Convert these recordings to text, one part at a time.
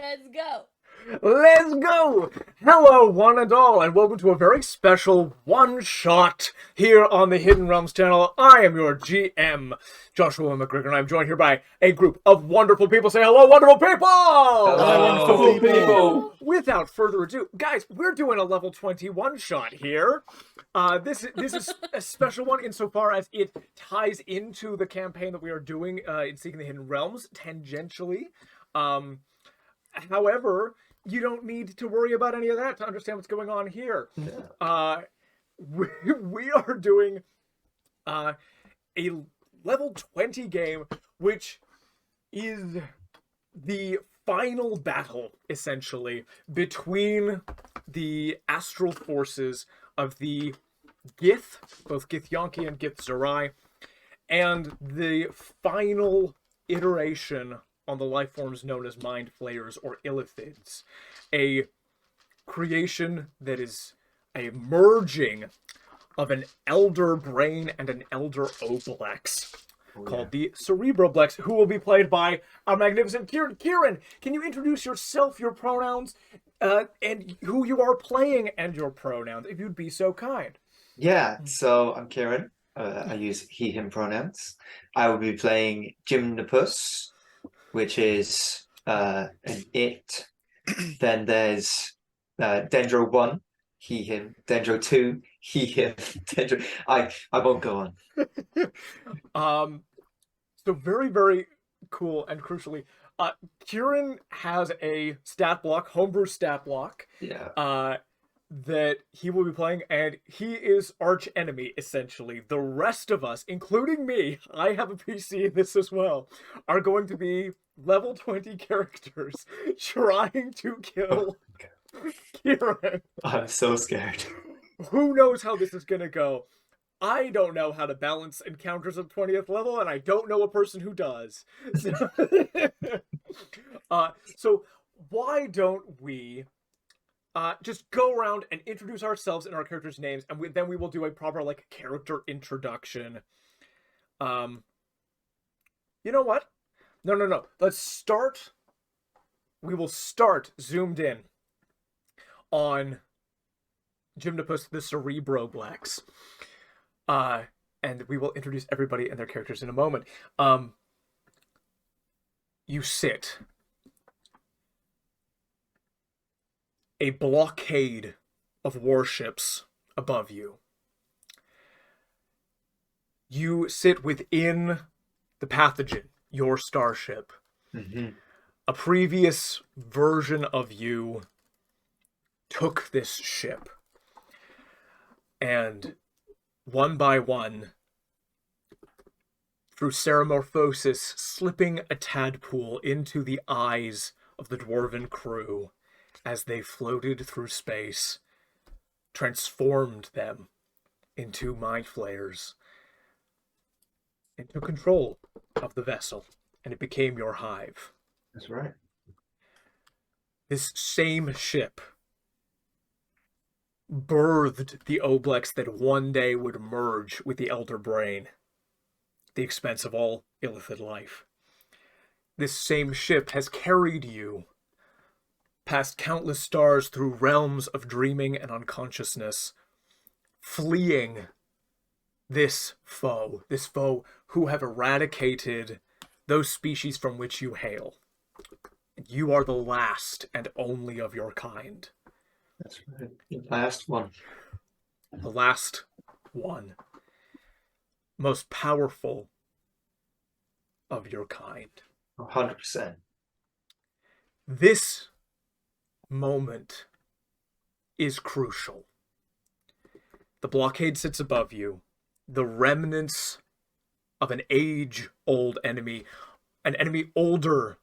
Let's go. Let's go! Hello, one and all, and welcome to a very special one-shot here on the Hidden Realms channel. I am your GM, Joshua McGregor, and I'm joined here by a group of wonderful people. Say hello, wonderful people! Hello, wonderful people! Without further ado, guys, we're doing a level 20 one-shot here. This is a special one insofar as it ties into the campaign that we are doing in Seeking the Hidden Realms, tangentially. However, you don't need to worry about any of that to understand what's going on here. Yeah. We are doing a level 20 game, which is the final battle, essentially, between the astral forces of the Gith, both Githyanki and Githzerai, and the final iteration on the life forms known as Mind Flayers or Illithids, a creation that is a merging of an elder brain and an elder oblex called the Cerebroblex, who will be played by our magnificent Kieran. Kieran, can you introduce yourself, your pronouns, and who you are playing and your pronouns, if you'd be so kind? Yeah, so I'm Kieran. I use he, him pronouns. I will be playing Gymnopus, which is an it. Then there's Dendro 1, he, him. Dendro 2, he, him. Dendro... I won't go on. So very, very cool, and crucially, Kieran has a stat block, homebrew stat block. Yeah. That he will be playing, and he is arch enemy, essentially. The rest of us, including me, I have a PC in this as well, are going to be level 20 characters trying to kill Kieran. I'm so scared. Who knows how this is gonna go? I don't know how to balance encounters at 20th level, and I don't know a person who does. So why don't we just go around and introduce ourselves and our characters' names, and then we will do a proper, like, character introduction. You know what? No. Let's start. We will start zoomed in on Gymnopus the Cerebroblex. And we will introduce everybody and their characters in a moment. You sit. A blockade of warships above you. You sit within the pathogen, your starship. Mm-hmm. A previous version of you took this ship. And one by one, through ceremorphosis, slipping a tadpole into the eyes of the dwarven crew, as they floated through space, transformed them into mind flayers, and took control of the vessel, and it became your hive. That's right. This same ship birthed the Oblex that one day would merge with the Elder Brain, at the expense of all Illithid life. This same ship has carried you past countless stars through realms of dreaming and unconsciousness, fleeing this foe who have eradicated those species from which you hail. You are the last and only of your kind. That's right. The last one. The last one. Most powerful of your kind. 100%. This moment is crucial. The blockade sits above you. The remnants of an age-old enemy, an enemy older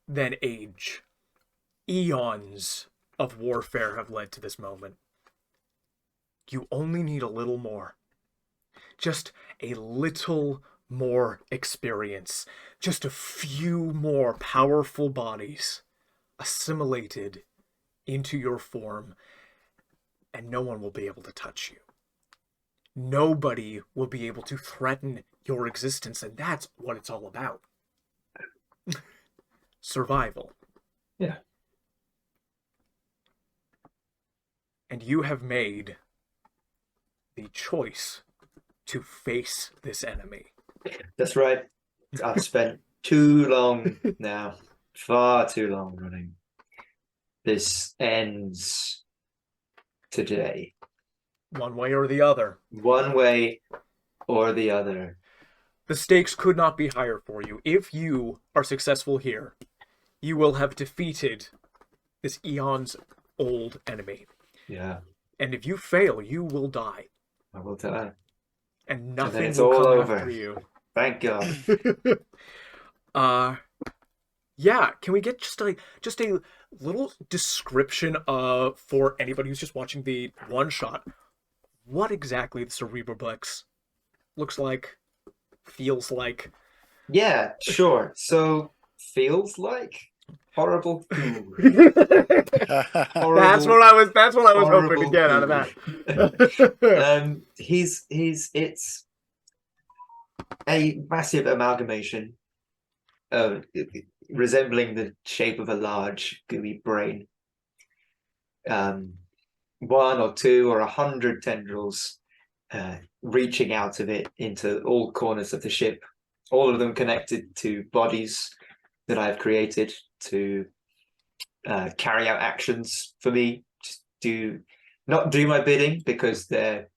than age. Eons of warfare have led to this moment. You only need a little more. Just a little more experience. Just a few more powerful bodies assimilated into your form, and no one will be able to touch you. Nobody will be able to threaten your existence, and that's what it's all about. Survival. Yeah. And you have made the choice to face this enemy. That's right. I've spent too long now, far too long running. This ends today. One way or the other. One way or the other. The stakes could not be higher for you. If you are successful here, you will have defeated this eons old enemy. Yeah. And if you fail, you will die. I will die. And nothing then it's will all come over. after you. Thank God. Yeah, can we get just a little description for anybody who's just watching the one shot, what exactly the Cerebroblex looks like, feels like? Yeah, sure. So feels like horrible goo. That's what I was hoping to get out of that. It's a massive amalgamation of resembling the shape of a large gooey brain. 1 or 2 or 100 tendrils reaching out of it into all corners of the ship, all of them connected to bodies that I've created to carry out actions for me, not do my bidding because they're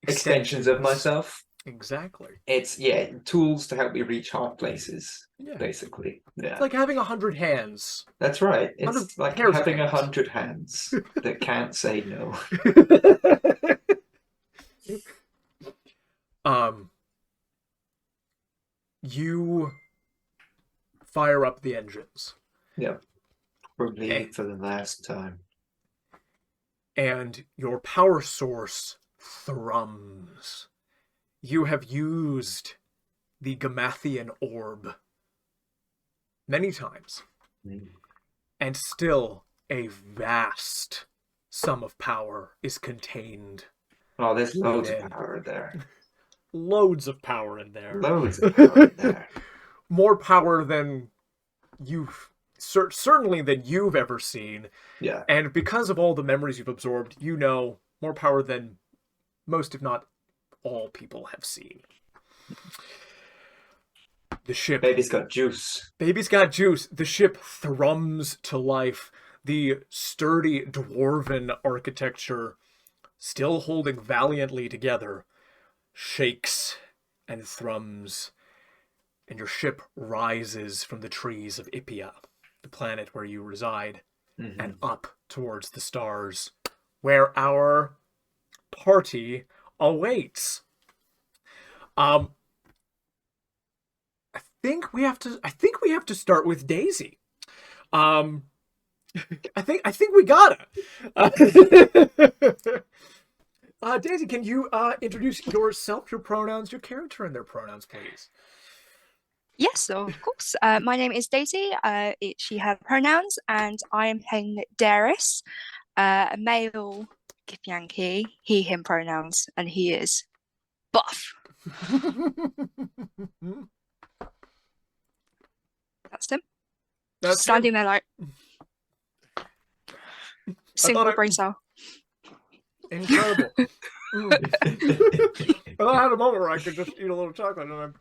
extensions of myself. Exactly. It's tools to help me reach hard places. Yeah. Basically. Yeah. It's like having 100 hands. That's right. It's like having 100 hands that can't say no. You fire up the engines. Yeah. Probably for the last time. And your power source thrums. You have used the Gamathian orb many times. And still a vast sum of power is contained. Oh, there's loads of power there. Loads of power in there. Loads of power in there. More power than certainly than you've ever seen. Yeah. And because of all the memories you've absorbed, you know more power than most, if not all, people have seen. The ship... Baby's got juice. Baby's got juice. The ship thrums to life. The sturdy dwarven architecture, still holding valiantly together, shakes and thrums. And your ship rises from the trees of Ippia, the planet where you reside, and up towards the stars, where our party awaits. I think we have to start with Daisy. I think we gotta. Daisy, can you introduce yourself, your pronouns, your character, and their pronouns, please? Yes, of course. My name is Daisy. She, her pronouns, and I am playing Darius, a male Gith Yankee, he, him pronouns, and he is buff. That's him. That's standing him. there like single brain cell. Incredible. Well, I had a moment where I could just eat a little chocolate, and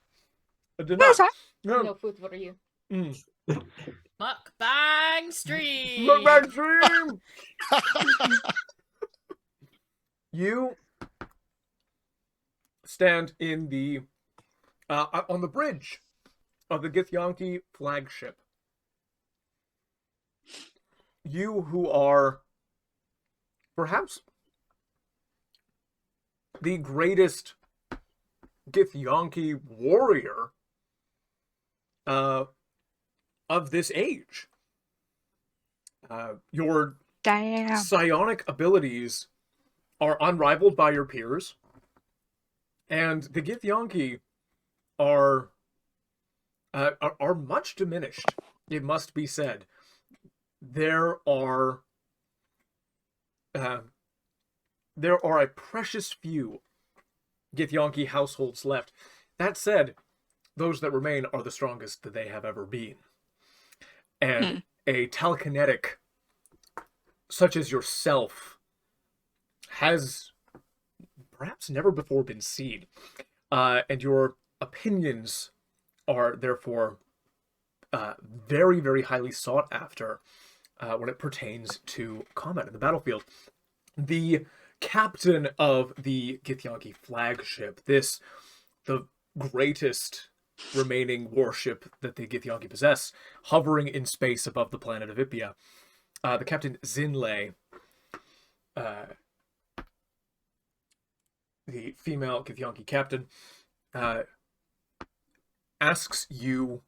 I did not. No food for you. Mukbang stream. Mukbang stream. You stand in the on the bridge of the Githyanki flagship. You who are perhaps the greatest Githyanki warrior of this age. Your psionic abilities are unrivaled by your peers, and the Githyanki are much diminished, it must be said. There are a precious few Githyanki households left. That said, those that remain are the strongest that they have ever been. and a telekinetic such as yourself has perhaps never before been seen. And your opinions are therefore very, very highly sought after when it pertains to combat in the battlefield. The captain of the Githyanki flagship, the greatest remaining warship that the Githyanki possess, hovering in space above the planet of Ipia, the Captain Zinlei, the female Githyanki captain, asks you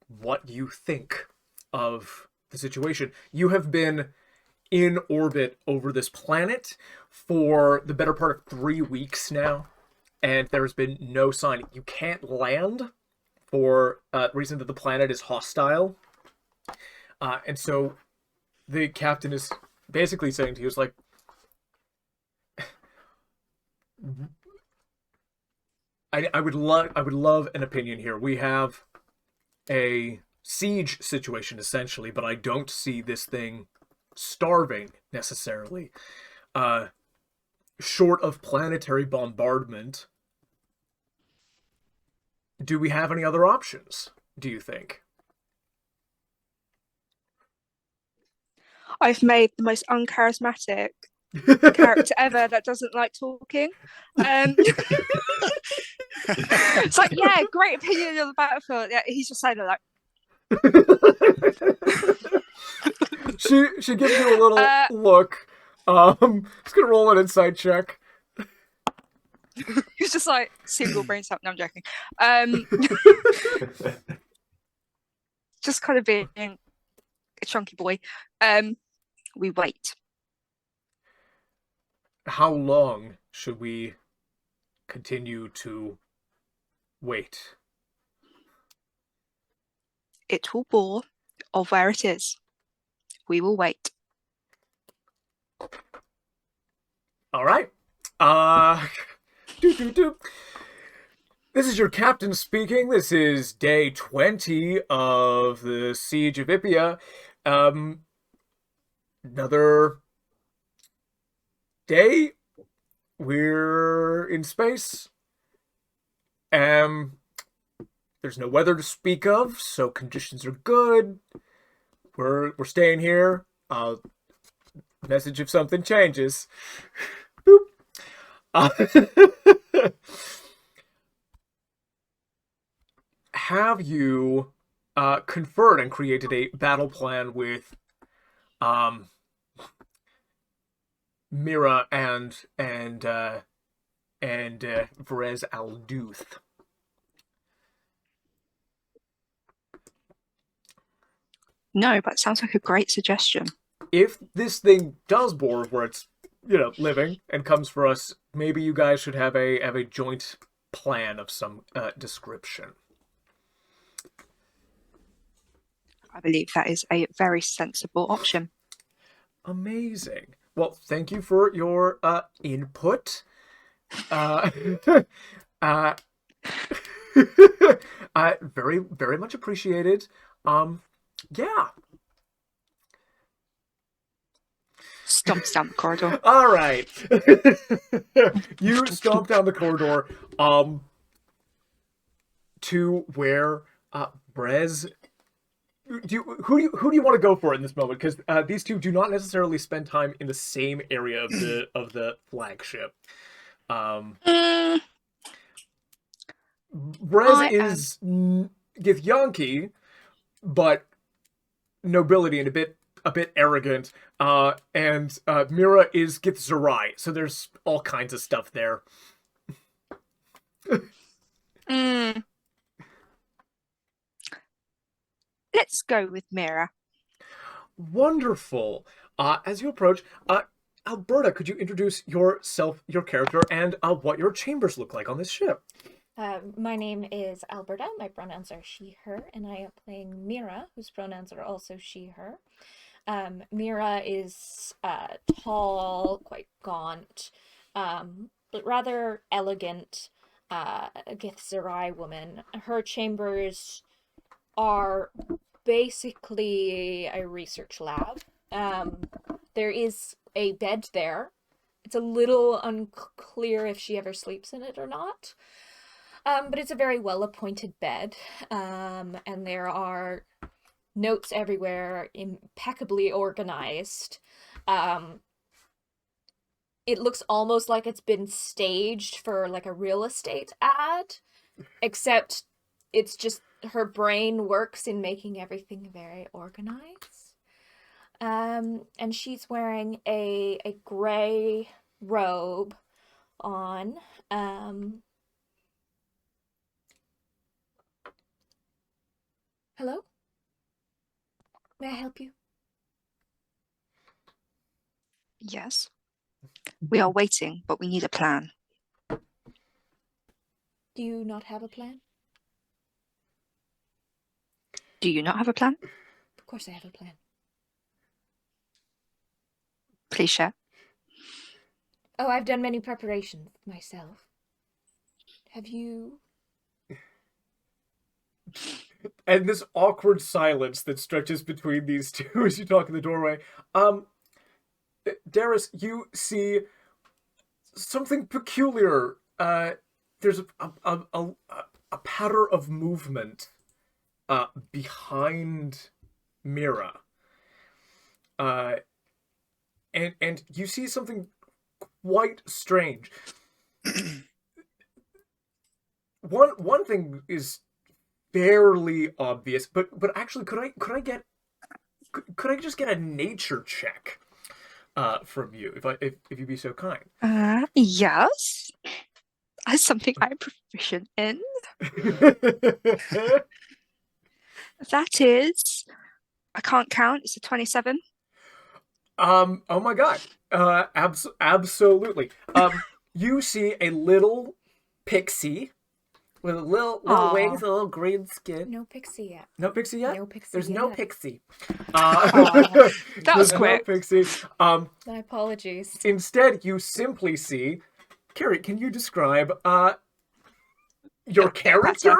what you think of the situation. You have been in orbit over this planet for the better part of 3 weeks now, and there's been no sign. You can't land for the reason that the planet is hostile. And so the captain is basically saying to you, is like, I would love an opinion here. We have a siege situation essentially, but I don't see this thing starving necessarily. Short of planetary bombardment, do we have any other options, do you think? I've made the most uncharismatic character ever that doesn't like talking. It's like, yeah, great opinion of the battlefield. Yeah, he's just saying it like. She gives you a little look. Just gonna roll an insight check. He's just like single brain stuff. No, I'm joking. Just kind of being a chunky boy. We wait. How long should we continue to wait? It will bore of where it is. We will wait. All right. This is your captain speaking. This is day 20 of the Siege of Ipia. Another day. We're in space. There's no weather to speak of, so conditions are good. We're staying here. Message if something changes. Boop. Have you conferred and created a battle plan with Mirah and Vrez Alduth? No, but it sounds like a great suggestion. If this thing does bore where it's, living and comes for us, maybe you guys should have a joint plan of some description. I believe that is a very sensible option. Amazing. Well, thank you for your input. Very, very much appreciated. Yeah. Stomps down the corridor. All right. You stomp down the corridor to where Brez. Who do you want to go for in this moment? Because these two do not necessarily spend time in the same area of the flagship. Brez is Githyanki, but nobility and a bit arrogant. And Mirah is Githzerai, so there's all kinds of stuff there. Let's go with Mirah. Wonderful. As you approach, Alberta, could you introduce yourself, your character, and what your chambers look like on this ship? My name is Alberta. My pronouns are she, her, and I am playing Mirah, whose pronouns are also she, her. Mirah is tall, quite gaunt, but rather elegant, Githzerai woman. Her chambers are basically a research lab. There is a bed there. It's a little unclear if she ever sleeps in it or not. But it's a very well-appointed bed. And there are notes everywhere, impeccably organized. It looks almost like it's been staged for like a real estate ad, except it's just her brain works in making everything very organized. And she's wearing a gray robe on. Hello? May I help you? Yes. We are waiting, but we need a plan. Do you not have a plan? Do you not have a plan? Of course I have a plan. Please share. Oh, I've done many preparations myself. Have you? And this awkward silence that stretches between these two as you talk in the doorway. Darius, you see something peculiar. There's a pattern of movement behind Mirah. And you see something quite strange. One thing is fairly obvious, but actually, could I just get a nature check from you, if you'd be so kind? Yes. That's something I'm proficient in. That is, I can't count. It's a 27. Oh my god. Absolutely. You see a little pixie with a little wings, a little green skin. No pixie yet. No pixie yet? No pixie There's yet. no pixie. That was quick. No pixie. My apologies. Instead, you simply see... Carrie, can you describe your character?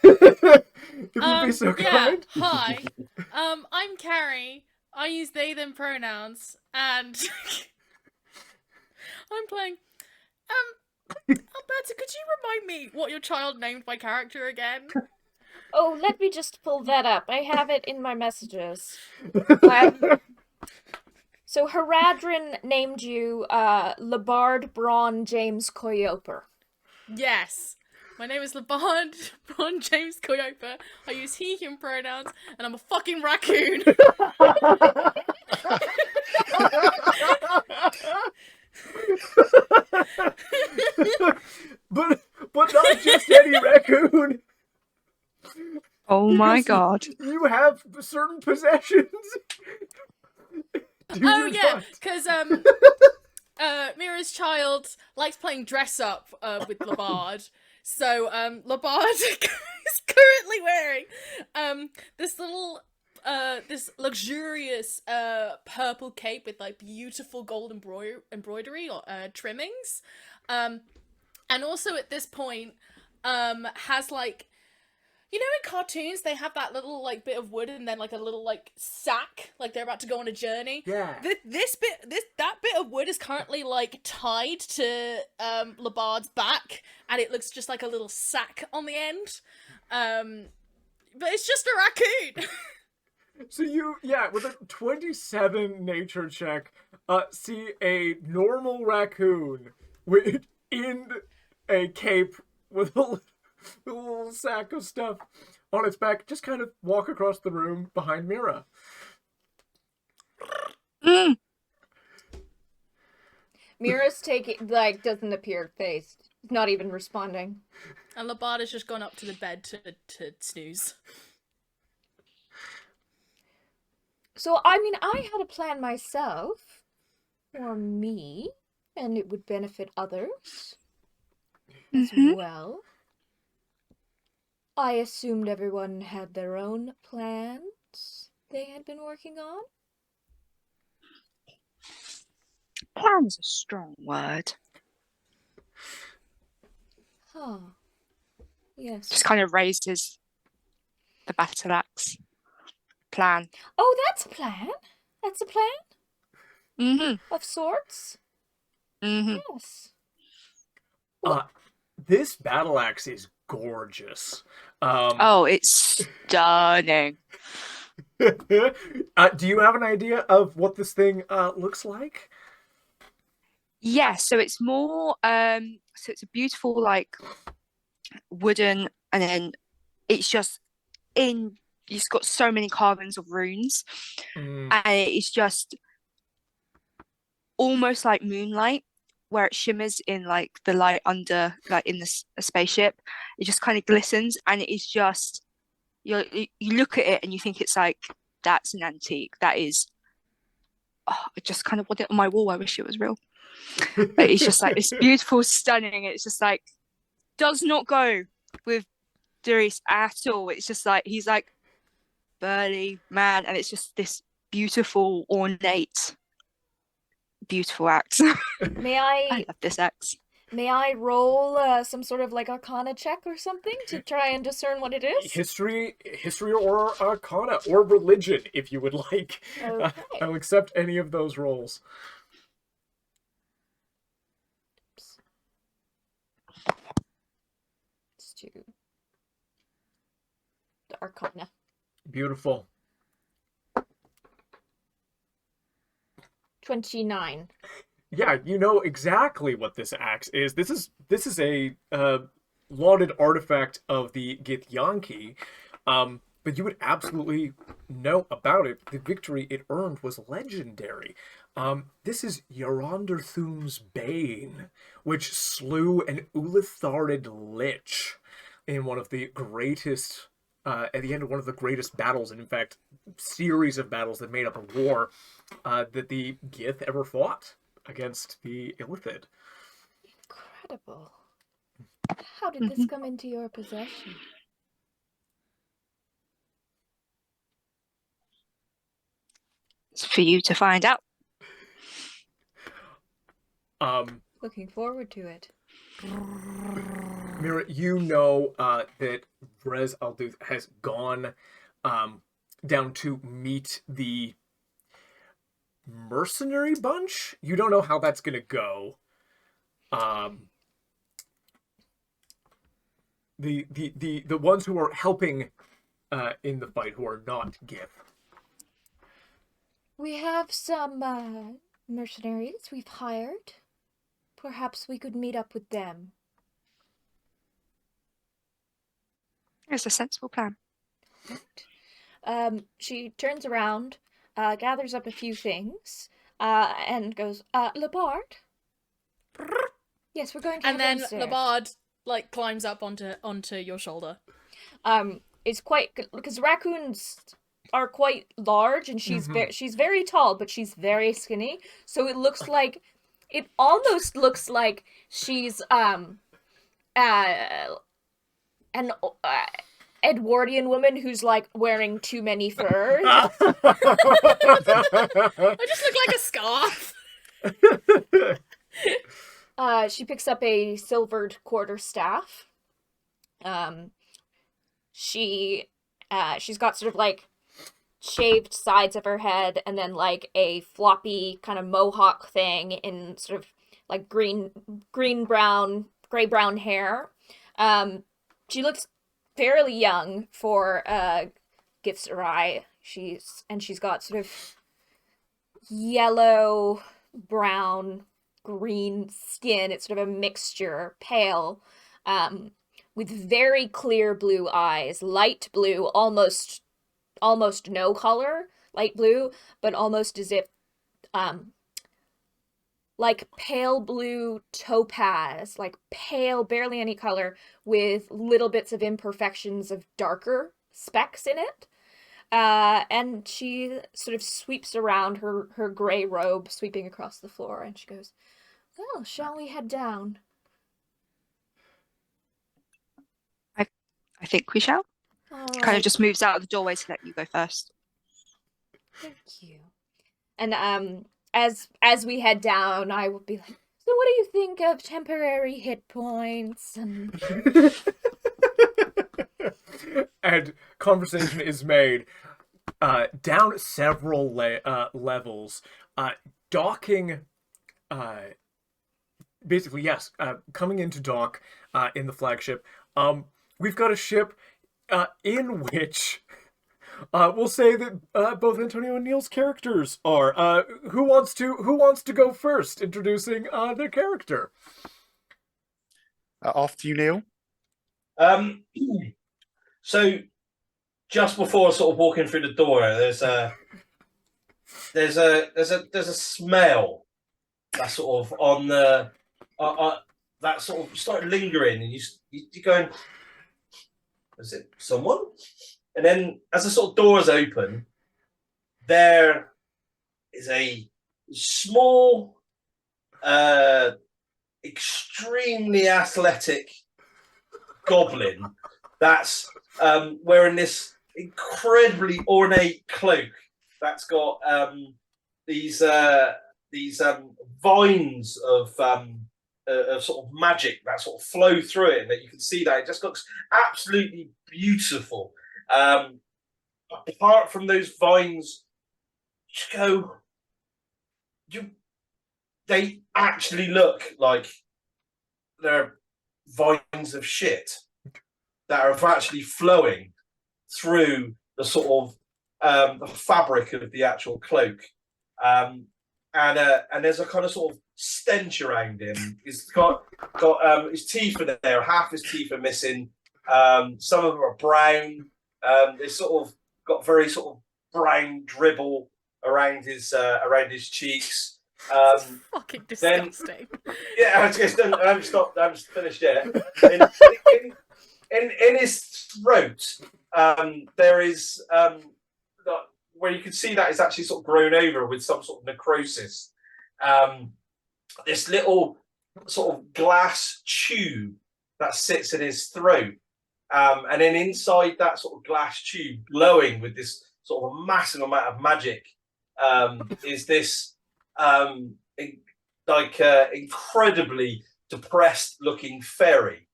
If you'd be so kind. Hi. I'm Carrie. I use they them pronouns, and I'm playing. Alberta, could you remind me what your child named my character again? Oh, let me just pull that up. I have it in my messages. So Haradrin named you Labard Bron James Coyoper. Yes. My name is Labard Bron James Coyoper. I use he, him pronouns, and I'm a fucking raccoon. but not just any raccoon. Oh my Because god. You have certain possessions. Oh yeah, because Mirah's child likes playing dress up with Labard. So Labard is currently wearing this little this luxurious purple cape with like beautiful gold embroidery or trimmings, and also at this point has like, you know, in cartoons they have that little like bit of wood and then like a little like sack, like they're about to go on a journey. Yeah. That bit of wood is currently like tied to Labard's back, and it looks just like a little sack on the end. But it's just a raccoon. So you, with a 27 nature check, see a normal raccoon in a cape with a little sack of stuff on its back, just kind of walk across the room behind Mirah. Mirah's doesn't appear phased. Not even responding. And Labard has just gone up to the bed to snooze. So, I mean, I had a plan myself. For me. And it would benefit others. As well. I assumed everyone had their own plans they had been working on. Plan is a strong word. Huh. Yes. Just kind of raises the battle axe. plan. Oh, that's a plan. That's a plan Mm-hmm. of sorts. Mm-hmm. Yes. This battle axe is gorgeous. Oh, it's stunning. Do you have an idea of what this thing looks like? Yeah, so it's more so it's a beautiful like wooden, and then it's just it's got so many carvings of runes, Mm, and it's just almost like moonlight where it shimmers in like the light under like in a spaceship. It just kind of glistens, and it is just you look at it and you think it's like, that's an antique. That is, oh, I just kind of want it on my wall. I wish it was real. But it's just like, it's beautiful, stunning. It's just like, does not go with Darius at all. It's just like, he's like burly man, and it's just this beautiful, ornate, beautiful axe. May I I love this axe. may I roll some sort of like Arcana check or something to try and discern what it is? history or arcana or religion, if you would like. Okay. I'll accept any of those rolls. Let's do the Arcana. Beautiful. 29. Yeah, you know exactly what this axe is. This is a lauded artifact of the Githyanki, but you would absolutely know about it. The victory it earned was legendary. This is Yaronderthum's Bane, which slew an Illitharid lich in one of the greatest, at the end of one of the greatest battles, and in fact, series of battles that made up a war that the Gith ever fought against the Illithid. Incredible. How did this come into your possession? It's for you to find out. Looking forward to it. Mirah, you know that Brez Alduth has gone down to meet the mercenary bunch. You don't know how that's gonna go. The ones who are helping in the fight, who are not Gith. We have some mercenaries we've hired. Perhaps we could meet up with them. It's a sensible plan. She turns around, gathers up a few things, and goes, Labard? Yes, we're going to And then downstairs. Labard like climbs up onto your shoulder. It's quite, because raccoons are quite large, and she's she's very tall, but she's very skinny. So it looks like, it almost looks like she's an Edwardian woman who's like wearing too many furs. I just look like a scarf. She picks up a silvered quarterstaff. She's got sort of like shaved sides of her head, and then like a floppy kind of mohawk thing in sort of like gray brown hair. She looks fairly young for Githzerai. She's got sort of yellow, brown, green skin. It's sort of a mixture, pale, with very clear blue eyes, light blue, almost no color, light blue, but almost as if like pale blue topaz, like pale, barely any color, with little bits of imperfections of darker specks in it. And she sort of sweeps around, her gray robe sweeping across the floor, and she goes, "Well, shall we head down?" I think we shall. All Kind right. of just moves out of the doorway to let you go first. Thank you. And as we head down, I will be like, "So what do you think of temporary hit points?" And And conversation is made. down several levels, docking. Basically, yes, coming into dock in the flagship. We've got a ship in which we'll say that both Antonio and Neil's characters are. Who wants to go first, introducing their character? After you, Neil. So just before sort of walking through the door, there's a smell that's sort of on the that sort of started lingering, and you're going, is it someone? And then as the sort of doors open, there is a small, extremely athletic goblin that's wearing this incredibly ornate cloak that's got these vines of sort of magic that sort of flow through it, and that you can see that it just looks absolutely beautiful. Apart from those vines, they actually look like they're vines of shit that are actually flowing through the sort of the fabric of the actual cloak. And there's a kind of sort of stench around him. He's got his teeth are there, half his teeth are missing. Some of them are brown. They sort of got very sort of brown dribble around his cheeks. Fucking disgusting. Yeah, I haven't finished yet. In his throat, there is where you can see that it's actually sort of grown over with some sort of necrosis. This little sort of glass tube that sits in his throat. And then inside that sort of glass tube, glowing with this sort of massive amount of magic, is this incredibly depressed-looking fairy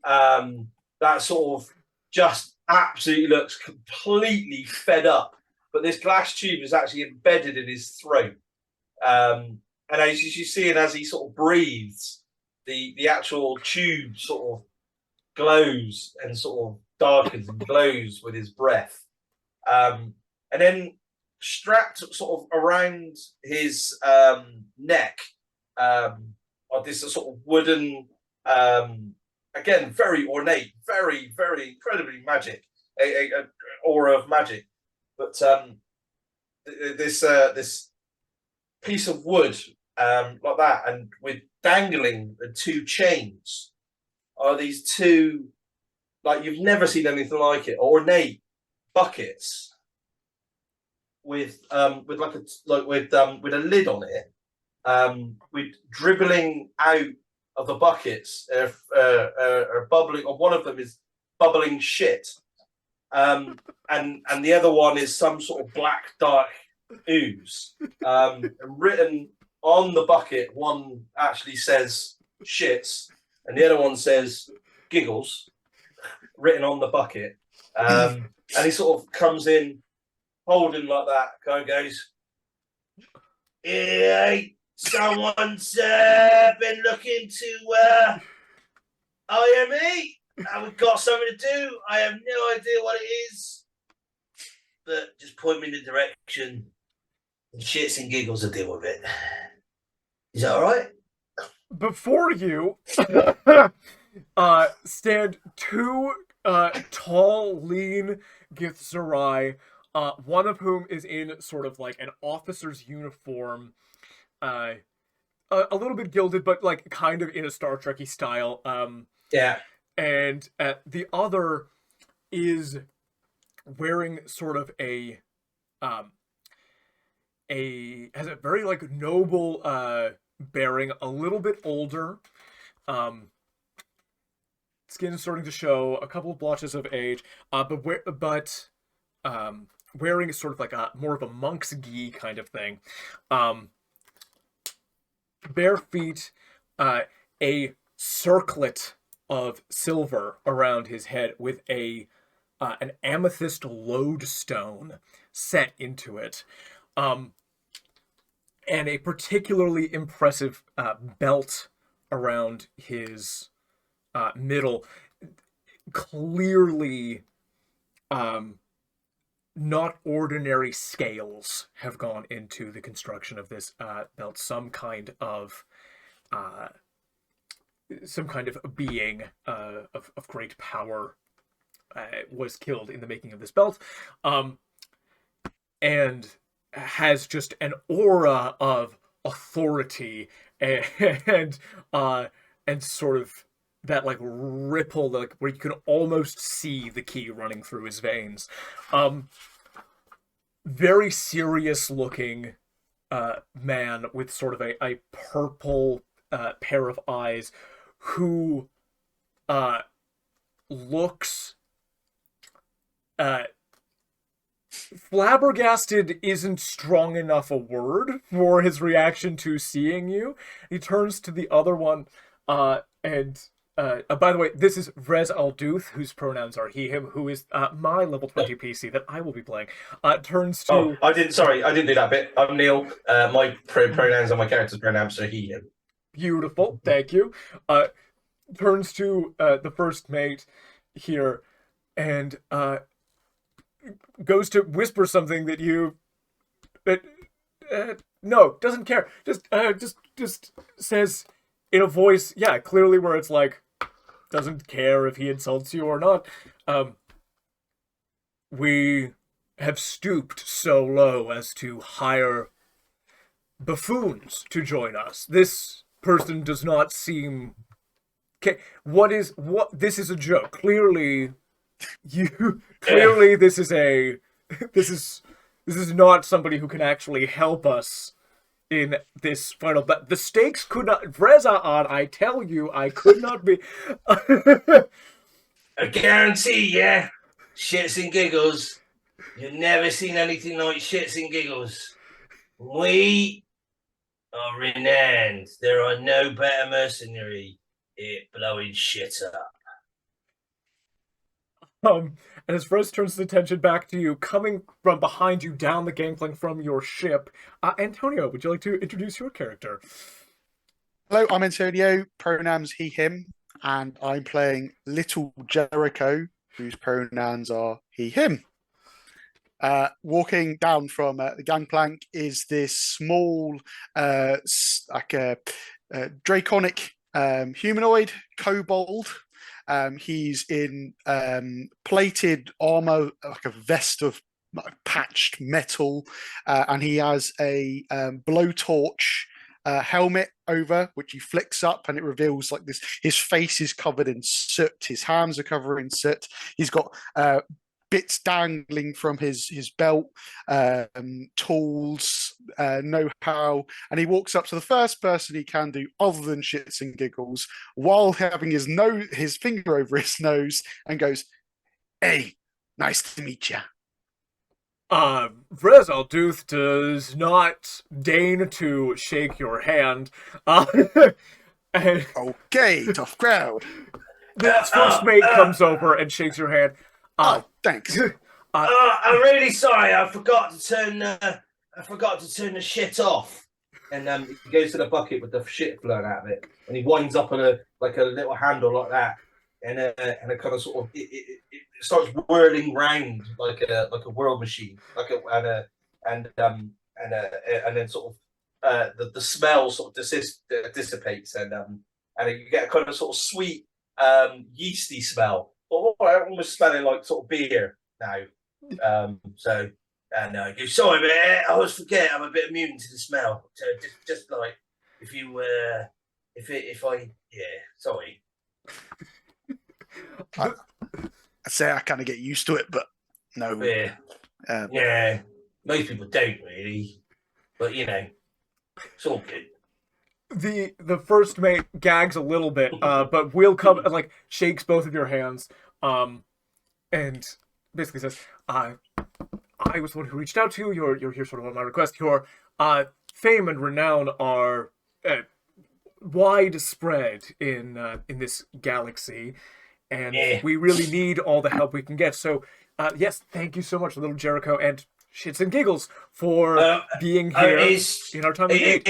that sort of just absolutely looks completely fed up. But this glass tube is actually embedded in his throat, and as you see, and as he sort of breathes, the actual tube sort of glows and sort of darkens and glows with his breath. And then strapped sort of around his neck are this sort of wooden, again, very ornate, very, very incredibly magic, a aura of magic. But this piece of wood like that, and with dangling the two chains, are these two, like you've never seen anything like it, ornate buckets with a lid on it, with dribbling out of the buckets are bubbling, or one of them is bubbling shit, and the other one is some sort of black dark ooze. And written on the bucket, one actually says shits, and the other one says giggles, written on the bucket. And he sort of comes in holding like that, kind of goes, "Hey, someone's been looking to hire me. We've got something to do. I have no idea what it is, but just point me in the direction, and shits and giggles will deal with it. Is that all right?" Before you stand two tall, lean Githzerai, one of whom is in sort of like an officer's uniform, a little bit gilded, but like kind of in a Star Trek-y style. Yeah. And the other is wearing sort of has a very like noble bearing, a little bit older. Skin is starting to show a couple of blotches of age, but wearing sort of like a more of a monk's gi kind of thing. Bare feet, a circlet of silver around his head with an amethyst lodestone set into it. And a particularly impressive belt around his middle. Clearly, not ordinary scales have gone into the construction of this belt. Some kind of being of great power was killed in the making of this belt, and has just an aura of authority and sort of that like ripple, like where you can almost see the ki running through his veins. Very serious looking man with sort of a purple pair of eyes, who looks flabbergasted isn't strong enough a word for his reaction to seeing you. He turns to the other one, and by the way, this is Rez Alduth, whose pronouns are he, him, who is my level 20 PC that I will be playing. Turns to... Oh, I didn't do that bit. I'm Neil. My pronouns are my character's pronouns, so he, him. Beautiful, thank you. Turns to the first mate here, and goes to whisper something that you... no, doesn't care. Just says in a voice, yeah, clearly where it's like, doesn't care if he insults you or not. We have stooped so low as to hire buffoons to join us. This person does not seem... This is a joke. Clearly, this is not somebody who can actually help us in this final, but the stakes could not... Vreza on, I tell you, I could not be... I guarantee, yeah. Shits and giggles. You've never seen anything like shits and giggles. We are renowned. There are no better mercenary at blowing shit up. And as Rose turns his attention back to you, coming from behind you down the gangplank from your ship, Antonio, would you like to introduce your character? Hello, I'm Antonio, pronouns he, him, and I'm playing Little Jericho, whose pronouns are he, him. Walking down from the gangplank is this small, draconic humanoid kobold. He's in plated armor, like a vest of patched metal, and he has a blowtorch helmet over, which he flicks up, and it reveals like this. His face is covered in soot. His hands are covered in soot. He's got bits dangling from his belt, tools, know-how, and he walks up to the first person he can do other than shits and giggles, while having his finger over his nose, and goes, "Hey, nice to meet you." Vrez Alduth does not deign to shake your hand. And okay, tough crowd. This first mate comes over and shakes your hand. Thanks. I'm really sorry. I forgot to turn the shit off. And he goes to the bucket with the shit flowing out of it, and he winds up on a little handle like that, and a kind of sort of it starts whirling round like a whirl machine, and then sort of the smell sort of dissipates, and you get a kind of sort of sweet yeasty smell. Almost smelling like sort of beer now. And I go, sorry, man, I always forget I'm a bit immune to the smell. So just like sorry. I'd say I kind of get used to it, but no. Yeah, most people don't really, but you know, it's all good. The first mate gags a little bit, but will come and like shakes both of your hands, and basically says, "I was the one who reached out to you. You're here sort of on my request. Your fame and renown are widespread in this galaxy, and we really need all the help we can get. So, yes, thank you so much, Little Jericho, and shits and giggles for being here in our time of day.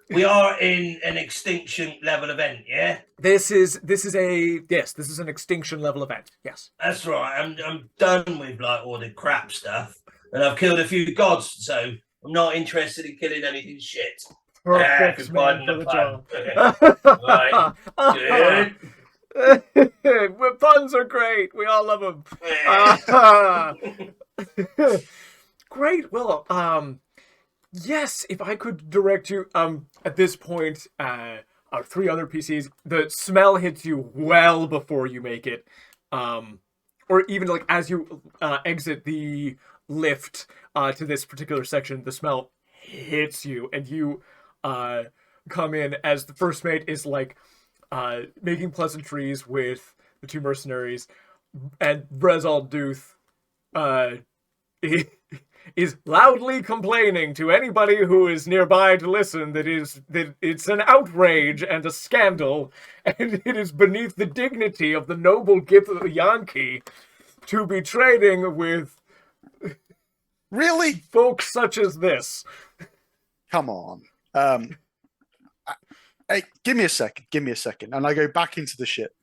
We are in an extinction level event, yeah? This is an extinction level event. Yes. That's right. I'm done with like all the crap stuff, and I've killed a few gods, so I'm not interested in killing anything shit. Perfect man for the job. Right. Good. Puns are great. We all love them. Great. Well, yes, if I could direct you, at this point, our 3 other PCs, the smell hits you well before you make it, or even like as you exit the lift to this particular section, the smell hits you, and you come in as the first mate is like making pleasantries with the 2 mercenaries, and Brezal Duth is loudly complaining to anybody who is nearby to listen that it's an outrage and a scandal, and it is beneath the dignity of the noble Gith Yankee to be trading with Really? folks such as this. Come on. Hey, give me a second. And I go back into the ship.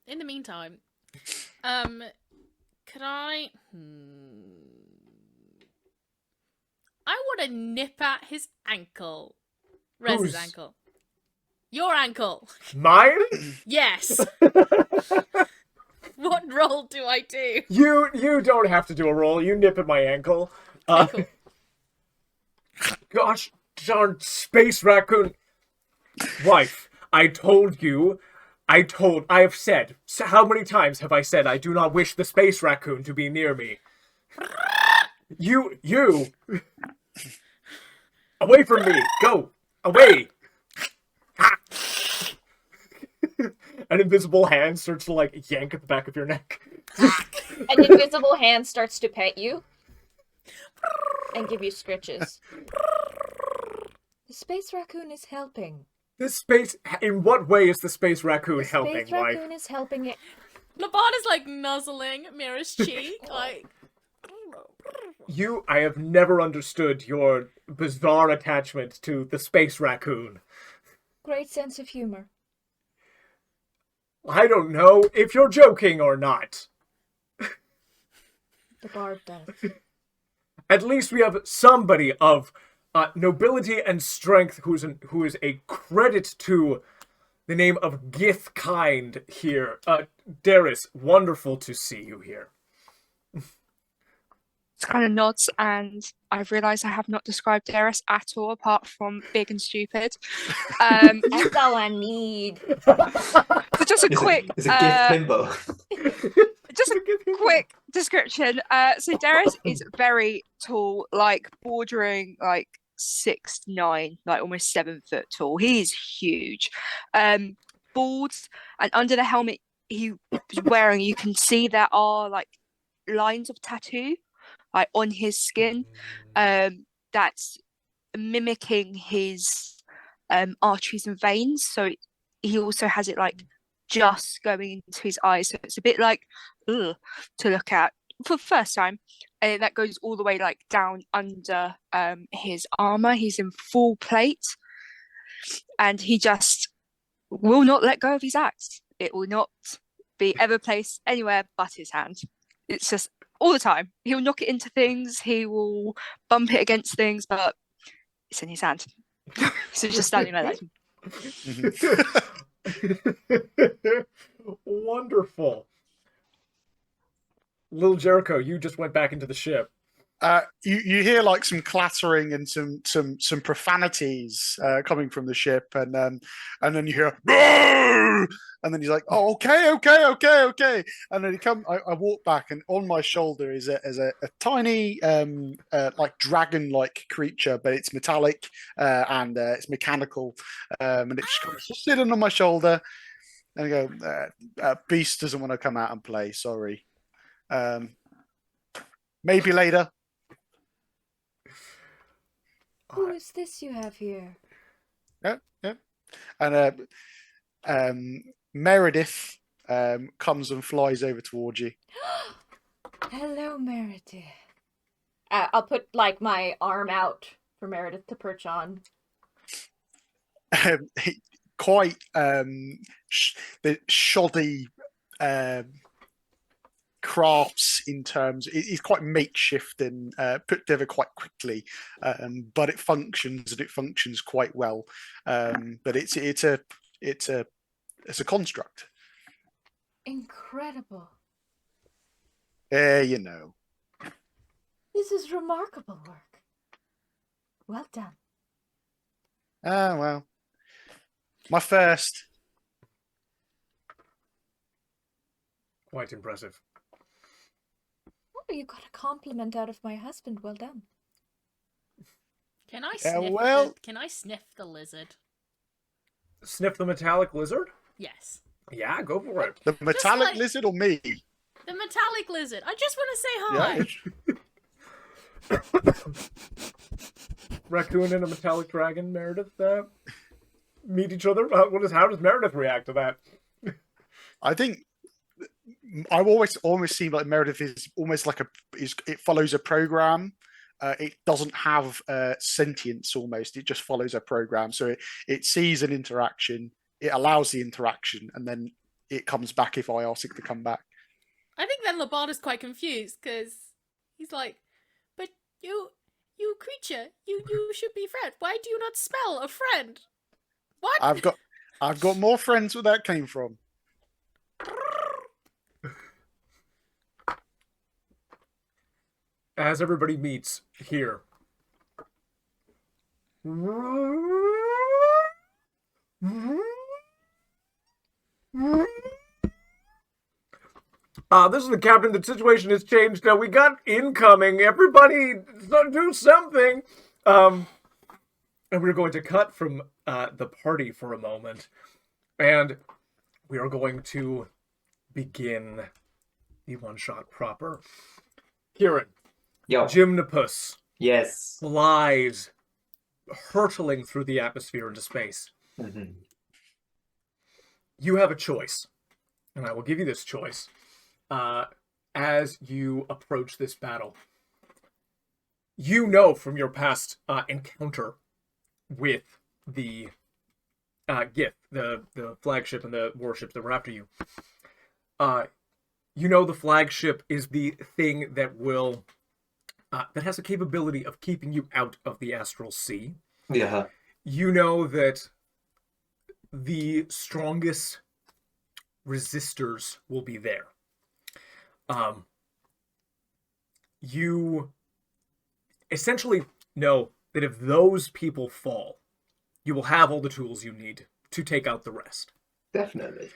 In the meantime, could I want to nip at his ankle. Rez's ankle. Your ankle. Mine? Yes. What roll do I do? You don't have to do a roll. You nip at my ankle. Cool. Gosh darn space raccoon. Wife, I have said, so how many times have I said I do not wish the space raccoon to be near me? You, away from me, go, away. An invisible hand starts to like yank at the back of your neck. An invisible hand starts to pet you and give you scritches. The space raccoon is helping. In what way is the space raccoon helping, Space raccoon is helping it. Laban is like nuzzling Mirah's cheek, like. I have never understood your bizarre attachment to the space raccoon. Great sense of humor. I don't know if you're joking or not. The bard does. At least we have somebody of nobility and strength who is a credit to the name of Gith kind here. Darius, wonderful to see you here. It's kind of nods, and I've realised I have not described Darius at all, apart from big and stupid. That's all I need. So just a quick, It's a gift limbo. just a quick description. So Darius is very tall, like bordering like 6'9", like almost 7 foot tall. He's huge. Bald, and under the helmet he was wearing, you can see there are like lines of tattoo, like on his skin, that's mimicking his arteries and veins. So he also has it like just going into his eyes, so it's a bit like to look at for the first time. And that goes all the way like down under his armor. He's in full plate, and he just will not let go of his axe. It will not be ever placed anywhere but his hand. It's just all the time. He'll knock it into things, he will bump it against things, but it's in his hand. So it's just standing like that. Wonderful. Little Jericho, you just went back into the ship. You hear like some clattering and some profanities coming from the ship, and then you hear "Boo!" And then he's like, "Oh, okay," and then I walk back, and on my shoulder is a tiny like dragon-like creature, but it's metallic and it's mechanical, and it's just kind of sitting on my shoulder, and I go, "Beast doesn't want to come out and play. Sorry, maybe later." Who is this you have here? Yeah. And Meredith comes and flies over towards you. Hello, Meredith. I'll put like my arm out for Meredith to perch on. Quite the shoddy crafts in terms. It's quite makeshift and put together quite quickly, but it functions and it functions quite well. But it's a construct. Incredible. You know. This is remarkable work. Well done. Ah, well. My first. Quite impressive. Oh, you got a compliment out of my husband. Well done. Can I sniff? Can I sniff the lizard? Sniff the metallic lizard? Yes. Yeah, go for it. The metallic lizard or me? The metallic lizard. I just want to say hi. Yeah. Raccoon and a metallic dragon, Meredith, meet each other. How does Meredith react to that? I think I've almost seen like Meredith is almost like it follows a program. It doesn't have sentience almost. It just follows a program. So it sees an interaction, it allows the interaction, and then it comes back if I ask it to come back. I think then Labard is quite confused because he's like, but you creature, you should be friend. Why do you not smell a friend? What? I've got more friends where that came from. As everybody meets here. This is the captain. The situation has changed. We got incoming. Everybody do something. And we're going to cut from the party for a moment. And we are going to begin the one-shot proper. Kieran. Yo. Gymnopus. Yes. Flies hurtling through the atmosphere into space. Mm-hmm. You have a choice. And I will give you this choice. As you approach this battle, you know from your past encounter with the Gith, the flagship and the warships that were after you, you know the flagship is the thing that will that has the capability of keeping you out of the astral sea. Yeah. You know that the strongest resistors will be there. You essentially know that if those people fall, you will have all the tools you need to take out the rest. Definitely.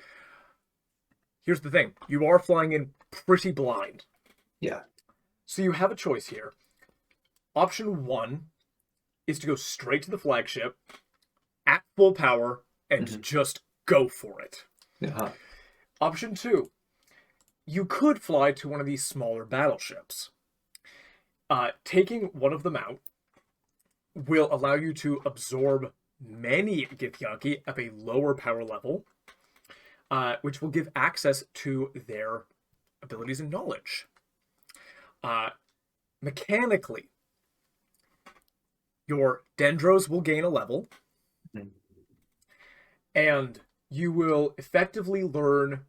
Here's the thing. You are flying in pretty blind. Yeah. So you have a choice here. Option 1 is to go straight to the flagship at full power and just go for it. Yeah. Option 2, you could fly to one of these smaller battleships. Taking one of them out will allow you to absorb many Githyanki at a lower power level, which will give access to their abilities and knowledge. Mechanically, your Dendros will gain a level, and you will effectively learn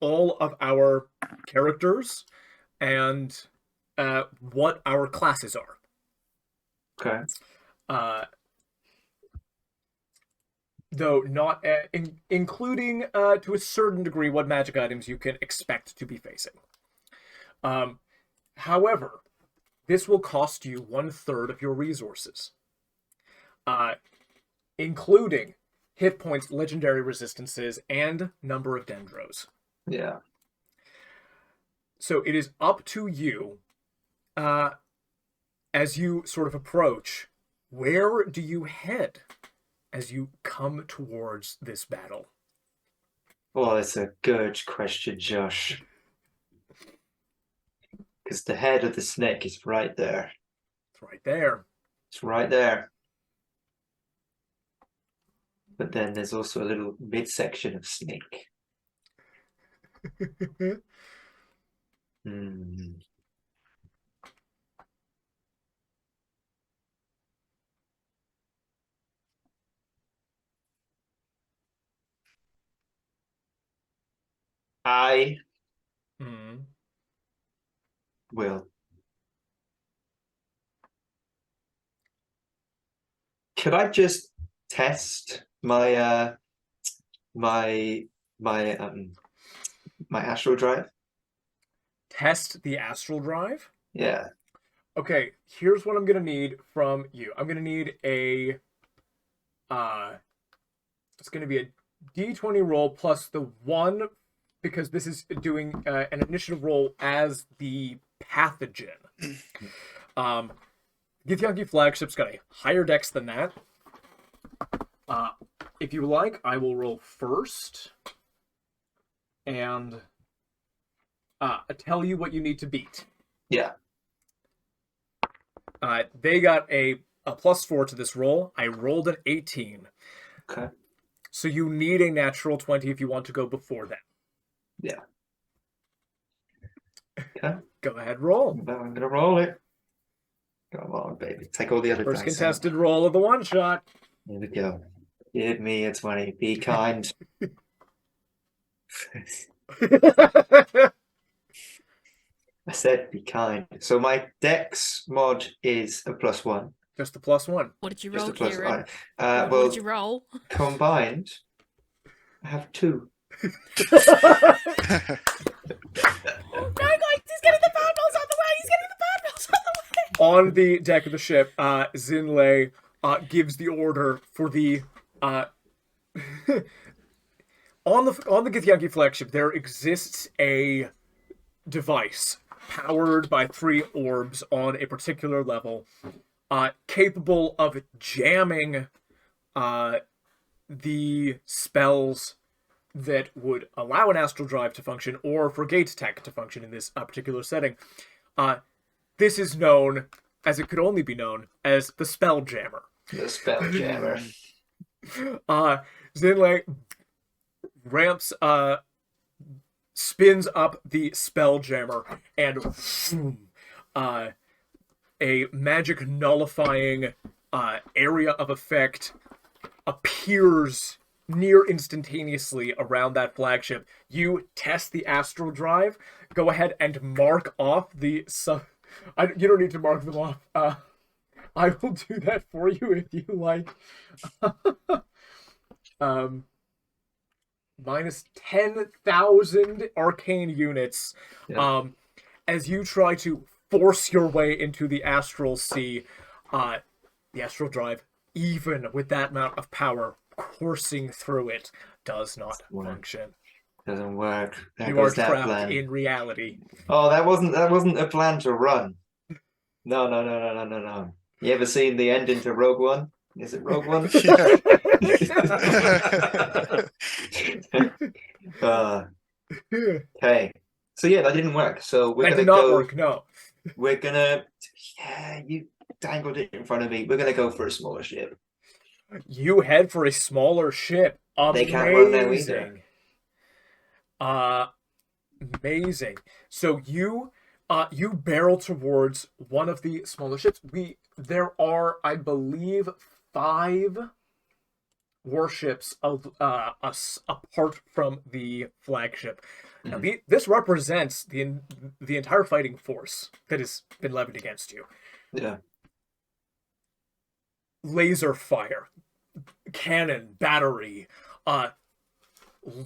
all of our characters and what our classes are. Okay. Though not including to a certain degree what magic items you can expect to be facing. However, this will cost you 1/3 of your resources, including hit points, legendary resistances, and number of Dendros. Yeah. So it is up to you, as you sort of approach, where do you head as you come towards this battle? Well, it's a good question, Josh. Because the head of the snake is right there. It's right there. It's right there. But then there's also a little midsection of snake. Hmm. I Hmm. will. Could I just test my my my astral drive? Test the astral drive. Yeah. Okay, here's what I'm gonna need from you. I'm gonna need a it's gonna be a D20 roll plus the one, because this is doing an initiative roll as the pathogen. Githyanki flagship's got a higher dex than that. If you like, I will roll first and tell you what you need to beat. Yeah. They got a +4 to this roll. I rolled an 18. Okay. So you need a natural 20 if you want to go before that. Yeah. Okay. Go ahead, roll. I'm gonna roll it. Come on, baby. Take all the other First dice contested roll of the one shot. Here we go. Give me a 20. Be kind. I said be kind. So my dex mod is a +1. Just a +1. What did you Just roll, a plus Kieran? one. What Well, did you roll? combined, I have 2. Oh, no, guys, he's getting the bad rolls out of the way. He's getting the bad rolls out of the way. On the deck of the ship, Zinlei gives the order for the on the Githyanki flagship. There exists a device powered by 3 orbs on a particular level, capable of jamming the spells that would allow an astral drive to function, or for gate tech to function in this particular setting. This is known, as it could only be known, as the spell jammer. The spell jammer. Zinlei ramps, spins up the spell jammer, and a magic nullifying area of effect appears near instantaneously around that flagship. You test the astral drive. Go ahead and mark off the you don't need to mark them off. I will do that for you if you like. Minus 10,000 arcane units. Yeah. As you try to force your way into the astral sea, the astral drive, even with that amount of power coursing through it, does not function. Doesn't work. There You are goes that trapped plan. in reality. Oh, that wasn't a plan to run. No. You ever seen the ending to Rogue One? Is it Rogue One? Okay. So yeah, that didn't work. So we're That gonna did not go. work, no. We're gonna. Yeah, you dangled it in front of me. We're gonna go for a smaller ship. You head for a smaller ship. They can't run now either. Amazing. So you barrel towards one of the smaller ships. There are, I believe, 5 warships apart from the flagship. Now, this represents the entire fighting force that has been levied against you. Yeah. Laser fire, cannon, battery,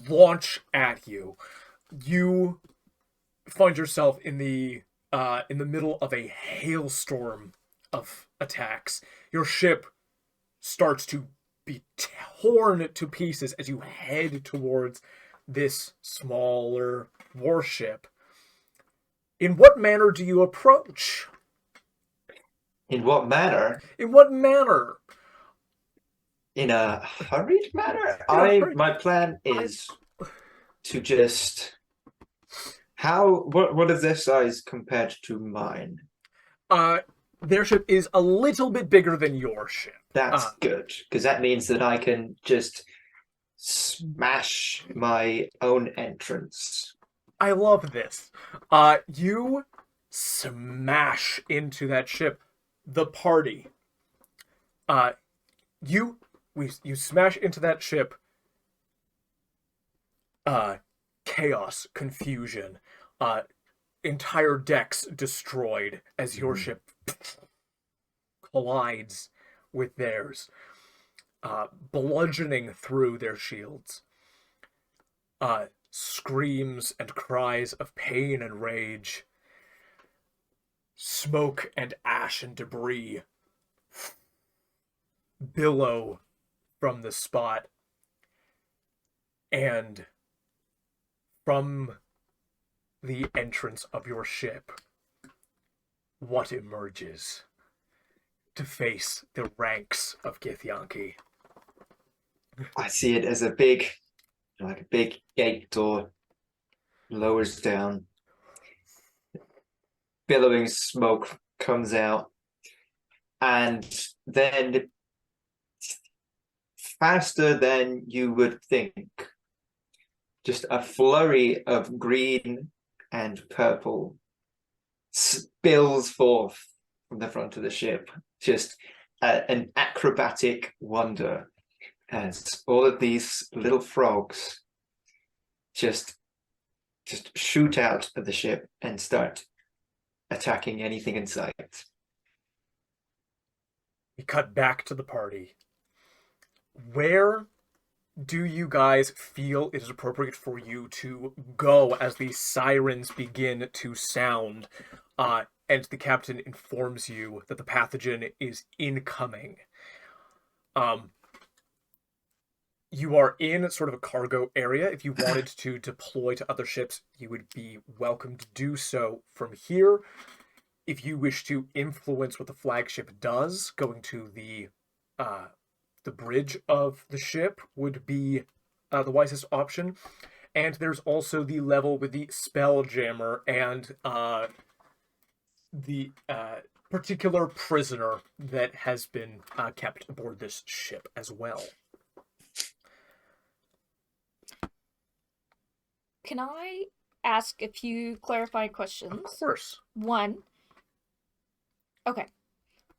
launch at you. You find yourself in the middle of a hailstorm of attacks. Your ship starts to be torn to pieces as you head towards this smaller warship. In what manner do you approach? In what manner? In what manner? In a hurried manner? My plan is to just. What is their size compared to mine? Their ship is a little bit bigger than your ship. That's good, because that means that I can just smash my own entrance I love this. You smash into that ship. The party. You smash into that ship. Chaos, confusion, entire decks destroyed as your ship collides with theirs, bludgeoning through their shields. Screams and cries of pain and rage, smoke and ash and debris billow from the spot, and from the entrance of your ship, what emerges to face the ranks of Githyanki? I see it as a big gate door lowers down. Billowing smoke comes out, and then faster than you would think, just a flurry of green and purple spills forth from the front of the ship. Just an acrobatic wonder as all of these little frogs just shoot out of the ship and start attacking anything in sight. We cut back to the party. Where do you guys feel it is appropriate for you to go as the sirens begin to sound, and the captain informs you that the pathogen is incoming? You are in sort of a cargo area. If you wanted to deploy to other ships, you would be welcome to do so from here. If you wish to influence what the flagship does, going to the bridge of the ship would be the wisest option. And there's also the level with the Spelljammer and the particular prisoner that has been kept aboard this ship as well. Can I ask a few clarifying questions? Of course. One. Okay.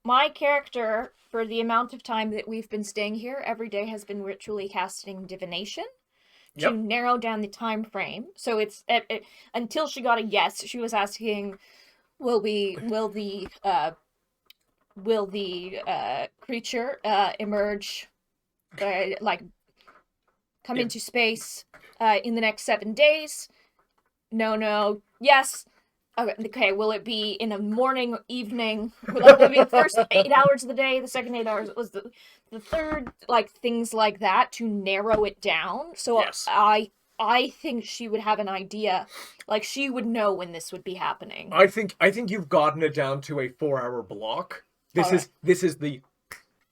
My character, for the amount of time that we've been staying here, every day has been ritually casting divination to narrow down the time frame. So it's until she got a yes, she was asking, will the creature emerge, come into space in the next 7 days? No, yes. Okay, will it be in the morning, evening? Will it be the first 8 hours of the day, the second 8 hours? Was the third, things like that to narrow it down? So yes. I think she would have an idea, she would know when this would be happening. I think you've gotten it down to a 4-hour block. This is the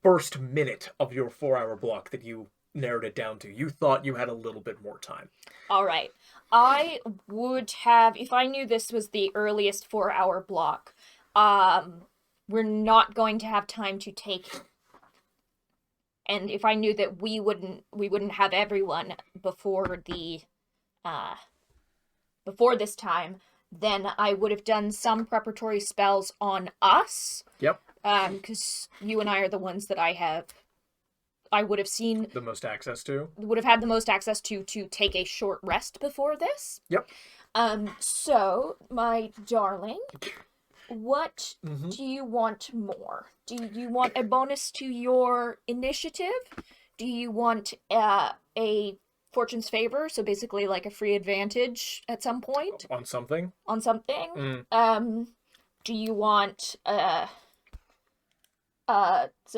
first minute of your 4-hour block that you narrowed it down to. You thought you had a little bit more time. All right. I would have, if I knew this was the earliest 4-hour block, we're not going to have time to take it. And if I knew that we wouldn't have everyone before this time, then I would have done some preparatory spells on us. Yep. Because you and I are the ones that I would have seen the most access to. Would have had the most access to take a short rest before this. Yep. So, my darling, what do you want more? Do you want a bonus to your initiative? Do you want a fortune's favor? So basically like a free advantage at some point? On something? On something? Do you want some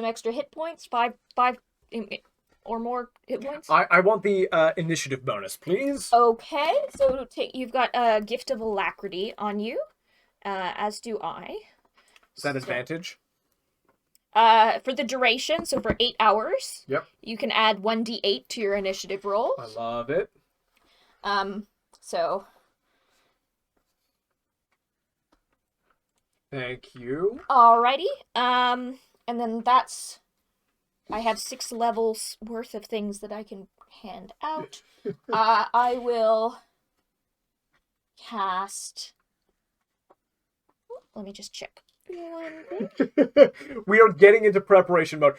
extra hit points? Five or more hit points? I want the initiative bonus, please. Okay, so you've got a gift of alacrity on you, as do I. Is that advantage? For the duration, so for 8 hours. Yep. You can add 1d8 to your initiative roll. I love it. So. Thank you. Alrighty. And then I have 6 levels worth of things that I can hand out. I will cast. Let me just check. We are getting into preparation mode.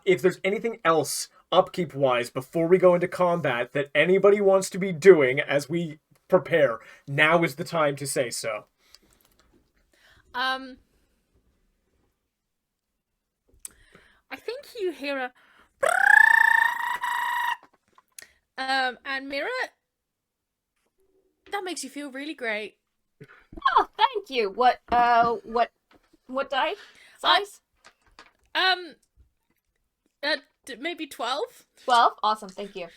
If there's anything else upkeep-wise before we go into combat that anybody wants to be doing as we prepare, now is the time to say so. I think you hear a and Mirah, that makes you feel really great. Oh, thank you. What die size? Maybe 12. 12. Awesome. Thank you.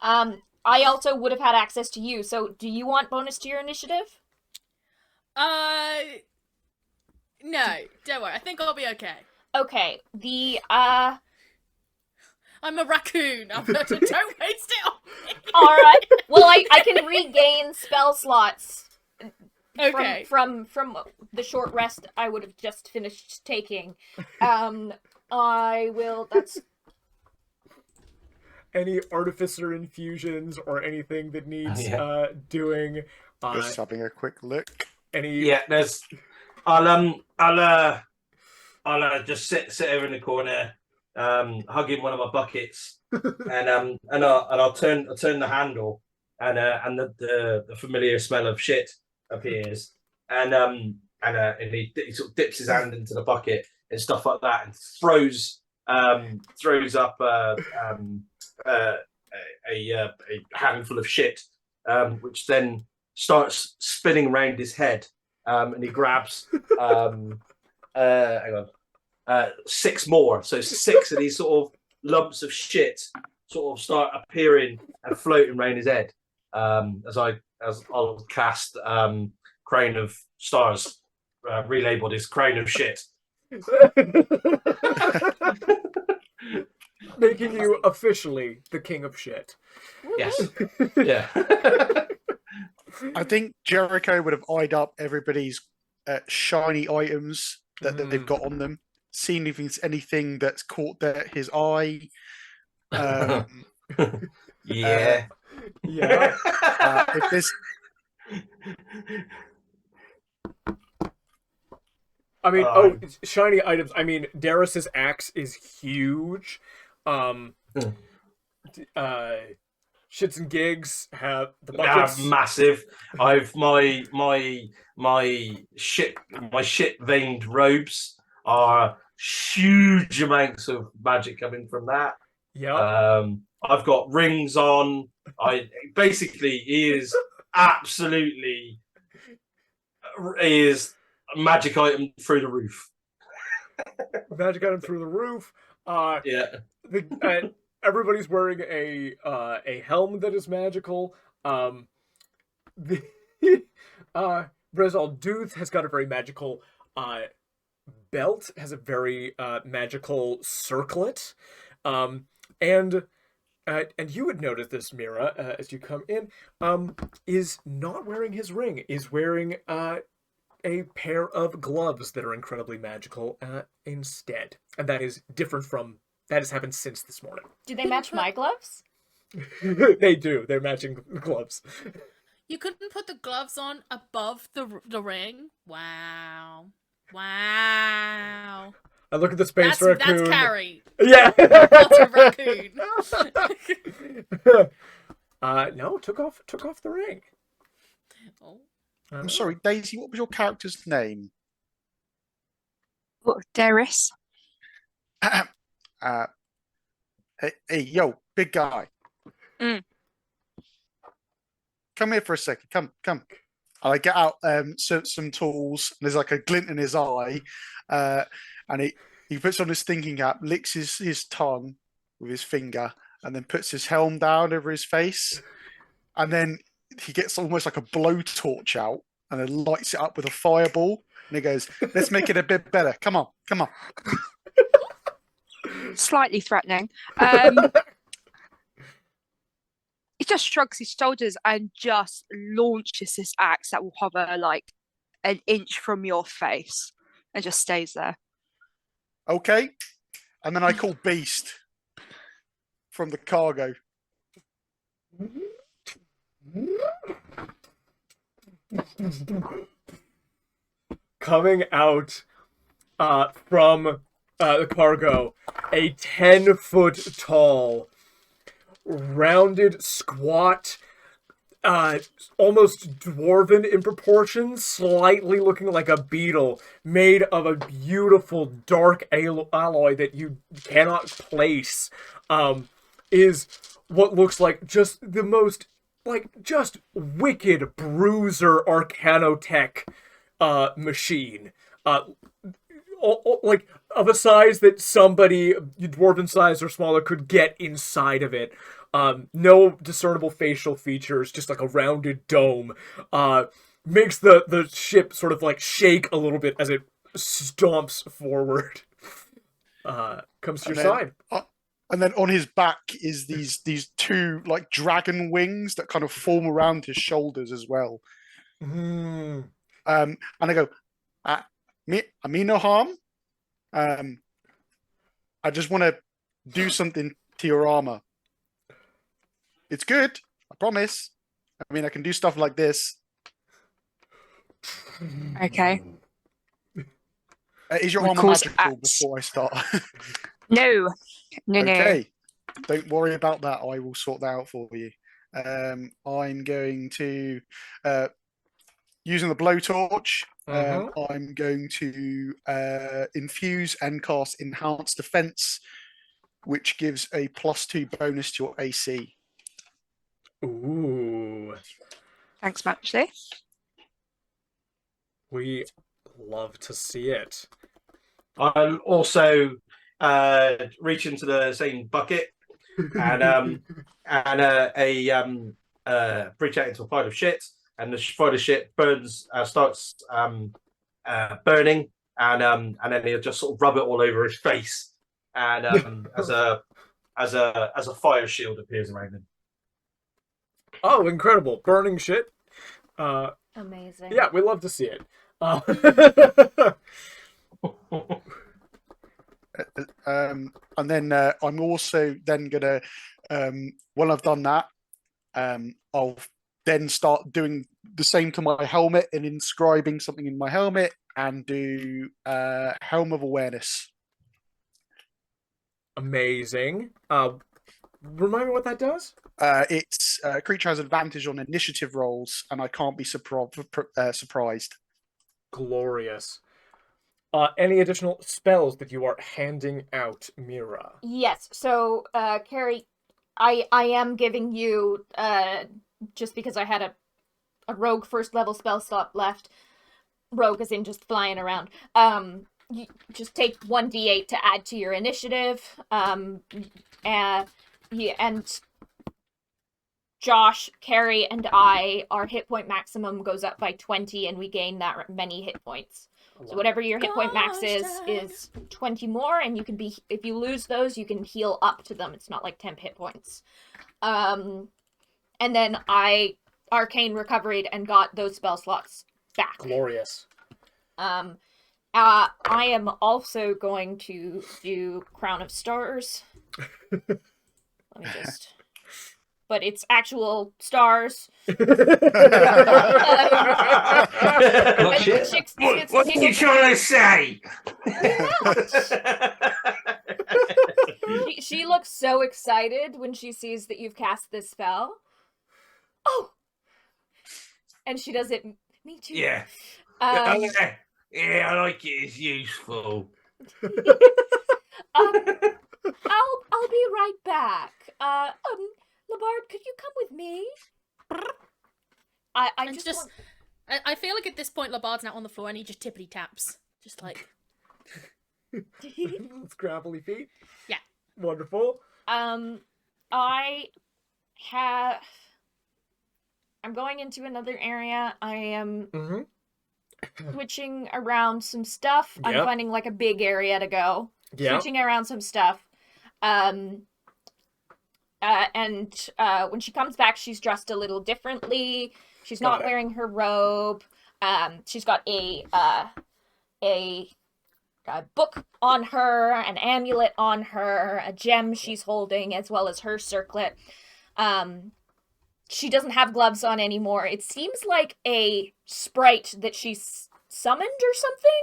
I also would have had access to you. So, do you want bonus to your initiative? No, don't worry. I think I'll be okay. Okay. I'm a raccoon. Alberta, don't waste it on me. All right. Well, I can regain spell slots. Okay. From the short rest I would have just finished taking. I will. That's Any artificer infusions or anything that needs doing. Just having a quick look. Yeah, there's. I'll just sit over in the corner, hugging one of my buckets, and I'll turn the handle, and the familiar smell of shit appears, and he sort of dips his hand into the bucket and stuff like that, and throws up a handful of shit, which then starts spinning around his head, and he grabs hang on, 6 more. So 6 of these sort of lumps of shit sort of start appearing and floating around his head. As I'll cast Crown of Stars, relabeled as Crown of Shit. Making you officially the king of shit. Yes. Yeah. I think Jericho would have eyed up everybody's shiny items that they've got on them, seen if there's anything that's caught his eye. Yeah. Yeah. If there's... I mean, shiny items. I mean, Darius's axe is huge. Shits and Gigs have the buckets. Massive. I've my shit veined robes are huge amounts of magic coming from that. Yeah. I've got rings on. He is absolutely a magic item through the roof. Magic item through the roof. Yeah. Everybody's wearing a helm that is magical. Brezal Duth has got a very magical belt, has a very magical circlet. And you would notice this, Mirah, as you come in, is not wearing his ring, is wearing a pair of gloves that are incredibly magical instead. And that is different from, that has happened since this morning. Do they match my gloves? They do. They're matching gloves. You couldn't put the gloves on above the ring? Wow. Wow. I look at the space raccoon. That's Carrie. Yeah. Not a raccoon. No, took off the ring. Oh. I'm sorry, Daisy, what was your character's name? What, Darius? Hey, yo, big guy. Mm. Come here for a second. Come. And I get out some tools, and there's like a glint in his eye, and he puts on his thinking cap, licks his tongue with his finger, and then puts his helm down over his face, and then he gets almost like a blowtorch out, and then lights it up with a fireball, and he goes, "Let's make it a bit better. Come on." Slightly threatening. He just shrugs his shoulders and just launches this axe that will hover like an inch from your face and just stays there. Okay. And then I call Beast from the cargo. Coming out from the cargo, a 10-foot tall, rounded, squat, almost dwarven in proportions, slightly looking like a beetle, made of a beautiful dark alloy that you cannot place, is what looks like just the most, just wicked bruiser arcanotech machine. Like, of a size that somebody dwarven size or smaller could get inside of it. No discernible facial features, just like a rounded dome. Makes the ship sort of like shake a little bit as it stomps forward. Comes to your side. And then on his back is these two like dragon wings that kind of form around his shoulders as well. Mm. And I go, I mean no harm. I just want to do something to your armor. It's good, I promise. I mean, I can do stuff like this. Okay. Is your We armor cause magical acts. before I start? No. No. Okay. Don't worry about that. I will sort that out for you. I'm going to, using the blowtorch, I'm going to infuse and cast Enhanced Defense, which gives a +2 bonus to your AC. Ooh. Thanks, Matchley. We love to see it. I'll also reach into the same bucket and reach out into a pile of shit, and the pile of shit burns, starts burning, and then he'll just sort of rub it all over his face, and as a fire shield appears around him. Oh, incredible! Burning shit. Amazing. Yeah, we love to see it. And then I'm also then gonna, when I've done that, I'll then start doing the same to my helmet and inscribing something in my helmet and do Helm of Awareness. Amazing. Remind me what that does? It's creature has advantage on initiative rolls, and I can't be surprised. Glorious. Any additional spells that you are handing out, Mirah? Yes. So, Carrie, I am giving you, just because I had a rogue first level spell slot left. Rogue as in just flying around. You just take 1d8 to add to your initiative. And Josh, Carrie, and I, our hit point maximum goes up by 20, and we gain that many hit points. So whatever your hit point max is 20 more, and you can be, if you lose those, you can heal up to them. It's not like temp hit points. And then I arcane recovered and got those spell slots back. Glorious. I am also going to do Crown of Stars. Let me just... But it's actual stars. What are you trying to say? She looks so excited when she sees that you've cast this spell. Oh! And she does it. Me too. Yeah. Yeah, I like it. It's useful. I'll be right back. Labard, could you come with me? I feel like at this point Labard's not on the floor and he just tippity taps. Just like It's gravelly feet. Yeah. Wonderful. I'm going into another area. I am switching around some stuff. Yep. I'm finding like a big area to go. Yeah. Switching around some stuff. And when she comes back, she's dressed a little differently. She's not wearing her robe. She's got a book on her, an amulet on her, a gem she's holding, as well as her circlet. she doesn't have gloves on anymore. It seems like a sprite that she's summoned or something,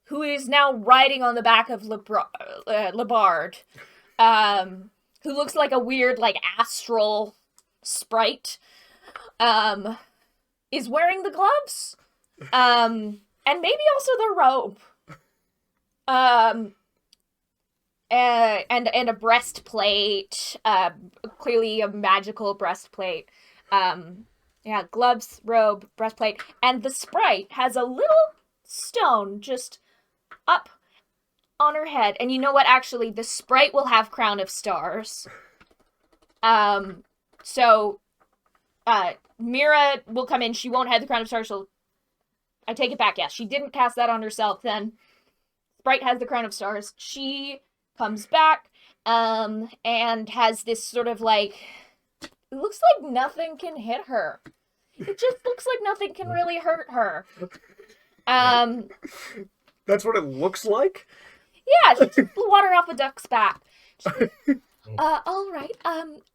who is now riding on the back of Labard, who looks like a weird, like, astral sprite, is wearing the gloves, and maybe also the robe, and a breastplate, clearly a magical breastplate. Yeah, gloves, robe, breastplate, and the sprite has a little stone just up on her head. And you know what? Actually, the sprite will have crown of stars. So, Mirah will come in. She won't have the crown of stars. I take it back. Yes, she didn't cast that on herself. Then Sprite has the crown of stars. She comes back, and has this sort of like, it looks like nothing can hit her. It just looks like nothing can really hurt her. That's what it looks like? Yeah, she took the water off a duck's back. All right,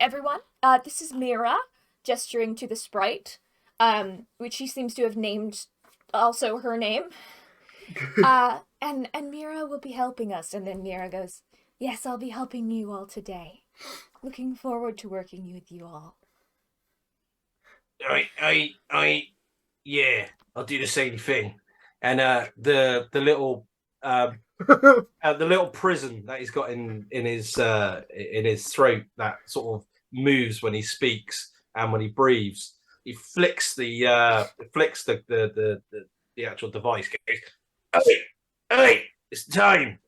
everyone, this is Mirah, gesturing to the sprite, which she seems to have named also her name. And Mirah will be helping us. And then Mirah goes, yes, I'll be helping you all today. Looking forward to working with you all. Yeah, I'll do the same thing. And the little the little prison that he's got in his throat that sort of moves when he speaks and when he breathes. He flicks the actual device. Goes, hey, it's time,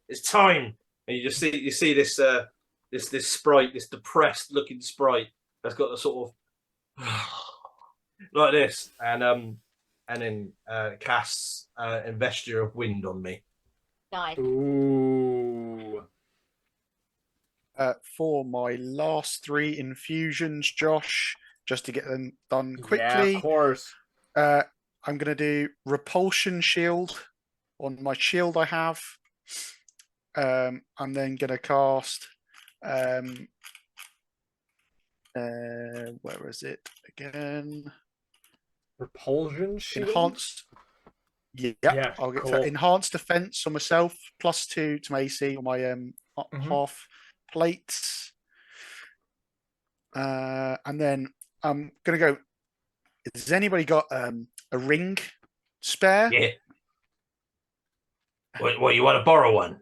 and you see this this sprite, this depressed looking sprite that's got a sort of like this, and then casts Investure of Wind on me. Nice. Ooh. For my last 3 infusions, Josh, just to get them done quickly. Yeah, of course. I'm going to do Repulsion Shield on my shield I have. I'm then going to cast... where is it again? Repulsion shield? Enhanced. Yeah, I'll get cool. Enhanced Defense on myself, +2 to my AC on my half plates. And then I'm going to go... Has anybody got a ring spare? Yeah. What, you want to borrow one?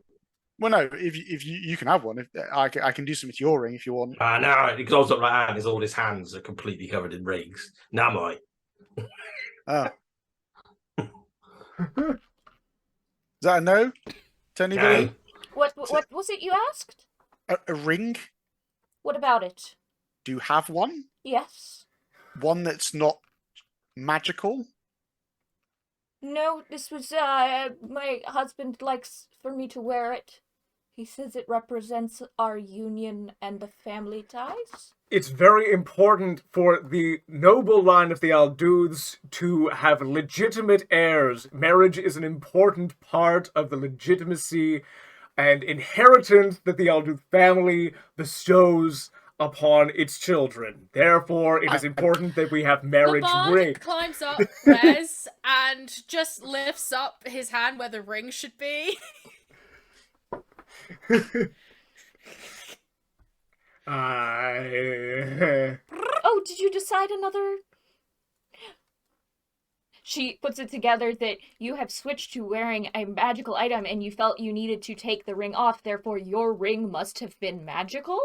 Well, no, if you can have one. If I can do something to your ring if you want. No, because I was up my hand, all his hands are completely covered in rings. Now mate. Oh. Is that a no to anybody? No. What was it you asked? A ring? What about it? Do you have one? Yes. One that's not magical? No, this was, my husband likes for me to wear it. He says it represents our union and the family ties. It's very important for the noble line of the Alduths to have legitimate heirs. Marriage is an important part of the legitimacy and inheritance that the Alduth family bestows upon its children. Therefore, it is important that we have marriage ring. Climbs up Wes and just lifts up his hand where the ring should be. Oh, did you decide another? She puts it together that you have switched to wearing a magical item and you felt you needed to take the ring off, therefore your ring must have been magical?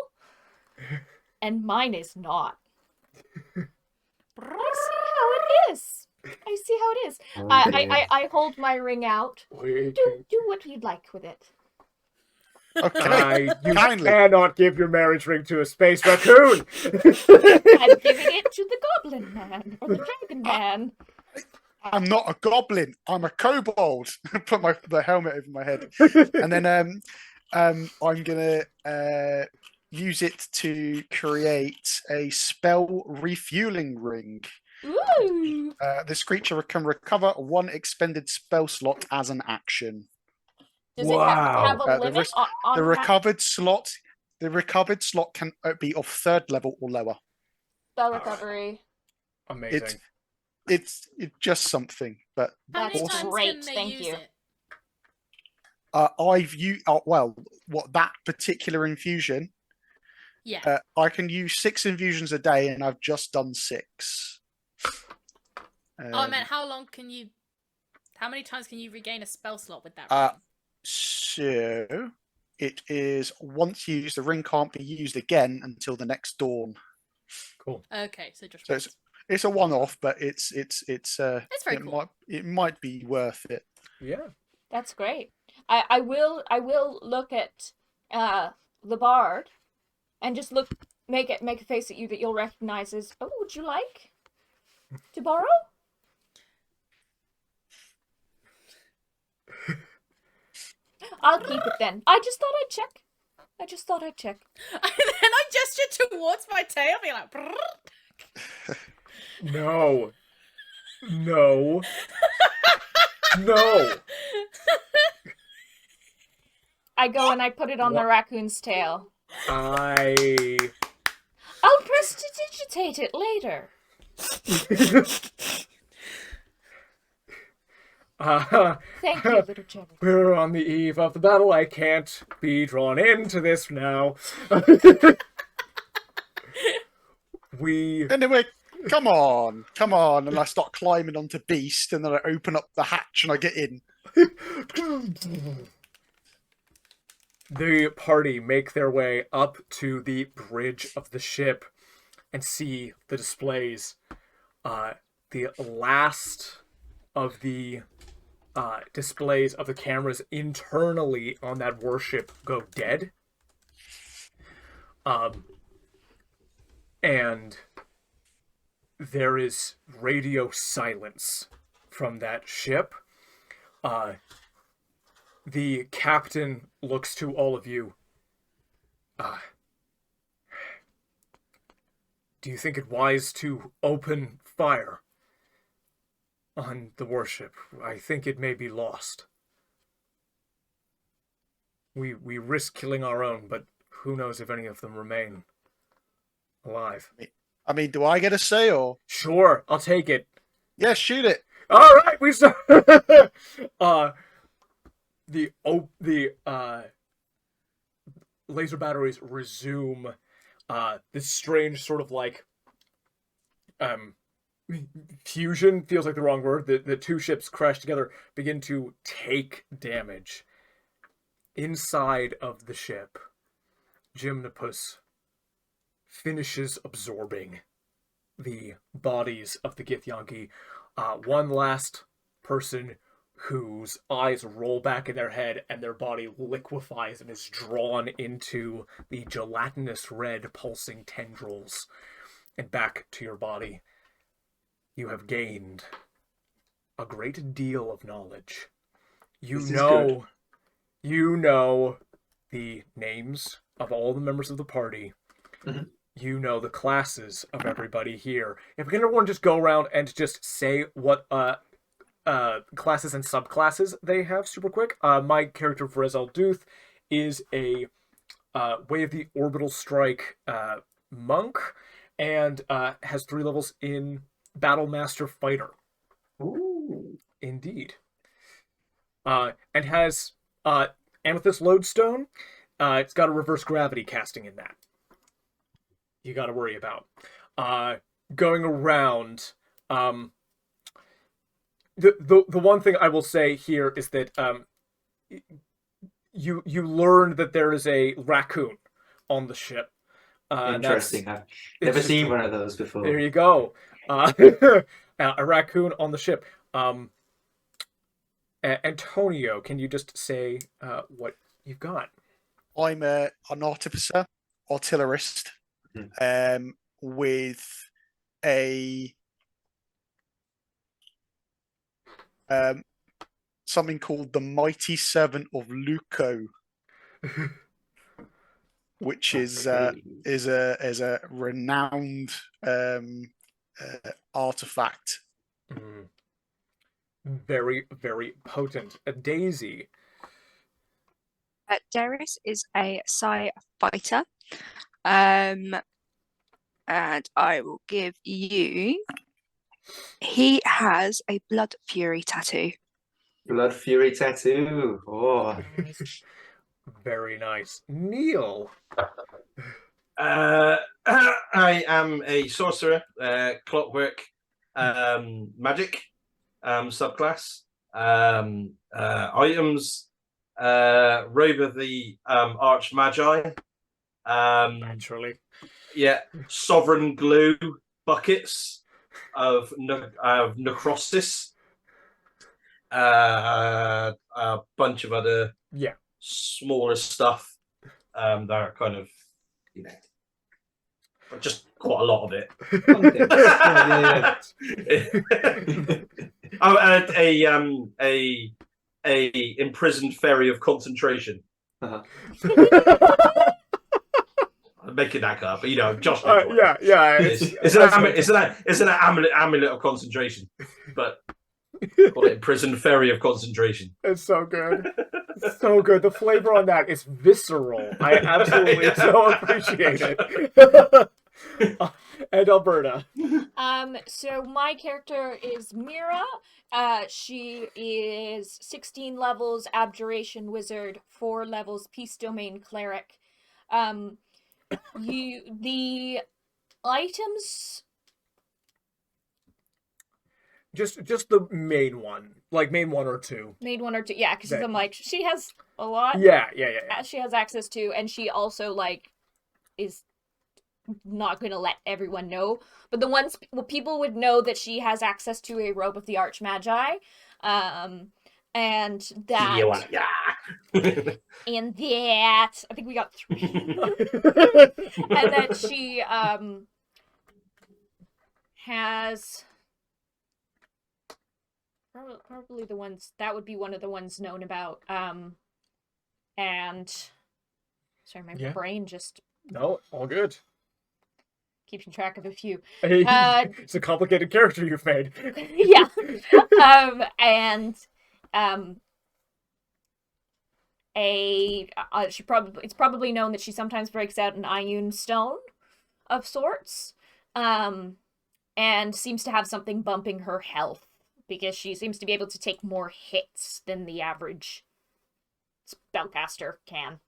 And mine is not. I see how it is. I hold my ring out. Do what you'd like with it. Okay. You Kindly. cannot give your marriage ring to a space raccoon. I'm giving it to the goblin man or the dragon man. I'm not a goblin. I'm a kobold. Put the helmet over my head, and then I'm gonna use it to create a spell refueling ring. Ooh. This creature can recover 1 expended spell slot as an action. Does it have a limit on the recovered slot? The recovered slot can be of 3rd level or lower. spell right. recovery. Amazing. It's just something, but How many That's times great, can they thank use you. it? I've used what that particular infusion. Yeah. I can use 6 infusions a day, and I've just done 6. I meant how many times can you regain a spell slot with that ring? So it is once used. The ring can't be used again until the next dawn. Cool. Okay, so just So it's a one-off, but it's very cool. It might be worth it. Yeah. That's great. I will look at the bard and just make a face at you that you'll recognize as, oh, would you like to borrow? I'll keep it then. I just thought I'd check. And then I gesture towards my tail, being like, "Brrr." No. No. No. I go and I put it on the What? raccoon's tail. I I'll prestidigitate it later. Thank you, little Jericho. We're on the eve of the battle. I can't be drawn into this now. Anyway, come on, and I start climbing onto Beast, and then I open up the hatch and I get in. The party make their way up to the bridge of the ship and see the displays. The last of the displays of the cameras internally on that warship go dead. And there is radio silence from that ship. The captain looks to all of you. Do you think it wise to open fire on the warship? I think it may be lost. We risk killing our own, but who knows if any of them remain alive. I mean, do I get a say or? Sure, I'll take it. Yeah, shoot it. All right, we start. The laser batteries resume. This strange sort of like fusion feels like the wrong word. The two ships crash together, begin to take damage. Inside of the ship, Gymnopus finishes absorbing the bodies of the Githyanki. One last person whose eyes roll back in their head and their body liquefies and is drawn into the gelatinous red pulsing tendrils and back to your body. You have gained a great deal of knowledge. You know the names of all the members of the party. Mm-hmm. You know the classes of everybody here. If we can everyone just go around and just say what classes and subclasses they have super quick. My character, Vrezal Duth, is a Way of the Orbital Strike monk and has 3 levels in Battle Master Fighter. Ooh. Indeed. And has Amethyst Lodestone. It's got a reverse gravity casting in that. You got to worry about. Going around, the one thing I will say here is that you learn that there is a raccoon on the ship. Interesting. I've never seen one of those before. There you go. A raccoon on the ship. Antonio, can you just say what you've got? I'm an artificer, artillerist, with a something called the Mighty Servant of Luco, which is a renowned artifact. Very, very potent. A Daisy. Darius is a Psi fighter. and I will give you. He has a blood fury tattoo. Blood Fury tattoo. Oh, Very nice. Neil. I am a sorcerer, clockwork, magic, subclass. Items, robe of the arch magi. Naturally. Yeah, sovereign glue buckets of necrosis. A bunch of other smaller stuff that are kind of, you know, just quite a lot of it. Oh, and a imprisoned ferry of concentration. Uh-huh. I'm making that up, but you know, Josh. Yeah. It's an amulet of concentration, but call it imprisoned ferry of concentration. It's so good. So good. The flavor on that is visceral. I absolutely so appreciate it. And Alberta. So my character is Mirah. She is 16 levels Abjuration Wizard, 4 levels Peace Domain Cleric. The items. Just the main one, like main one or two. Main one or two, yeah, because I'm like, she has a lot. Yeah. She has access to, and she also like is not going to let everyone know. But the ones people would know that she has access to a robe of the Arch Magi, and that, and that I think we got 3, and that she has. Probably the ones that would be one of the ones known about. And sorry, my brain just all good. Keeping track of a few. It's a complicated character you've made. Yeah. It's probably known that she sometimes breaks out an Ioun stone of sorts, and seems to have something bumping her health, because she seems to be able to take more hits than the average spellcaster can.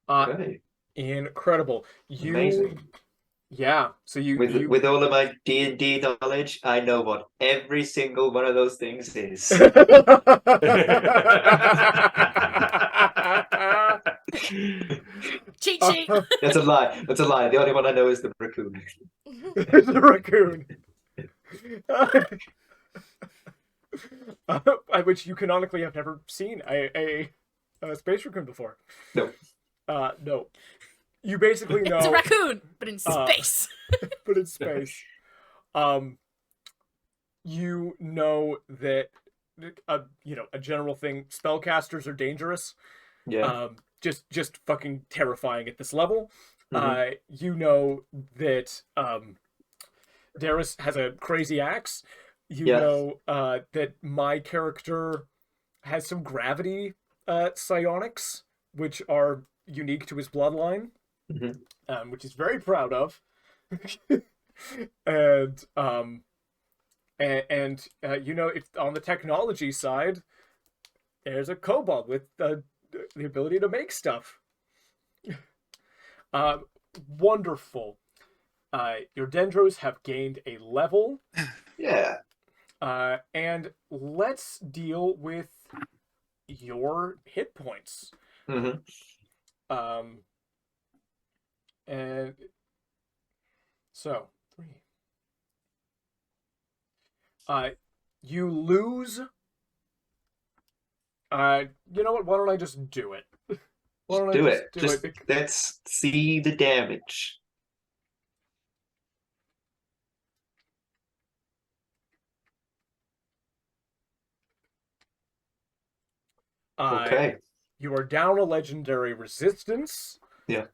okay. Incredible. Amazing. Yeah. So with all of my D&D knowledge, I know what every single one of those things is. Cheat sheet. That's a lie. That's a lie. The only one I know is the raccoon. The raccoon. Which you canonically have never seen a space raccoon before. No. No. You basically know It's a raccoon, but in space. But in space. You know that a general thing, spellcasters are dangerous. Yeah. Just fucking terrifying at this level. You know that Darius has a crazy axe. You know that my character has some gravity psionics, which are unique to his bloodline, which he's very proud of. And you know, if on the technology side, there's a kobold with the ability to make stuff. Wonderful. Your dendros have gained a level. Yeah. And let's deal with your hit points. And so 3. You lose. You know what? Why don't I just do it? Let's see the damage. Okay. You are down a legendary resistance. Yeah.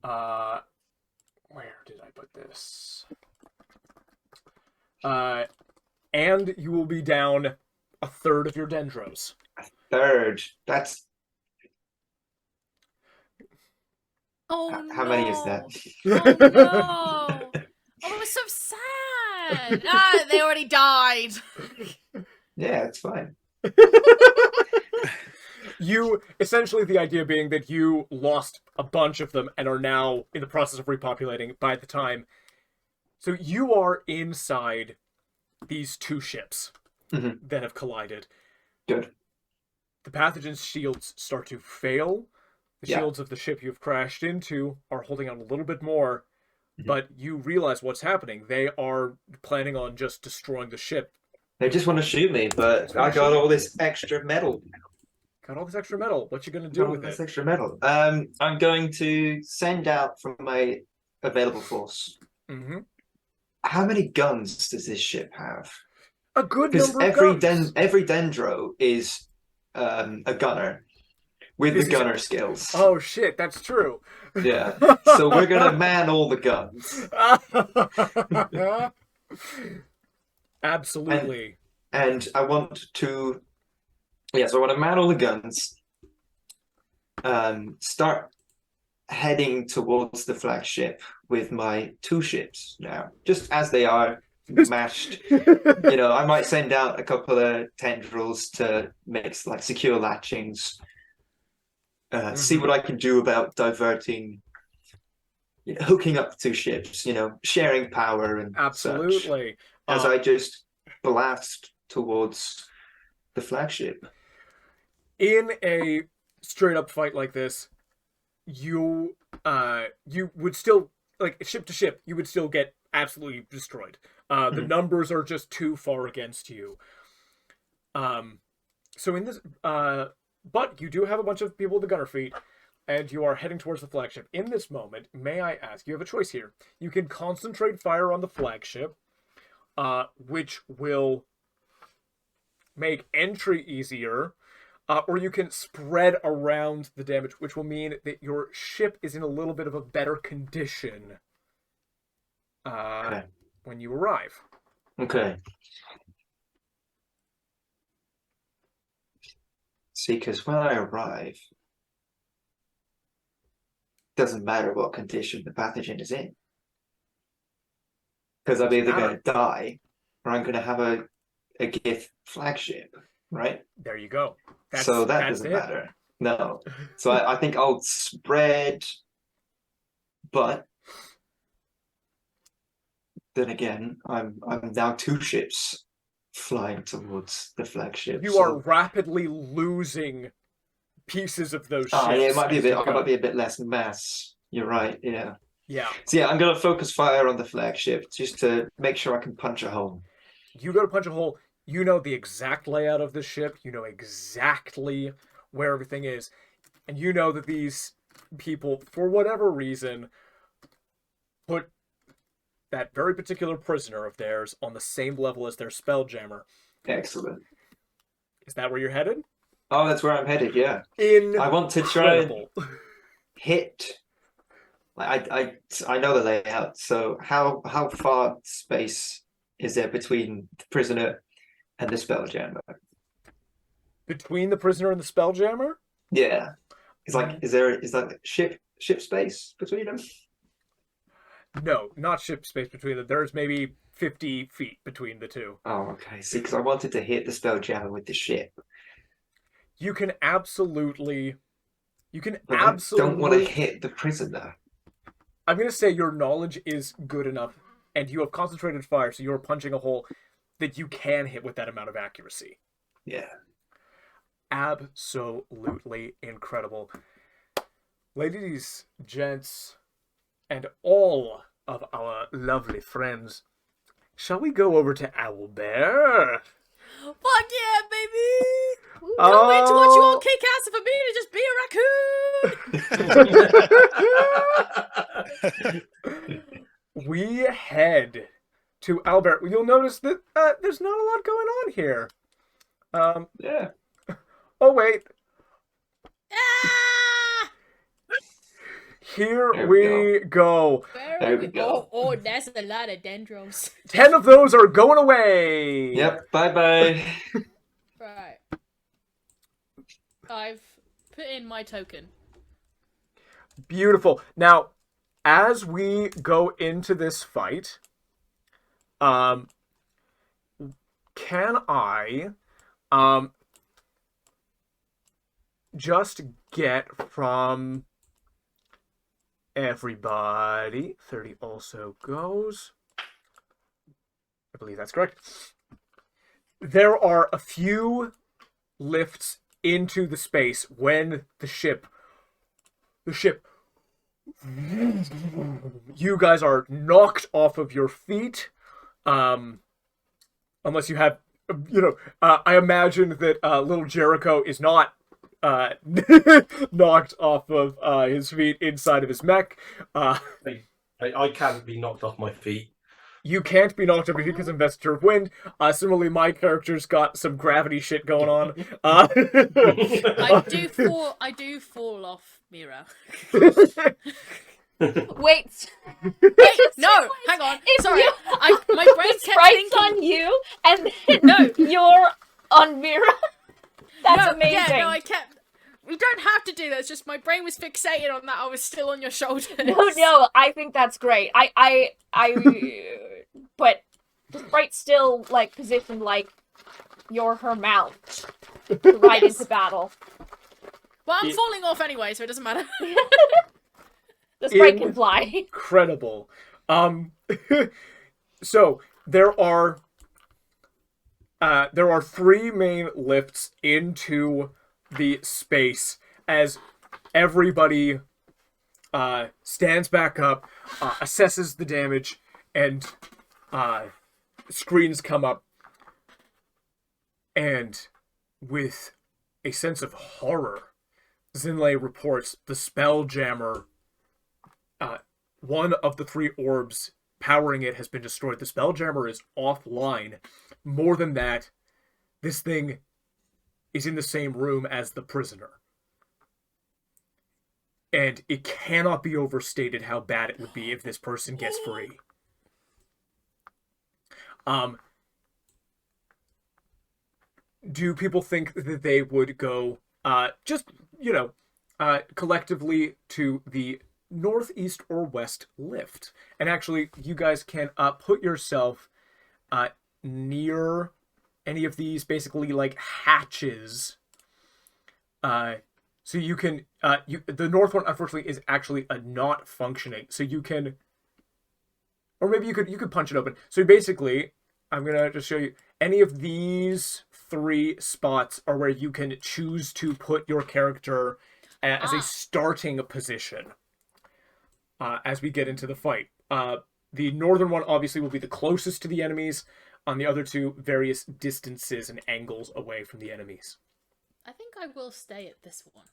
Where did I put this? And you will be down a third of your dendros. Third. That's Oh How many is that? Oh no! Oh, it was so sad. They already died. Yeah, it's fine. You, essentially the idea being that you lost a bunch of them and are now in the process of repopulating by the time. So you are inside these two ships that have collided. Good. The pathogen's shields start to fail. The shields of the ship you've crashed into are holding on a little bit more, but you realize what's happening. They are planning on just destroying the ship. They just want to shoot me, but I got all this extra metal. Got all this extra metal. What you gonna do with This it? extra metal. I'm going to send out from my available force. How many guns does this ship have? A good Because number of guns. every dendro is a gunner with the gunner skills. Oh shit, that's true. Yeah. So we're gonna man all the guns. Absolutely. And I want to, so I want to man all the guns. Start heading towards the flagship with my two ships now, just as they are mashed. I might send out a couple of tendrils to make like secure latchings. See what I can do about diverting, hooking up two ships, sharing power and absolutely such, as I just blast towards the flagship. In a straight up fight like this, you would still, like, ship to ship, you would still get absolutely destroyed. The numbers are just too far against you. So in this, but you do have a bunch of people with the gunner feet, and you are heading towards the flagship. In this moment, may I ask, you have a choice here. You can concentrate fire on the flagship, which will make entry easier, or you can spread around the damage, which will mean that your ship is in a little bit of a better condition when you arrive. Okay. See, because when I arrive, doesn't matter what condition the pathogen is in. Because I'm either going to die, or I'm going to have a Gith flagship, right? There you go. That doesn't matter. No. So I think I'll spread, but then again, I'm now two ships flying towards the flagship. You are rapidly losing pieces of those ships. Yeah, it might be a bit less mass. You're right. Yeah. Yeah. So I'm gonna focus fire on the flagship just to make sure I can punch a hole. You go to punch a hole. You know the exact layout of the ship. You know exactly where everything is, and you know that these people, for whatever reason, put that very particular prisoner of theirs on the same level as their spelljammer. Excellent. Is that where you're headed? Oh, that's where I'm headed. Yeah. I want to try and hit. I know the layout. So how far space is there between the prisoner and the spelljammer? Between the prisoner and the spelljammer? Yeah. It's like is that ship space between them? No, not ship space between them. There's maybe 50 feet between the two. Oh, okay. See, because I wanted to hit the spelljammer with the ship. You can absolutely. I don't want to hit the prisoner. I'm going to say your knowledge is good enough, and you have concentrated fire, so you're punching a hole that you can hit with that amount of accuracy. Yeah. Absolutely incredible. Ladies, gents, and all of our lovely friends, shall we go over to Albert? Fuck yeah, baby! Can't wait to watch you all kick ass for me to just be a raccoon! We head to Albert. You'll notice that there's not a lot going on here. Yeah. Oh, wait. Ah! Here we go. There we go. Oh, that's a lot of dendros. 10 of those are going away. Yep. Bye-bye. Right. I've put in my token. Beautiful. Now, as we go into this fight, can I just get from everybody 30 also goes. I believe that's correct. There are a few lifts into the space when the ship you guys are knocked off of your feet, unless you have, I imagine that little Jericho is not knocked off of his feet inside of his mech. I can't be knocked off my feet. You can't be knocked off your feet because of Investiture of Wind. Similarly, my character's got some gravity shit going on. I do fall off Mirah. Wait, No, hang on. Sorry, you- my brain kept Sprite's thinking. on you, and then No. you're on Mirah. That's No, amazing. Yeah, no, I kept. We don't have to do that. It's just my brain was fixated on that. I was still on your shoulders. No, I think that's great. But the Sprite's still like positioned like you're her mount to ride Yes. into battle. Well, I'm falling off anyway, so it doesn't matter. The Sprite can fly. Incredible. So there are 3 main lifts into the space as everybody stands back up, assesses the damage, and screens come up. And with a sense of horror, Zinlei reports the Spelljammer, one of the 3 orbs powering it has been destroyed. The Spelljammer is offline. More than that, this thing is in the same room as the prisoner. And it cannot be overstated how bad it would be if this person gets free. Do people think that they would go collectively to the northeast or west lift? And actually, you guys can put yourself near any of these basically like hatches. So you can the north one unfortunately is actually not functioning. So you can, or maybe you could punch it open. So basically, I'm gonna just show you any of these 3 spots are where you can choose to put your character as a starting position as we get into the fight. The northern one obviously will be the closest to the enemies. On the other 2, various distances and angles away from the enemies. I think I will stay at this one.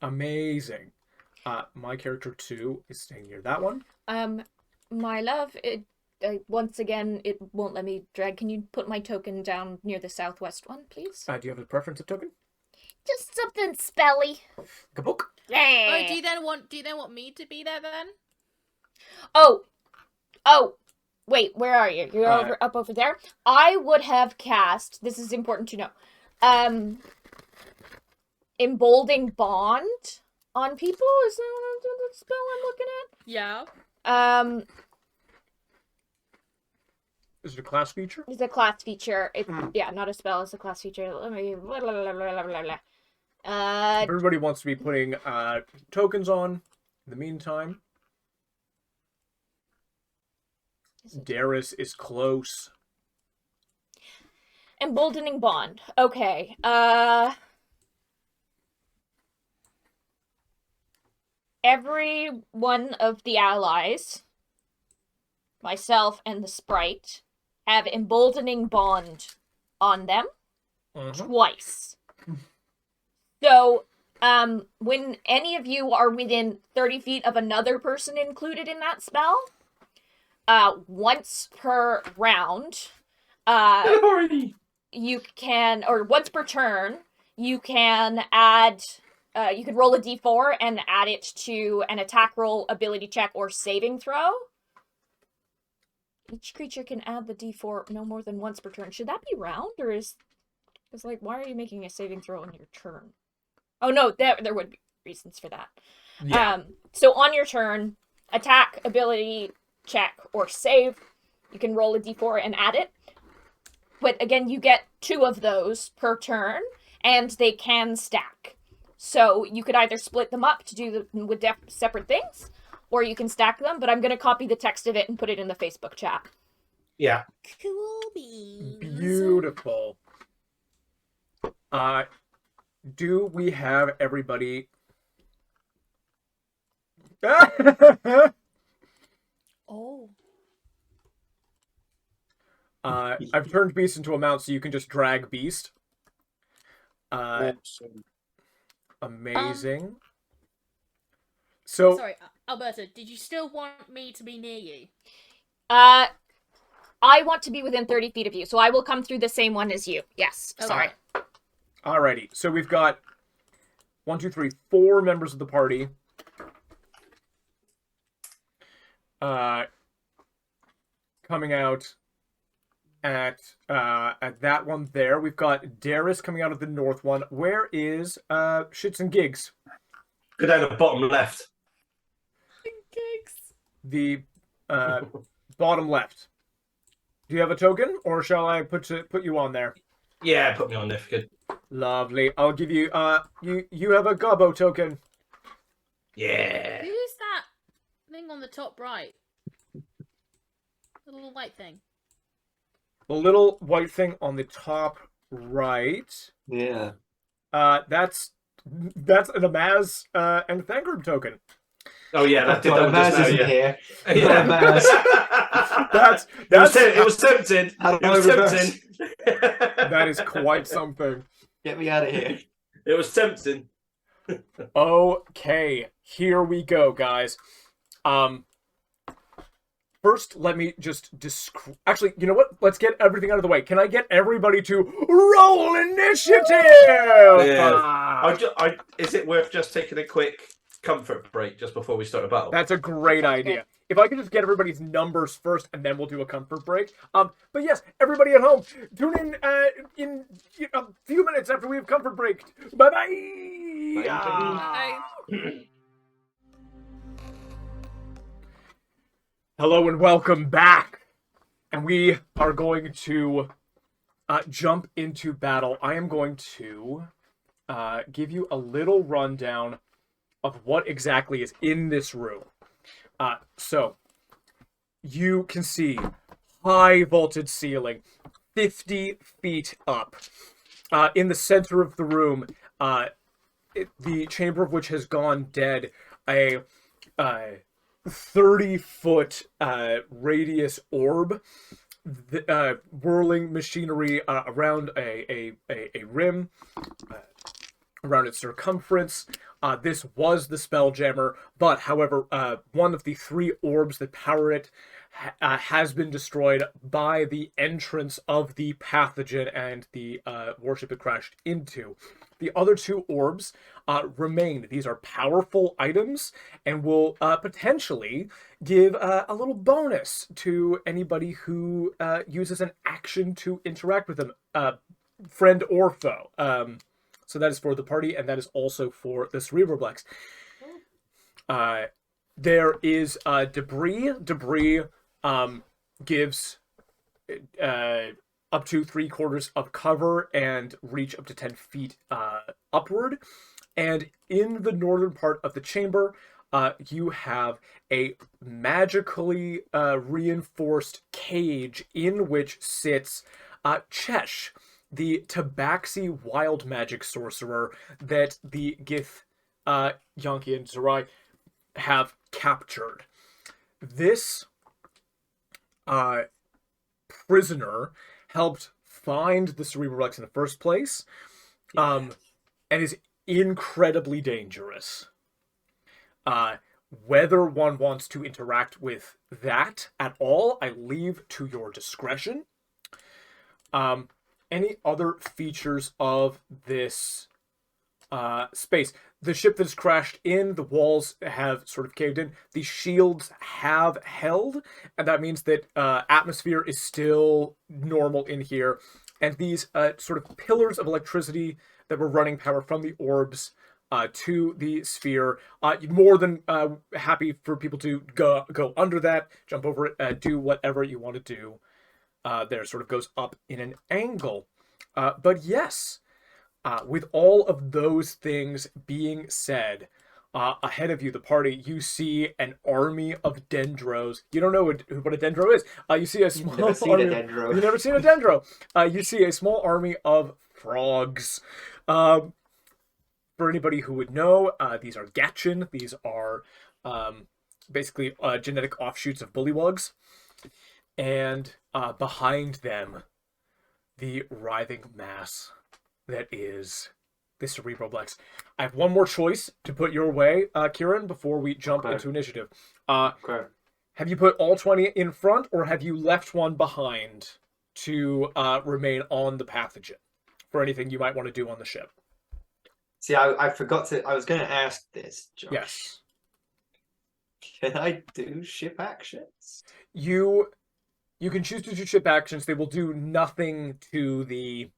Amazing. My character 2 is staying near that one. My love, once again, it won't let me drag. Can you put my token down near the southwest one, please? Do you have a preference of token? Just something spelly. Kabook. Yeah. Oh, do you then want me to be there then? Oh, wait, where are you? You're up over there? I would have cast, this is important to know, Emboldening Bond on people? Is that the spell I'm looking Yeah. at? Is it a class feature? It's a class feature. Yeah, not a spell, it's a class feature. Let me, blah, blah, blah, blah, blah, blah. Everybody wants to be putting tokens on in the meantime. Darius is close. Emboldening Bond. Okay. Every one of the allies, myself and the Sprite, have Emboldening Bond on them twice. So, when any of you are within 30 feet of another person included in that spell, once per round, you can, or once per turn, you can add, you could roll a d4 and add it to an attack roll, ability check, or saving throw. Each creature can add the d4 no more than once per turn. Should that be round, or is like, why are you making a saving throw on your turn? Oh no, there would be. reasons for that. Yeah. So on your turn, attack, ability, check, or save, you can roll a d4 and add it. But again, you get 2 of those per turn, and they can stack. So you could either split them up to do them with separate things, or you can stack them, but I'm going to copy the text of it and put it in the Facebook chat. Yeah. Cool beans. Beautiful. Do we have everybody? Oh. I've turned Beast into a mount, so you can just drag Beast. Awesome. Amazing. So, Sorry, Alberta, did you still want me to be near you? I want to be within 30 feet of you, so I will come through the same one as you. Yes, Okay. sorry. alrighty. So we've got 1, 2, 3, 4 members of the party. Coming out at that one there. We've got Darius coming out of the north one. Where is Shits and Gigs? Go down the bottom left. Gigs. The bottom left. Do you have a token, or shall I put you on there? Yeah, put me on there. Good. Lovely. I'll give you you have a Gobbo token. Yeah. Who's that thing on the top right? The little white thing. The little white thing on the top right. Yeah. That's an Amaz and Thangrum token. Oh yeah, that did Well, that one just Maz now, isn't yeah. here. Yeah. Maz. It was tempting. How It do I was reverse? tempting. That is quite something. Get me out of here. It was tempting. Okay, here we go, guys. First, let me just describe. Actually, you know what? Let's get everything out of the way. Can I get everybody to roll initiative? Yeah. Is it worth just taking a quick comfort break just before we start a battle? That's a great idea. If I could just get everybody's numbers first, and then we'll do a comfort break. But yes, everybody at home, tune in a few minutes after we have comfort break. Bye-bye. Bye. Hello and welcome back. And we are going to jump into battle. I am going to give you a little rundown of what exactly is in this room. So, you can see high vaulted ceiling, 50 feet up. In the center of the room, the chamber of which has gone dead, a 30-foot radius orb, whirling machinery around a rim, around its circumference. This was the Spelljammer, but however, one of the 3 orbs that power it has been destroyed by the entrance of the pathogen and the warship it crashed into. The other 2 orbs remain. These are powerful items and will potentially give a little bonus to anybody who uses an action to interact with them, friend or foe. So that is for the party, and that is also for the Cerebroblex. There is debris. Debris gives up to 3/4 of cover and reach up to 10 feet upward. And in the northern part of the chamber, you have a magically reinforced cage in which sits Chesh, the Tabaxi wild magic sorcerer that the Gith, Yanki, and Zerai have captured. This prisoner helped find the Cerebroblex in the first place, and is incredibly dangerous. Whether one wants to interact with that at all, I leave to your discretion. Any other features of this space? The ship that's crashed in, the walls have sort of caved in. The shields have held, and that means that atmosphere is still normal in here. And these sort of pillars of electricity that were running power from the orbs to the sphere. You're more than happy for people to go under that, jump over it, do whatever you want to do. There sort of goes up in an angle. But yes, with all of those things being said, ahead of you, the party, you see an army of dendros. You don't know what a dendro is. You see a small Never seen army. a dendro. You've never seen a dendro. You see a small army of frogs. For anybody who would know, these are Gatchin. These are basically genetic offshoots of bullywugs. And behind them, the writhing mass that is the Cerebroblex. I have one more choice to put your way, Kieran, before we jump into initiative. Okay. Have you put all 20 in front, or have you left one behind to remain on the pathogen for anything you might want to do on the ship? See, I forgot to. I was going to ask this, Josh. Yes. Can I do ship actions? You can choose to do ship actions. They will do nothing to the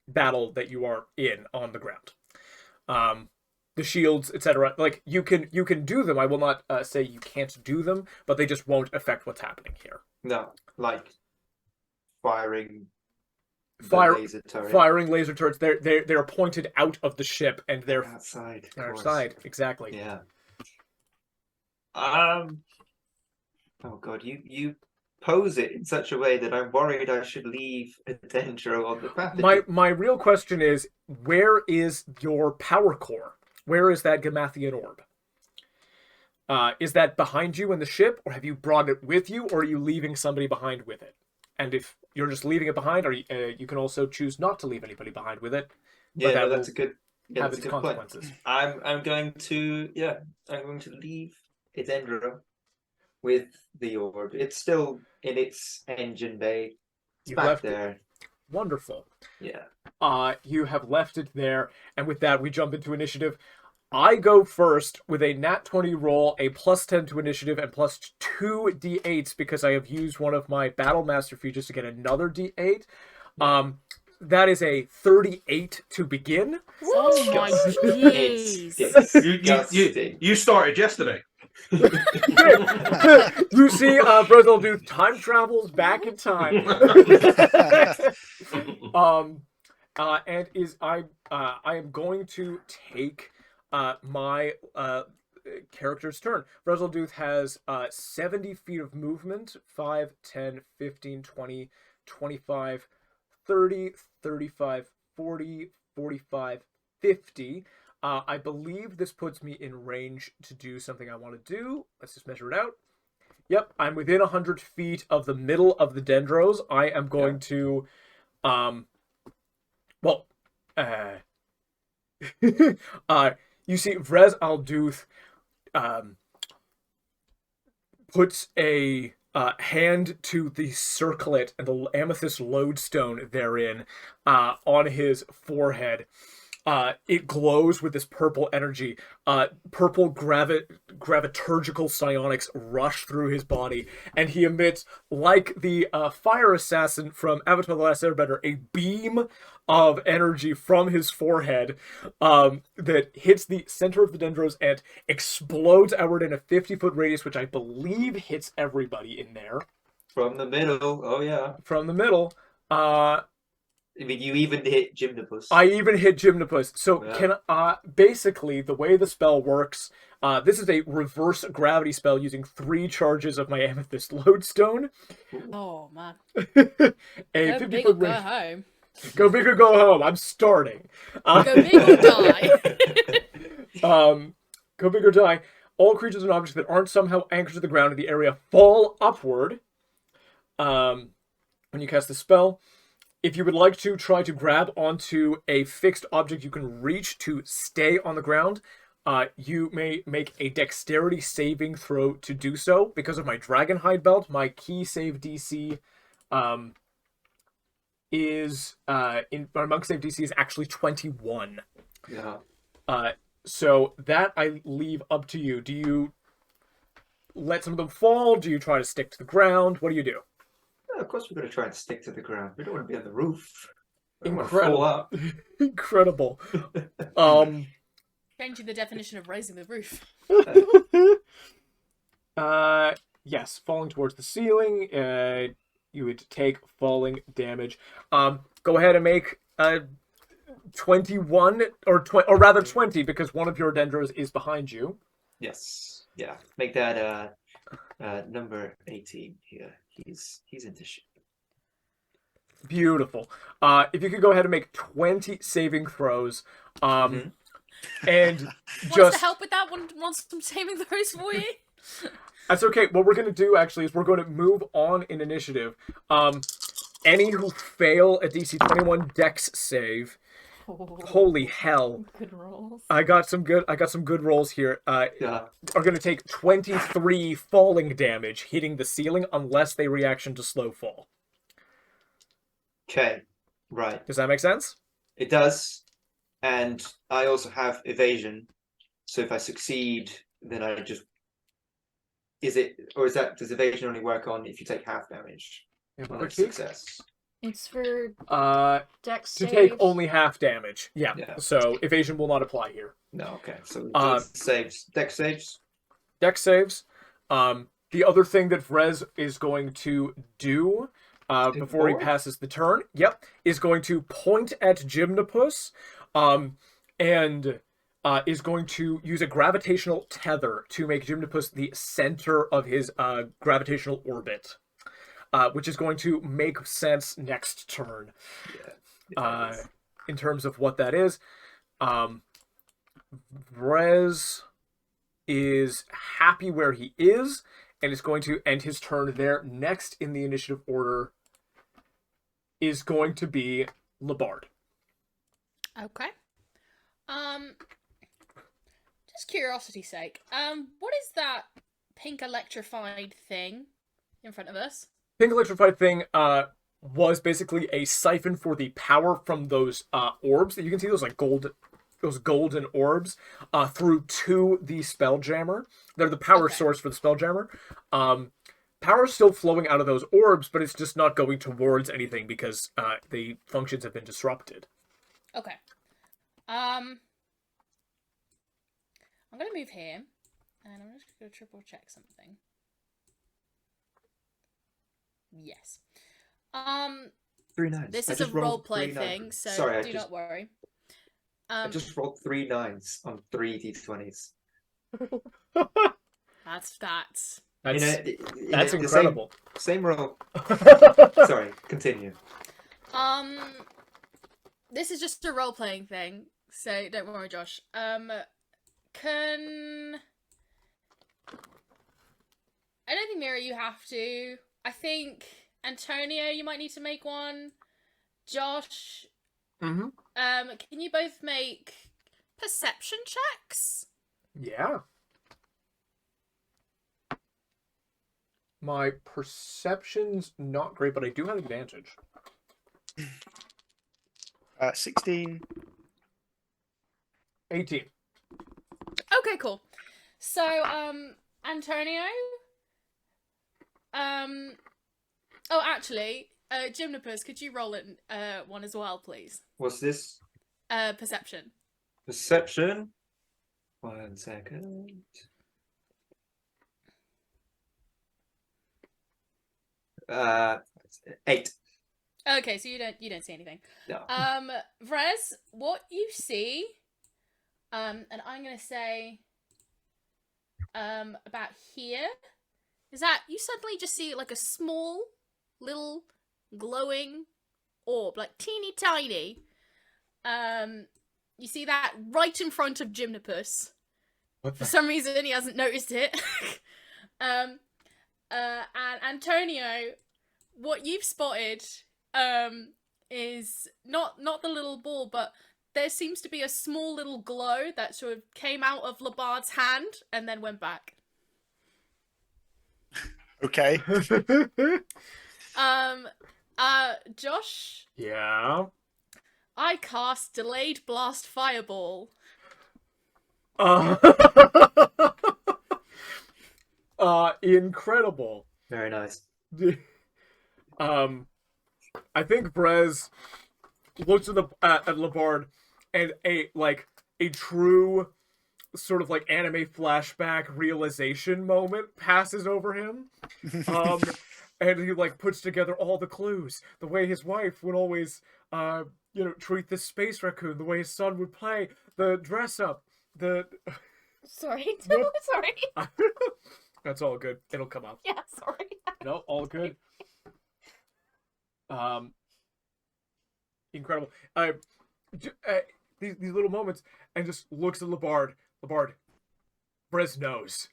battle that you are in on the ground. The shields, etc. Like you can do them. I will not say you can't do them, but they just won't affect what's happening here. No, like firing laser turret. Firing laser turrets. They're pointed out of the ship, and they're outside. They're outside, exactly. Yeah. Oh god, you pose it in such a way that I'm worried I should leave a dendro on the pathogen. My real question is, where is your power core? Where is that Gamathian orb? Is that behind you in the ship, or have you brought it with you, or are you leaving somebody behind with it? And if you're just leaving it behind, or you can also choose not to leave anybody behind with it. Yeah, no, that's a good. Yeah, have that's its a good point. consequences. I'm going to leave a dendro with the orb. It's still in its engine bay. It's You've back left there. it. Wonderful. Yeah. You have left it there, and with that, we jump into initiative. I go first with a nat 20 roll, a plus 10 to initiative, and plus 2 d8s because I have used one of my battle master features to get another d8. That is a 38 to begin. Oh my It's jeez. You started yesterday. You see, Brother Dude time travels back in time. And I am going to take my character's turn. Resolduth has 70 feet of movement, 5, 10, 15, 20, 25, 30, 35, 40, 45, 50. I believe this puts me in range to do something I want to do. Let's just measure it out. Yep, I'm within 100 feet of the middle of the dendros. I am going to, you see, Vrez Alduth puts a hand to the circlet and the amethyst lodestone therein on his forehead. It glows with this purple energy. Purple graviturgical psionics rush through his body, and he emits, like the fire assassin from Avatar: The Last Airbender, a beam of energy from his forehead that hits the center of the dendros and explodes outward in a 50-foot radius, which I believe hits everybody in there. From the middle. Oh yeah. From the middle. I mean, you even hit Gymnopus. I even hit Gymnopus. So Yeah. basically the way the spell works, this is a reverse gravity spell using 3 charges of my amethyst lodestone. Oh man. A Go 50 big or foot go range. home. Go big or go home. I'm starting. Go big or die. Go big or die. All creatures and objects that aren't somehow anchored to the ground in the area fall upward when you cast the spell. If you would like to try to grab onto a fixed object you can reach to stay on the ground, you may make a dexterity saving throw to do so. Because of my Dragonhide belt, my key save DC is my monk save DC is actually 21. Yeah. So that I leave up to you. Do you let some of them fall? Do you try to stick to the ground? What do you do? Well, of course, we're going to try and stick to the ground. We don't want to be on the roof. We don't want to Incredible. fall up. Incredible. Changing the definition of raising the roof. Yes, falling towards the ceiling. You would take falling damage. Go ahead and make 21 or rather 20 because one of your dendros is behind you. Yes. Yeah. Make that number 18 here. He's into shit. Beautiful. If you could go ahead and make 20 saving throws. And Wants to help with that? Wants some saving throws for you? That's okay. What we're going to do, actually, is we're going to move on in initiative. Any who fail a DC 21 Dex save, holy hell! Good rolls. I got some good rolls here. Yeah. Are going to take 23 falling damage hitting the ceiling unless they reaction to slow fall. Okay. Right. Does that make sense? It does. And I also have evasion. So if I succeed, then I just... does evasion only work on if you take half damage? Yeah, On a quick success. It's for Dex to saves. take only half damage. Yeah. Yeah. So evasion will not apply here. No, okay. So saves. Dex saves. Dex saves. The other thing that Vrez is going to do before he passes the turn, is going to point at Gymnopus, and is going to use a gravitational tether to make Gymnopus the center of his gravitational orbit, which is going to make sense next turn. Yeah. In terms of what that is, Vrez is happy where he is and is going to end his turn there. Next in the initiative order is going to be Labard. Okay. Just curiosity's sake, what is that pink electrified thing in front of us? Pink electrified thing was basically a siphon for the power from those orbs that you can see, those golden orbs through to the Spelljammer. They're the power source for the Spelljammer. Power is still flowing out of those orbs, but it's just not going towards anything because the functions have been disrupted. Okay. I'm going to move here, and I'm just going to triple check something. Yes. 3 9s. This is a roleplay thing, so Sorry, do not worry. I just rolled 3 9s on 3 d20s. That's That's incredible. Same roll. Sorry, continue. This is just a role-playing thing, so don't worry, Josh. I don't think, Mirah, you have to. I think, Antonio, you might need to make one. Josh, Mm-hmm. Can you both make perception checks? Yeah. My perception's not great, but I do have advantage. 16. 18. Okay, cool. So, Antonio? Oh, actually, Gymnopus, could you roll it one as well, please? What's this? Perception. Perception? 1 second. Uh, 8. Okay, so you don't see anything. No. Vrez, what you see, and I'm gonna say, about here, is that you suddenly just see like a small, little, glowing orb, like teeny tiny. You see that right in front of Gymnopus. For some reason, he hasn't noticed it. And Antonio, what you've spotted is not the little ball, but there seems to be a small little glow that sort of came out of Labard's hand and then went back. Okay. Josh? Yeah. I cast Delayed Blast Fireball. Incredible. Very nice. I think Brez looks at Labard and a true sort of like anime flashback realization moment passes over him. And he like puts together all the clues, the way his wife would always treat this space raccoon, the way his son would play, the dress up, the Sorry. What? Sorry. That's all good. It'll come up. Yeah, sorry. No, all good. Incredible. These little moments, and just looks at Labard. Labard, Brez knows.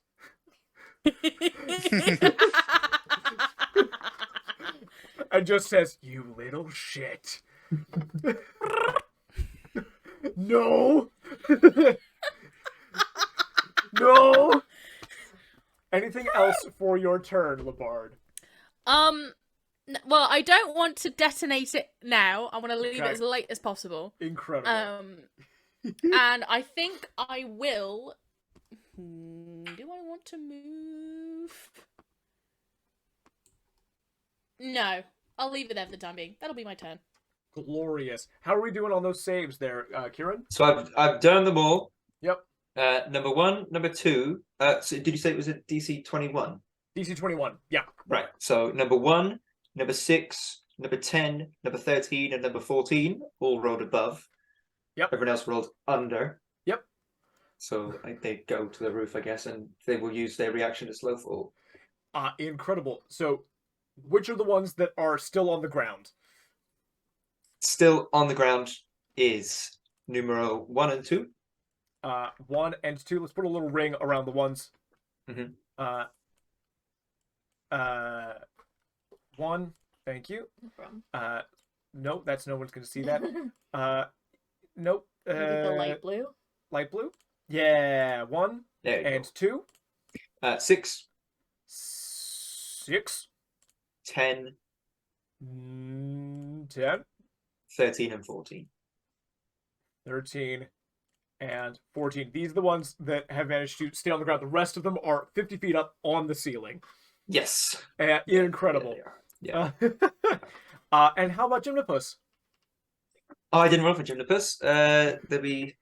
And just says, "You little shit." No. No. Anything else for your turn, Labard? Well, I don't want to detonate it now. I want to leave it as late as possible. Incredible. And I think I will. Do I want to move? No, I'll leave it there for the time being. That'll be my turn. Glorious. How are we doing on those saves there, Kieran? So I've done them all. Yep. Number 1, number 2. So did you say it was a DC 21? DC 21. Yeah. Right. So number 1, number 6, number 10, number 13, and number 14 all rolled above. Yep. Everyone else rolled under. Yep. So they go to the roof, I guess, and they will use their reaction to slow fall. Incredible. So, which are the ones that are still on the ground? Still on the ground is numero 1 and 2. 1 and 2. Let's put a little ring around the ones. Mm-hmm. 1. Thank you. No problem. Nope, that's no one's gonna see that. Nope. Maybe the light blue. Light blue. Yeah, 1 There you and go. 2. 6, 6. 10, 10. 13, and 14. 13 and 14. These are the ones that have managed to stay on the ground. The rest of them are 50 feet up on the ceiling. Yes. Incredible. Yeah. And how about Gymnopus? Oh, I didn't roll for Gymnopus. There'll be.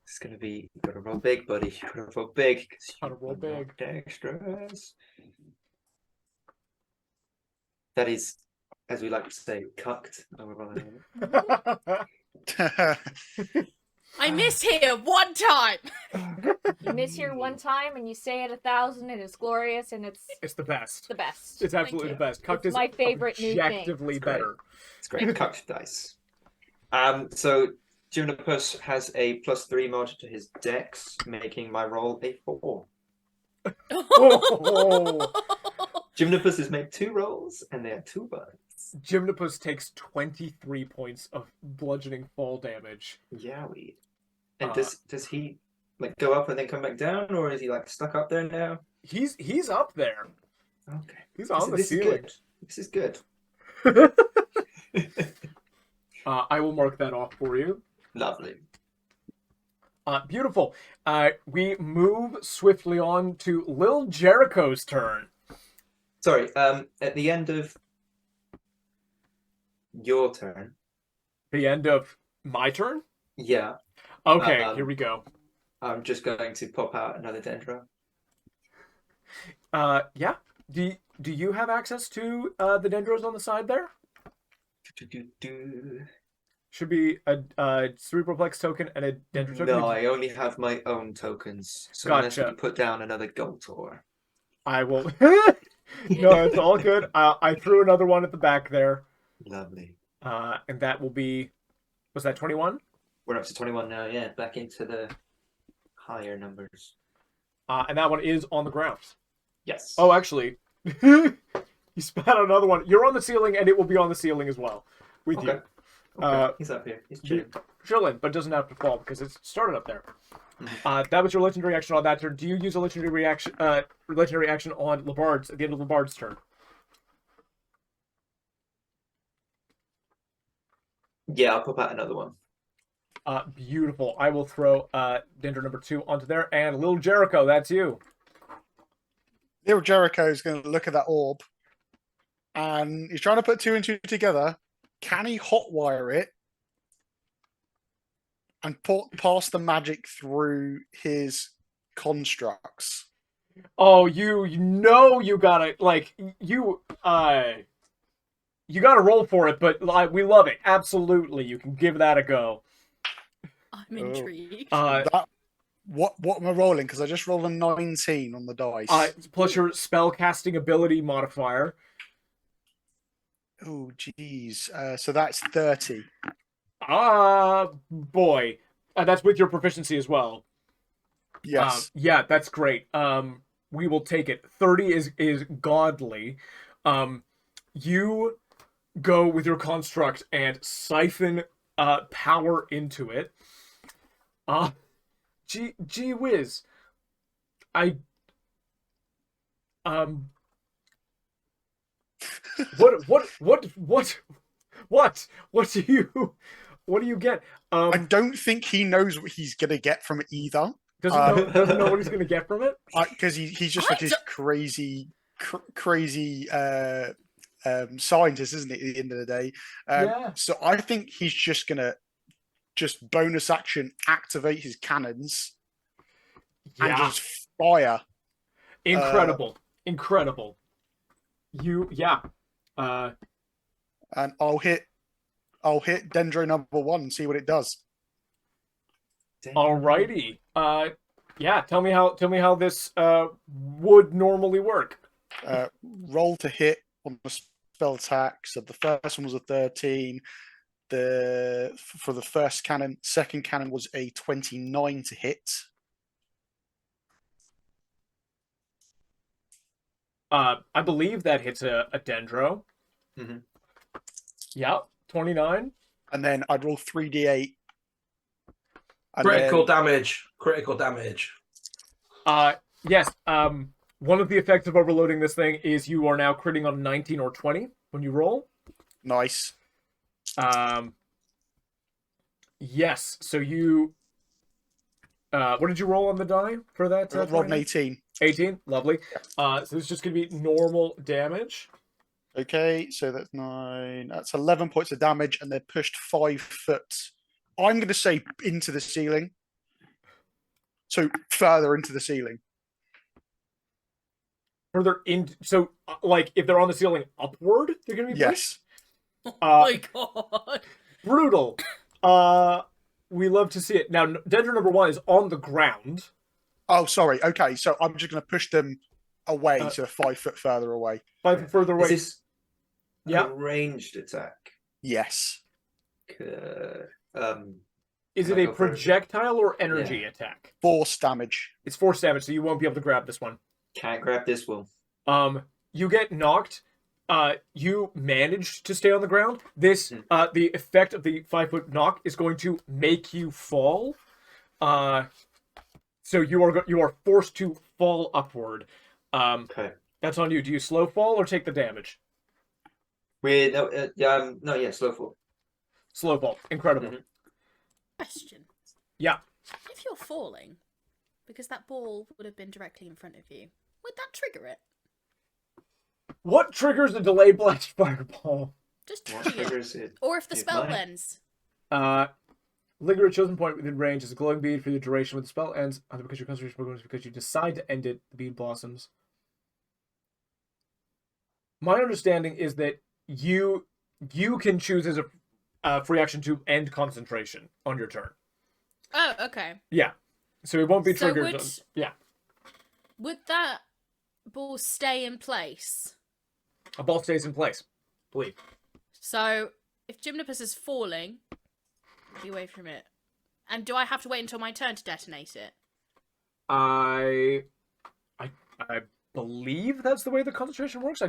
It's gonna be. You gotta roll big, buddy. You gotta roll big. Gotta roll big. Extras. That is, as we like to say, cucked. Oh, we're rolling. I miss here one time. You miss here one time and you say it 1,000 and it's glorious and it's the best. the best. It's absolutely the you. best. Cucked It's is my favorite new thing. objectively It's great. better. It's great. Cucked dice. So Gymnopus has a +3 margin to his dex, making my roll a 4. Oh. Gymnopus has made 2 rolls, and they are 2 bugs. Gymnopus takes 23 points of bludgeoning fall damage. Yeah, And does he like go up and then come back down, or is he like stuck up there now? He's up there. Okay, He's on the this ceiling. Is good. This is good. I will mark that off for you. Lovely. Beautiful. We move swiftly on to Lil Jericho's turn. Sorry. At the end of your turn. The end of my turn? Yeah. Okay, here we go. I'm just going to pop out another dendro. Yeah. Do you have access to the dendros on the side there? Should be a Cerebroblex token and a dendro token. No, I only have my own tokens. So Gotcha. unless you put down another Goltor. I will. No, it's all good. I threw another one at the back there. Lovely. And that will be. Was that 21? We're up to 21 now. Yeah, back into the higher numbers. And that one is on the ground. Yes. Oh, actually, you spat out another one. You're on the ceiling, and it will be on the ceiling as well with you. Okay. He's up here. He's chilling. Chilling, but doesn't have to fall because it started up there. That was your legendary action on that turn. Do you use a legendary action on Labard's at the end of Labard's turn? Yeah, I'll pop out another one. Beautiful. I will throw Dendro number 2 onto there, and Lil Jericho, that's you. Little Jericho is going to look at that orb, and he's trying to put 2 and 2 together. Can he hotwire it and pass the magic through his constructs. Oh, you know you gotta you gotta roll for it, but we love it. Absolutely, you can give that a go. I'm intrigued. What am I rolling? Because I just rolled a 19 on the dice. Plus your spell casting ability modifier. Oh, geez. So that's 30. Boy, that's with your proficiency as well. Yes. Yeah, that's great. We will take it. 30 is godly. You go with your construct and siphon power into it. Gee whiz. What do you get? I don't think he knows what he's gonna get from it either. Doesn't know what he's gonna get from it? Because he's just like this crazy scientist, isn't he, at the end of the day? Yeah. So I think he's just gonna bonus action activate his cannons and just fire. Incredible. And I'll hit Dendro number 1 and see what it does. Alrighty. Tell me how this would normally work. Roll to hit on the spell attack. So the first one was a 13. For the first cannon, second cannon was a 29 to hit. I believe that hits a Dendro. Mhm. Yeah, 29. And then I'd roll 3d8. Critical damage. Yes. One of the effects of overloading this thing is you are now critting on 19 or 20 when you roll. Nice. Yes. So you. What did you roll on the die for that? I rolled an 18. 18. Lovely. So this is just gonna be normal damage. Okay, so that's 9. That's 11 points of damage, and they're pushed 5 foot. I'm going to say into the ceiling. So further into the ceiling. Further in. So, like, if they're on the ceiling upward, they're going to be pushed? Yes. Oh my god. Brutal. We love to see it. Now, Dendro number 1 is on the ground. Oh, sorry. Okay, so I'm just going to push them away, so 5 foot further away. 5 foot further away. Is this a ranged attack? Yes. Is it a projectile or energy attack? Force damage. It's force damage, so you won't be able to grab this one. Can't grab this one. You get knocked. You managed to stay on the ground. This, the effect of the 5 foot knock is going to make you fall. So you are forced to fall upward. Okay. That's on you. Do you slow fall or take the damage? Slow fall. Slow fall. Incredible. Mhm. Question. Yeah. If you're falling, because that ball would have been directly in front of you, would that trigger it? What triggers a delayed blast fireball? Just What trigger it. triggers it? Or if the It spell might. ends. Linger at a chosen point within range is a glowing bead for the duration when the spell ends. Either because your concentration goes because you decide to end it, the bead blossoms. My understanding is that you can choose as a free action to end concentration on your turn. Oh, okay. Yeah. So it won't be So triggered. would that ball stay in place? A ball stays in place. Believe. So if Gymnopus is falling, be away from it. And do I have to wait until my turn to detonate it? I believe that's the way the concentration works.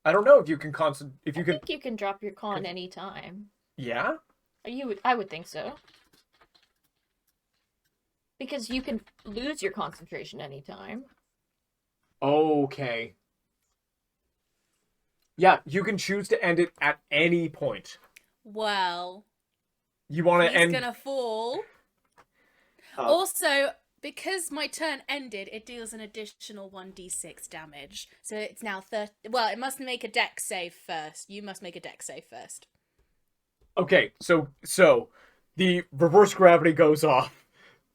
I don't know if you can I think you can drop your con anytime. Yeah. I would think so. Because you can lose your concentration anytime. Okay. Yeah, you can choose to end it at any point. Well, You want to he's end? gonna fall. Oh. Also, because my turn ended, it deals an additional 1d6 damage. So it's now 30. Well, it must make a dex save first. You must make a dex save first. Okay, so the reverse gravity goes off.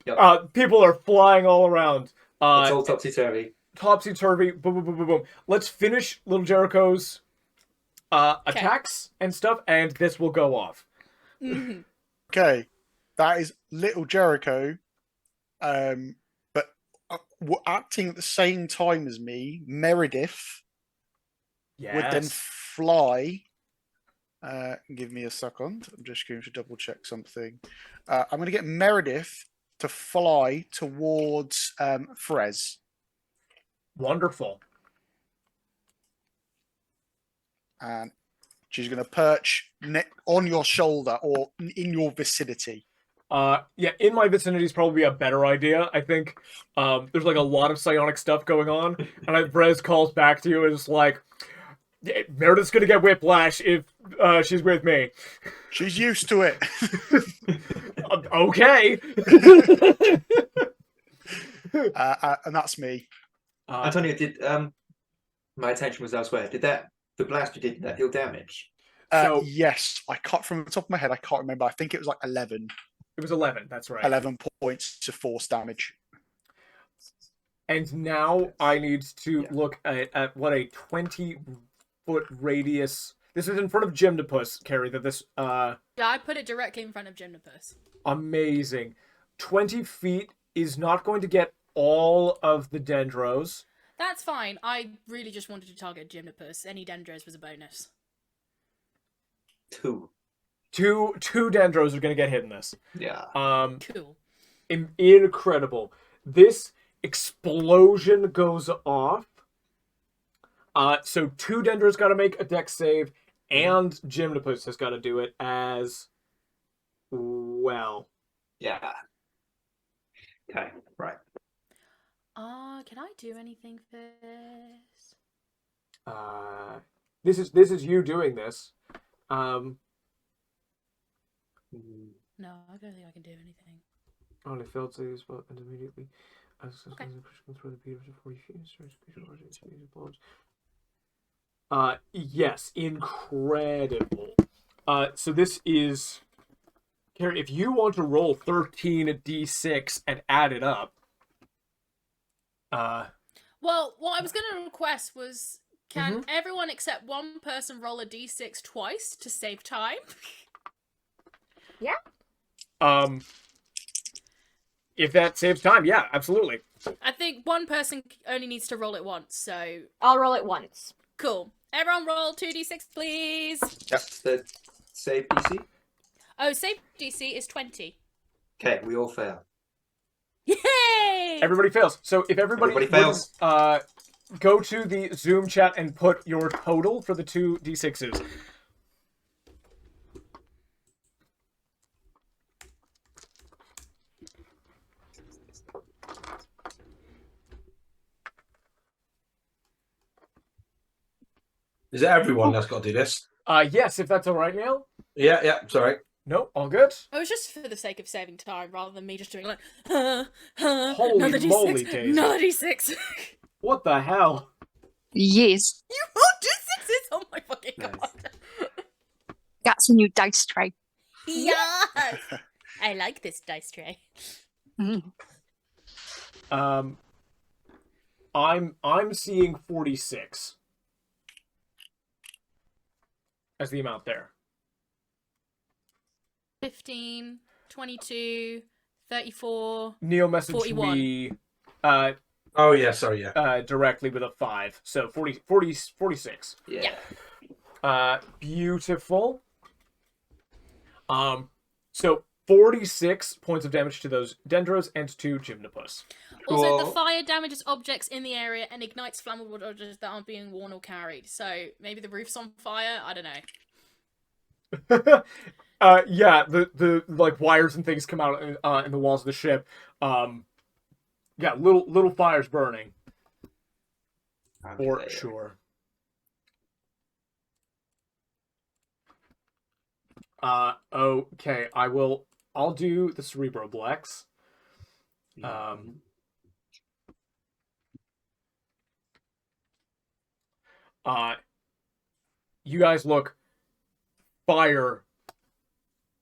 Yep. People are flying all around. It's all topsy-turvy. Topsy-turvy. Boom, boom, boom, boom, boom. Let's finish little Jericho's attacks and stuff, and this will go off. Mhm. Okay, that is little Jericho, but acting at the same time as me, Meredith would then Yes. fly. Give me a second. I'm just going to double check something. I'm going to get Meredith to fly towards Frez. Wonderful. And she's going to perch on your shoulder or in your vicinity. Yeah, in my vicinity is probably a better idea. I think there's like a lot of psionic stuff going on, and Brez calls back to you and is like, yeah, Meredith's gonna get whiplash if she's with me. She's used to it. Okay. And that's me. Antonio, did my attention was elsewhere. Did the blast you did that deal damage? So yes, I cut from the top of my head. I can't remember. I think it was like 11. it was 11. That's right. 11 points to force damage. And now I need to look at what a 20-foot radius. This is in front of Gymnopus, Carrie. That this. Yeah, I put it directly in front of Gymnopus. Amazing. 20 feet is not going to get all of the dendros. That's fine. I really just wanted to target Gymnopus. Any dendros was a bonus. 2. Two dendros are going to get hit in this. Yeah. Cool. Incredible. This explosion goes off. So 2 dendros got to make a dex save, and Gymnopus has got to do it as well. Yeah. Okay. Right. Can I do anything for this? This is you doing this. No, I don't think I can do anything. On a failed save spot and immediately. Okay. Yes, incredible. So this is, Carrie, if you want to roll 13d6 and add it up. Well, what I was going to request was, can everyone except one person roll a d6 twice to save time? Yeah. If that saves time, yeah, absolutely. I think one person only needs to roll it once, so I'll roll it once. cool. Everyone roll 2d6, please. That's the save DC. Oh, save DC is 20. Okay, we all fail. Yay! Everybody fails. So if everybody fails. Go to the Zoom chat and put your total for the 2d6s. Is it everyone that's got to do this? Yes, if that's all right, Neil. Yeah, sorry. No, all good. It was just for the sake of saving time, rather than me just doing like, Holy another d6, moly, Daisy. another d6. What the hell? Yes, You rolled d6s! Oh my fucking god. that's a new dice tray. Yes! I like this dice tray. Mm. I'm seeing 46 as the amount there. 15, 22, 34. Neil messaged 41. me Oh, yeah, sorry, yeah. directly with a 5. So 46. Yeah. Beautiful. So 46 points of damage to those dendros and to Gymnopus. Also, the Cool. fire damages objects in the area and ignites flammable objects that aren't being worn or carried. So maybe the roof's on fire? I don't know. Yeah, the like wires and things come out in the walls of the ship. Yeah, little fires burning for Okay. sure. Okay, I'll do the Cerebroblex. You guys look fire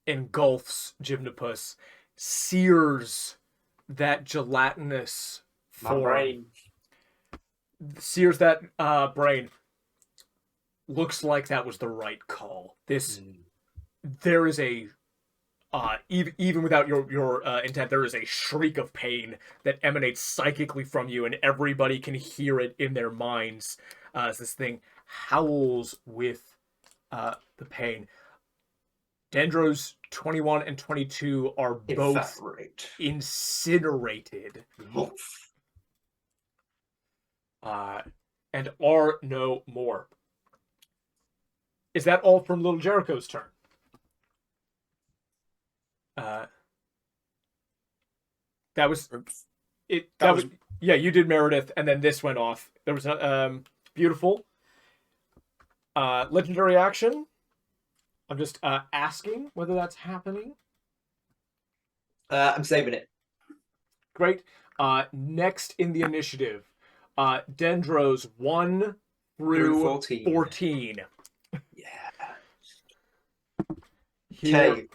engulfs Gymnopus, sears that gelatinous My form. brain. Sears that brain. Looks like that was the right call. There is a even without your intent, there is a shriek of pain that emanates psychically from you, and everybody can hear it in their minds as this thing howls with the pain. Dendro's 21 and 22 are both Evaporate. incinerated. Oof. And are no more. Is that all from Little Jericho's turn? That was it. That was yeah. You did Meredith, and then this went off. There was a beautiful legendary action. I'm just asking whether that's happening. I'm saving it. Great. Next in the initiative, Dendro's 1 through 14. Yeah. Here- Okay.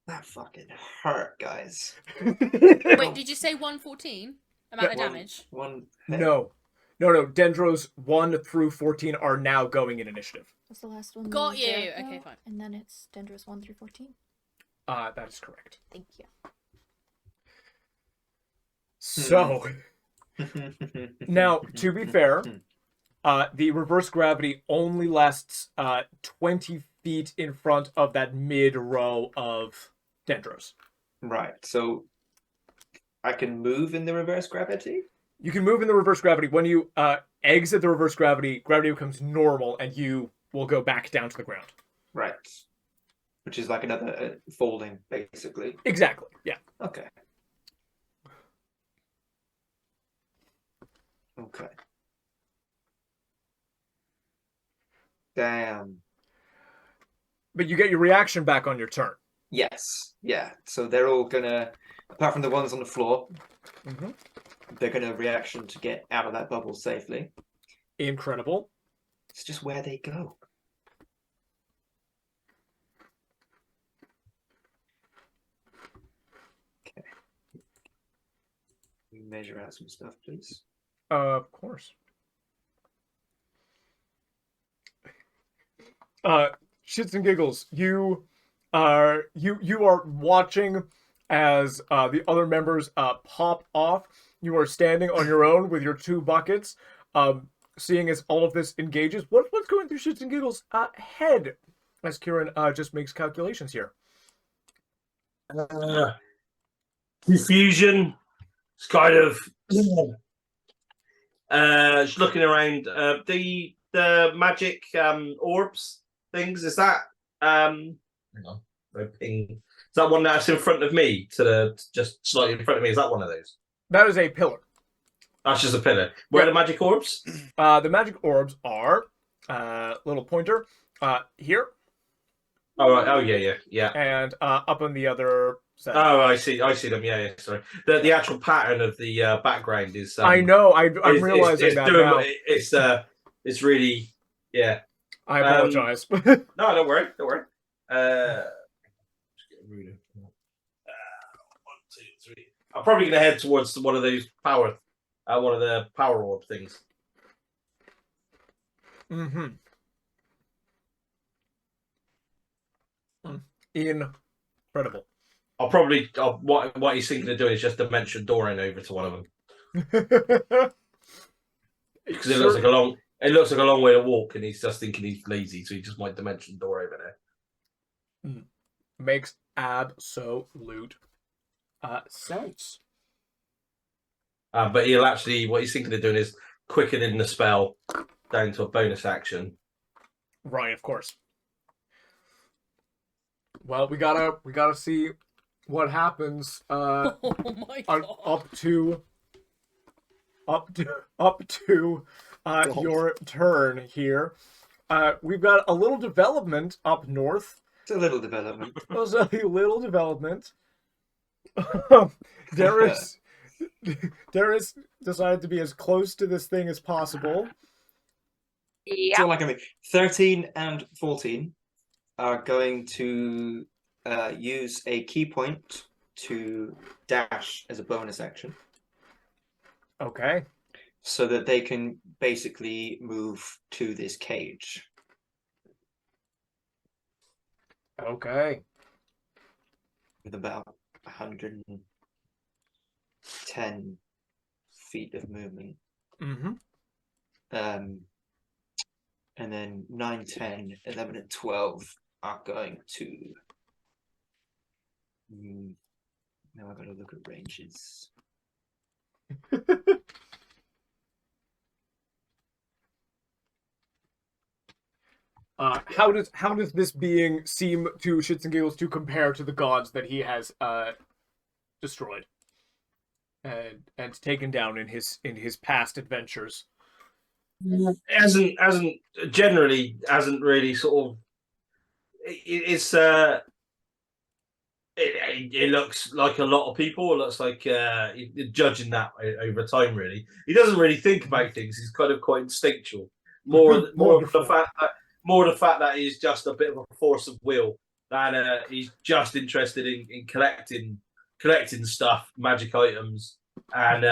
That fucking hurt, guys. Wait, did you say 114 amount of damage? One. No. Dendro's 1 through 14 are now going in initiative. What's the last one? Got you. Jericho, Okay, fine. And then it's Dendros 1 through 14. That is correct. Thank you. So, now, to be fair, the reverse gravity only lasts 20 feet in front of that mid row of Dendros. Right. So I can move in the reverse gravity. You can move in the reverse gravity. When you exit the reverse gravity, gravity becomes normal, and you will go back down to the ground. Right. Which is like another folding, basically. Exactly. Yeah. Okay. Okay. Damn. But you get your reaction back on your turn. Yes. Yeah. So they're all gonna, apart from the ones on the floor, Mm-hmm. they're gonna reaction to get out of that bubble safely. Incredible. It's just where they go. Okay. We measure out some stuff, please. Of course. Shits and giggles. You are watching as the other members pop off. You are standing on your own with your 2 buckets, seeing as all of this engages. What's going through Shits and Giggles' head as Kieran just makes calculations here? Confusion. It's kind of just looking around. The magic orbs things. Is that hang on, no ping. Is that one that's in front of me? Just slightly in front of me. Is that one of those? That is a pillar. That's just a pillar. Where are the magic orbs? The magic orbs are little pointer here. Oh right. Oh yeah. And up on the other side. Oh, I see them. Yeah. Sorry. The actual pattern of the background is. I know. I'm realizing that now. It's really. Yeah. I apologize. No, don't worry. Just get a ruler. 1, 2, 3. I'm probably going to head towards one of those one of the power orb things. Mm-hmm. Incredible. I'll probably what he's thinking of doing is just dimension dooring over to one of them because it looks like a long way to walk, and he's just thinking he's lazy, so he just might dimension door over there. Makes absolute sense. But he'll actually, what he's thinking of doing is quickening the spell down to a bonus action. Right, of course. Well, we gotta see what happens. Oh my god! Up to your turn here. We've got a little development up north. It's a little development. There's a little development. Darius decided to be as close to this thing as possible. Yeah. So like 13 and 14 are going to use a key point to dash as a bonus action, Okay. so that they can basically move to this cage. Okay. With about 110 feet of movement. Mm-hmm. And then 9, 10, 11, and 12 are going to... Now I've got to look at ranges. How does this being seem to Shits and Giggles to compare to the gods that he has destroyed and taken down in his past adventures? Hasn't really sort of. It looks like a lot of people. It looks like judging that over time. Really, he doesn't really think about things. He's kind of quite instinctual. More the fact that he's just a bit of a force of will. That he's just interested in collecting stuff, magic items, and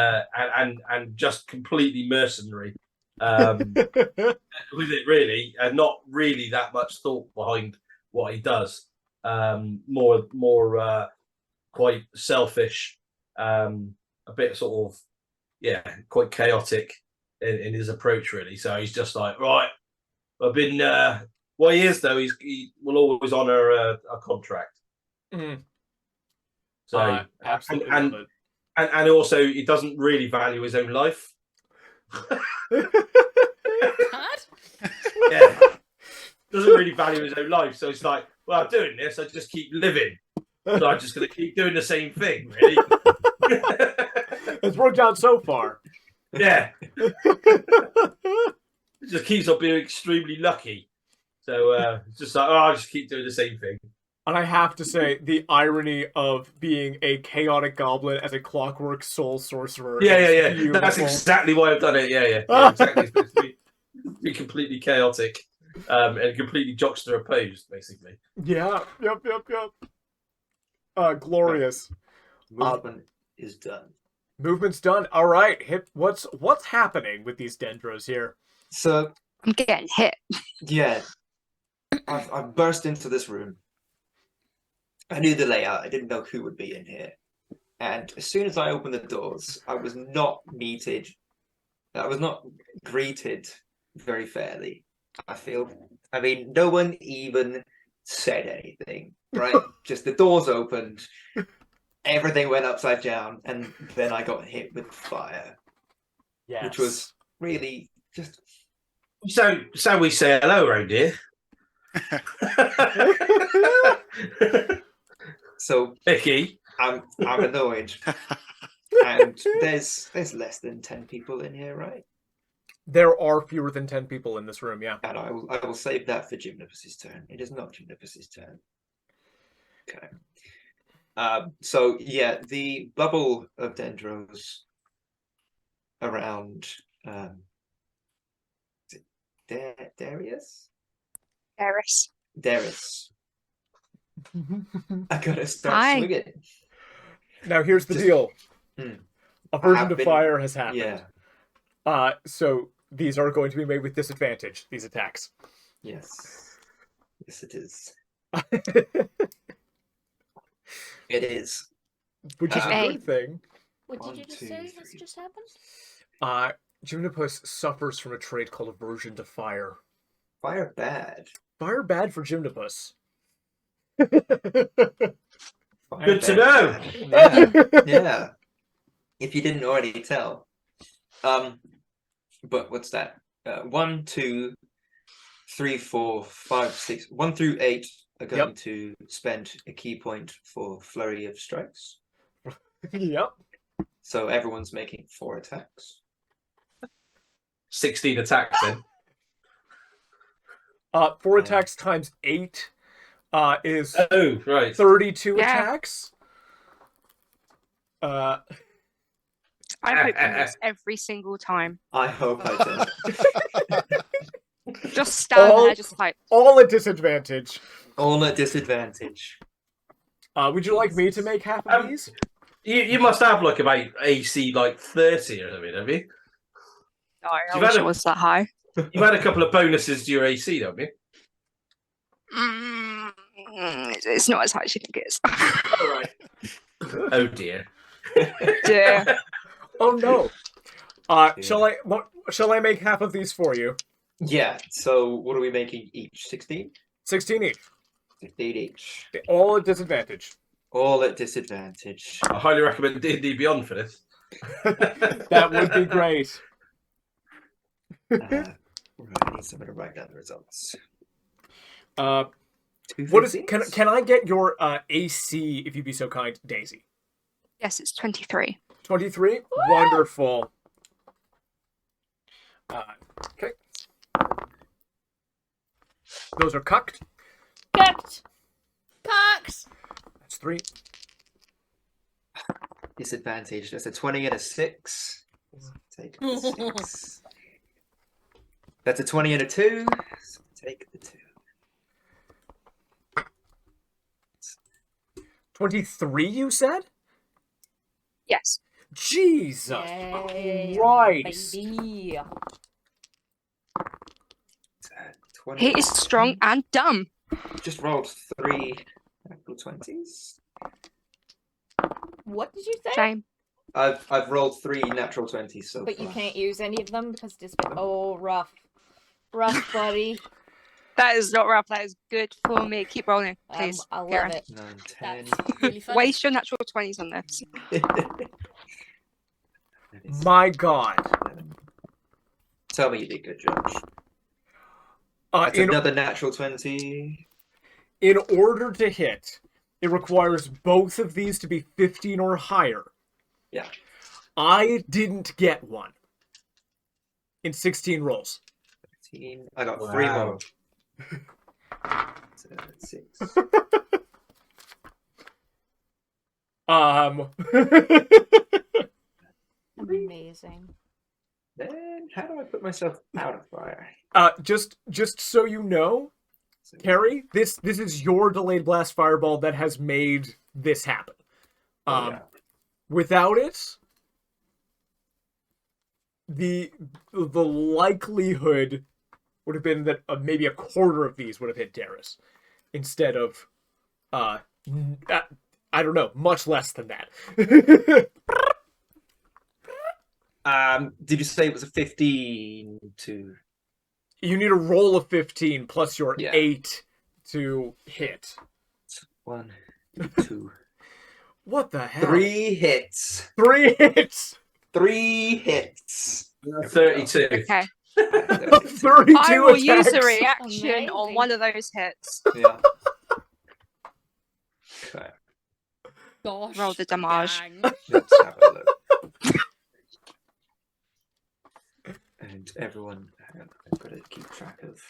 just completely mercenary. With it really, and not really that much thought behind what he does. More quite selfish, a bit sort of quite chaotic in his approach really. So he's just like, right, I've been what he is though, he will always honor a contract. Mm. So absolutely and also he doesn't really value his own life. Yeah, doesn't really value his own life, so it's like, well, I'm doing this, I just keep living, so I'm just going to keep doing the same thing, really. It's worked out so far. Yeah. It just keeps on being extremely lucky, so it's just like, I just keep doing the same thing. And I have to say, the irony of being a chaotic goblin as a clockwork soul sorcerer. Yeah. Beautiful. That's exactly why I've done it. Yeah, exactly. It's supposed to be completely chaotic, and completely juxtaposed, basically. Yeah. Yep. Glorious. Movement is done. Movement's done. All right. What's happening with these dendros here? So I'm getting hit. yeah, I've burst into this room. I knew the layout. I didn't know who would be in here. And as soon as I opened the doors, I was not greeted very fairly, I feel. I mean, no one even said anything, right? Just the doors opened, everything went upside down, and then I got hit with fire. Yes. Which was really just... So we say hello around here. So Vicky, I'm annoyed, and there's less than 10 people in here, right? There are fewer than 10 people in this room. Yeah, And I will save that for Gymnopus's turn. It is not Gymnopus's turn. Okay. So yeah, the bubble of dendros around is it Darius? Darius. I gotta start swinging. Now here's the deal. Aversion to fire has happened. Yeah. So these are going to be made with disadvantage, these attacks. Yes. Yes, it is. It is. Which is a good thing. What did you just say has just happened? Gymnopus suffers from a trait called aversion to fire. Fire bad. Fire bad for Gymnopus. good to know. Yeah. If you didn't already tell. But what's that? 1, 2, 3, 4, 5, 6. 1 through 8 are going to spend a key point for flurry of strikes. Yep. So everyone's making 4 attacks. 16 attacks then. 4 attacks times 8 is 32 attacks. I hope you miss every single time. I hope I do. Just stand there, just like... All at disadvantage. All at disadvantage. Would you like me to make half of these? You must have like about AC like 30 or something, have you? No, I You've wish had it a- was that high. You've had a couple of bonuses to your AC, haven't you? It's not as high as you think it is. All right. Oh dear. Dear. Oh no. Shall I make half of these for you? Yeah. So what are we making each? 16? 16 each. 15 each. All at disadvantage. All at disadvantage. I highly recommend D&D Beyond for this. That would be great. Right, I need someone to write down the results. What is? Can I get your AC if you'd be so kind, Daisy? Yes, it's 23. 23. Wonderful. Okay. Those are cucked. Cooked. Cocked. That's 3. Disadvantage. That's a 20 and a 6. Take the 6. That's a 20 and a 2. So take the 2. 23, you said? Yes. Jesus Yay, Christ. baby. 20. He is strong and dumb. Just rolled 3 natural 20s. What did you say? Shame. I've rolled 3 natural 20s so But you far. can't use any of them because oh, rough. Rough, buddy. That is not rough. That is good for me. Keep rolling, please. I love Karen. it. 9, 10. That's really funny. Waste your natural 20s on this. My God. Tell me you did good, Judge. That's In another natural 20. order to hit, it requires both of these to be 15 or higher. Yeah. I didn't get one in 16 rolls. 13. I got 3 more. So, 6. Amazing. Then how do I put myself out of fire? Just so you know, Carrie, this is your delayed blast fireball that has made this happen. Yeah. Without it, the likelihood would have been that maybe a quarter of these would have hit Darius instead of I don't know, much less than that. Did you say it was a 15 to? You need a roll of 15 plus your Yeah. 8 to hit. 1, 2, What the hell? 3 hits. 3 hits. 3 hits. 32. Okay. 32 I will use attacks. a reaction on Amazing. one of those hits. Yeah. Okay. Gosh. Roll the damage. dang. Let's have a look. And everyone, hang on, I've got to keep track of.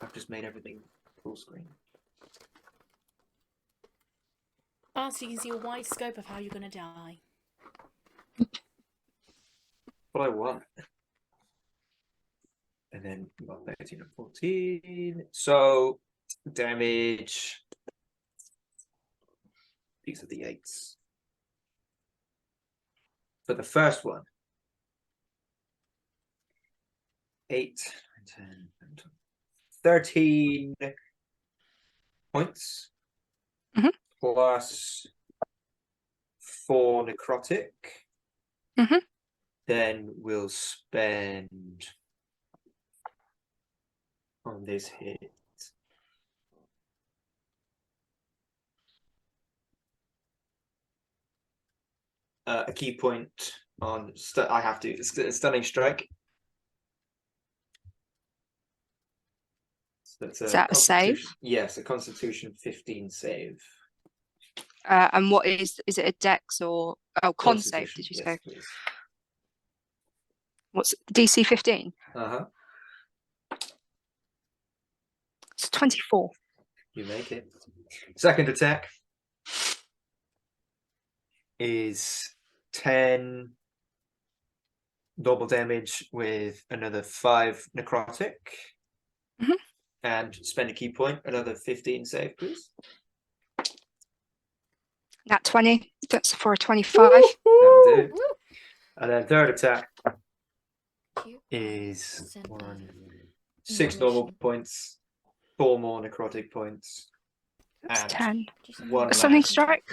I've just made everything full screen. So you can see a wide scope of how you're going to die. What I want. And then we got 13 and 14. So damage. These are the 8s. For the first one. 8, 10, 13 points. Mhm. Plus 4 necrotic. Mhm. Then we'll spend on this hit. A key point on I have to stunning strike. So that's Is that a save? Constitution- Yes, a Constitution 15 save. And what is it a dex or con save, Constitution, did you yes, say? please. What's DC 15? Uh-huh. It's 24. You make it. Second attack is 10 normal damage with another 5 necrotic. Mhm. And spend a key point. Another 15 save, please. Nat 20. That's for a 25. That'll do. Woo! And then third attack Cute. is Send me 6 normal information. points, 4 more necrotic points, That's and 10. Could you send me one the Stunning last. strike?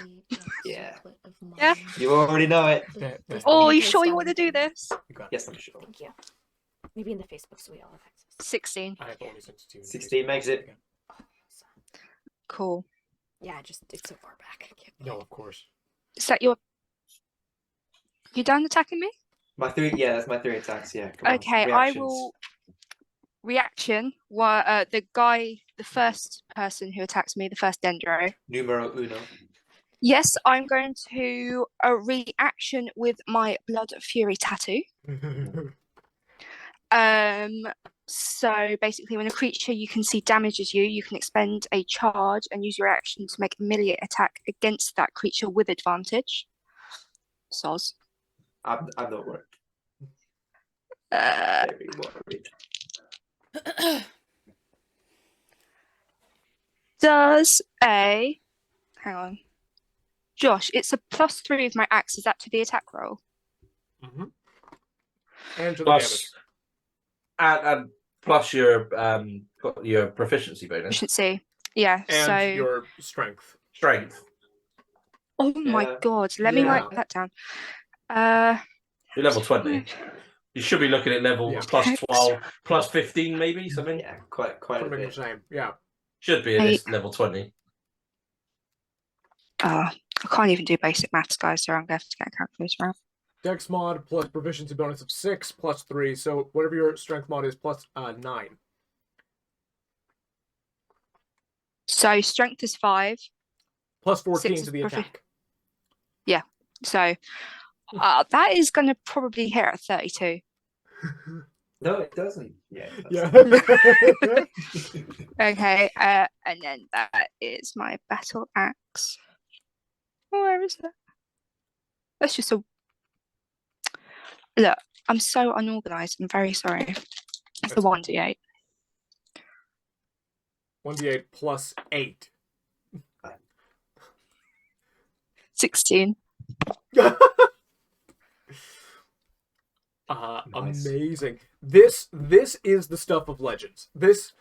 Yeah. circlet of Yeah. mine? You already know it. Oh, you Okay, sure you Stan. want to do this? Yes, I'm sure. Thank you. Maybe in the Facebook so we all have access. 16. I have only sent it to you. 16 makes it. Oh, awesome. Cool. Yeah, just it's so far back. I can't No, believe of course. Is that your... You done attacking me? My 3, yeah, that's my 3 attacks. Yeah. Come on. Okay, I Reactions. will... Reaction. The first person who attacks me, the first Dendro. Numero uno. Yes, I'm going to reaction with my Blood Fury tattoo. So basically, when a creature you can see damages you, you can expend a charge and use your action to make a melee attack against that creature with advantage. Soz. I'm not worried. Uh, Very worried. does a... Hang on. Josh, it's a +3 with my axe. Is that to the attack roll? Mm-hmm. And to the Plus, damage. and plus your got your proficiency bonus, Efficiency. Yeah, And so... your strength. strength. Oh my Yeah. god, let me Yeah. write that down. You're level 20. You should be looking at level Yeah. plus Hex. 12, plus 15, maybe something. Yeah, quite a Pretty much bit. the same. Yeah. Should be at this level 20. I can't even do basic maths, guys, so I'm going to have to get a calculator out. Dex mod plus proficiency bonus of 6 plus 3. So whatever your strength mod is plus 9. So strength is 5. Plus 14 Six to is the profi- attack. So that is going to probably hit at 32. No, it doesn't. Yeah. It Yeah. doesn't. Okay, and then that is my battle axe. Oh, where is that? That's just a... Look, I'm so unorganized. I'm very sorry. It's the That's 1d8. 1d8 plus 8. 16. Nice. Amazing. This is the stuff of legends. This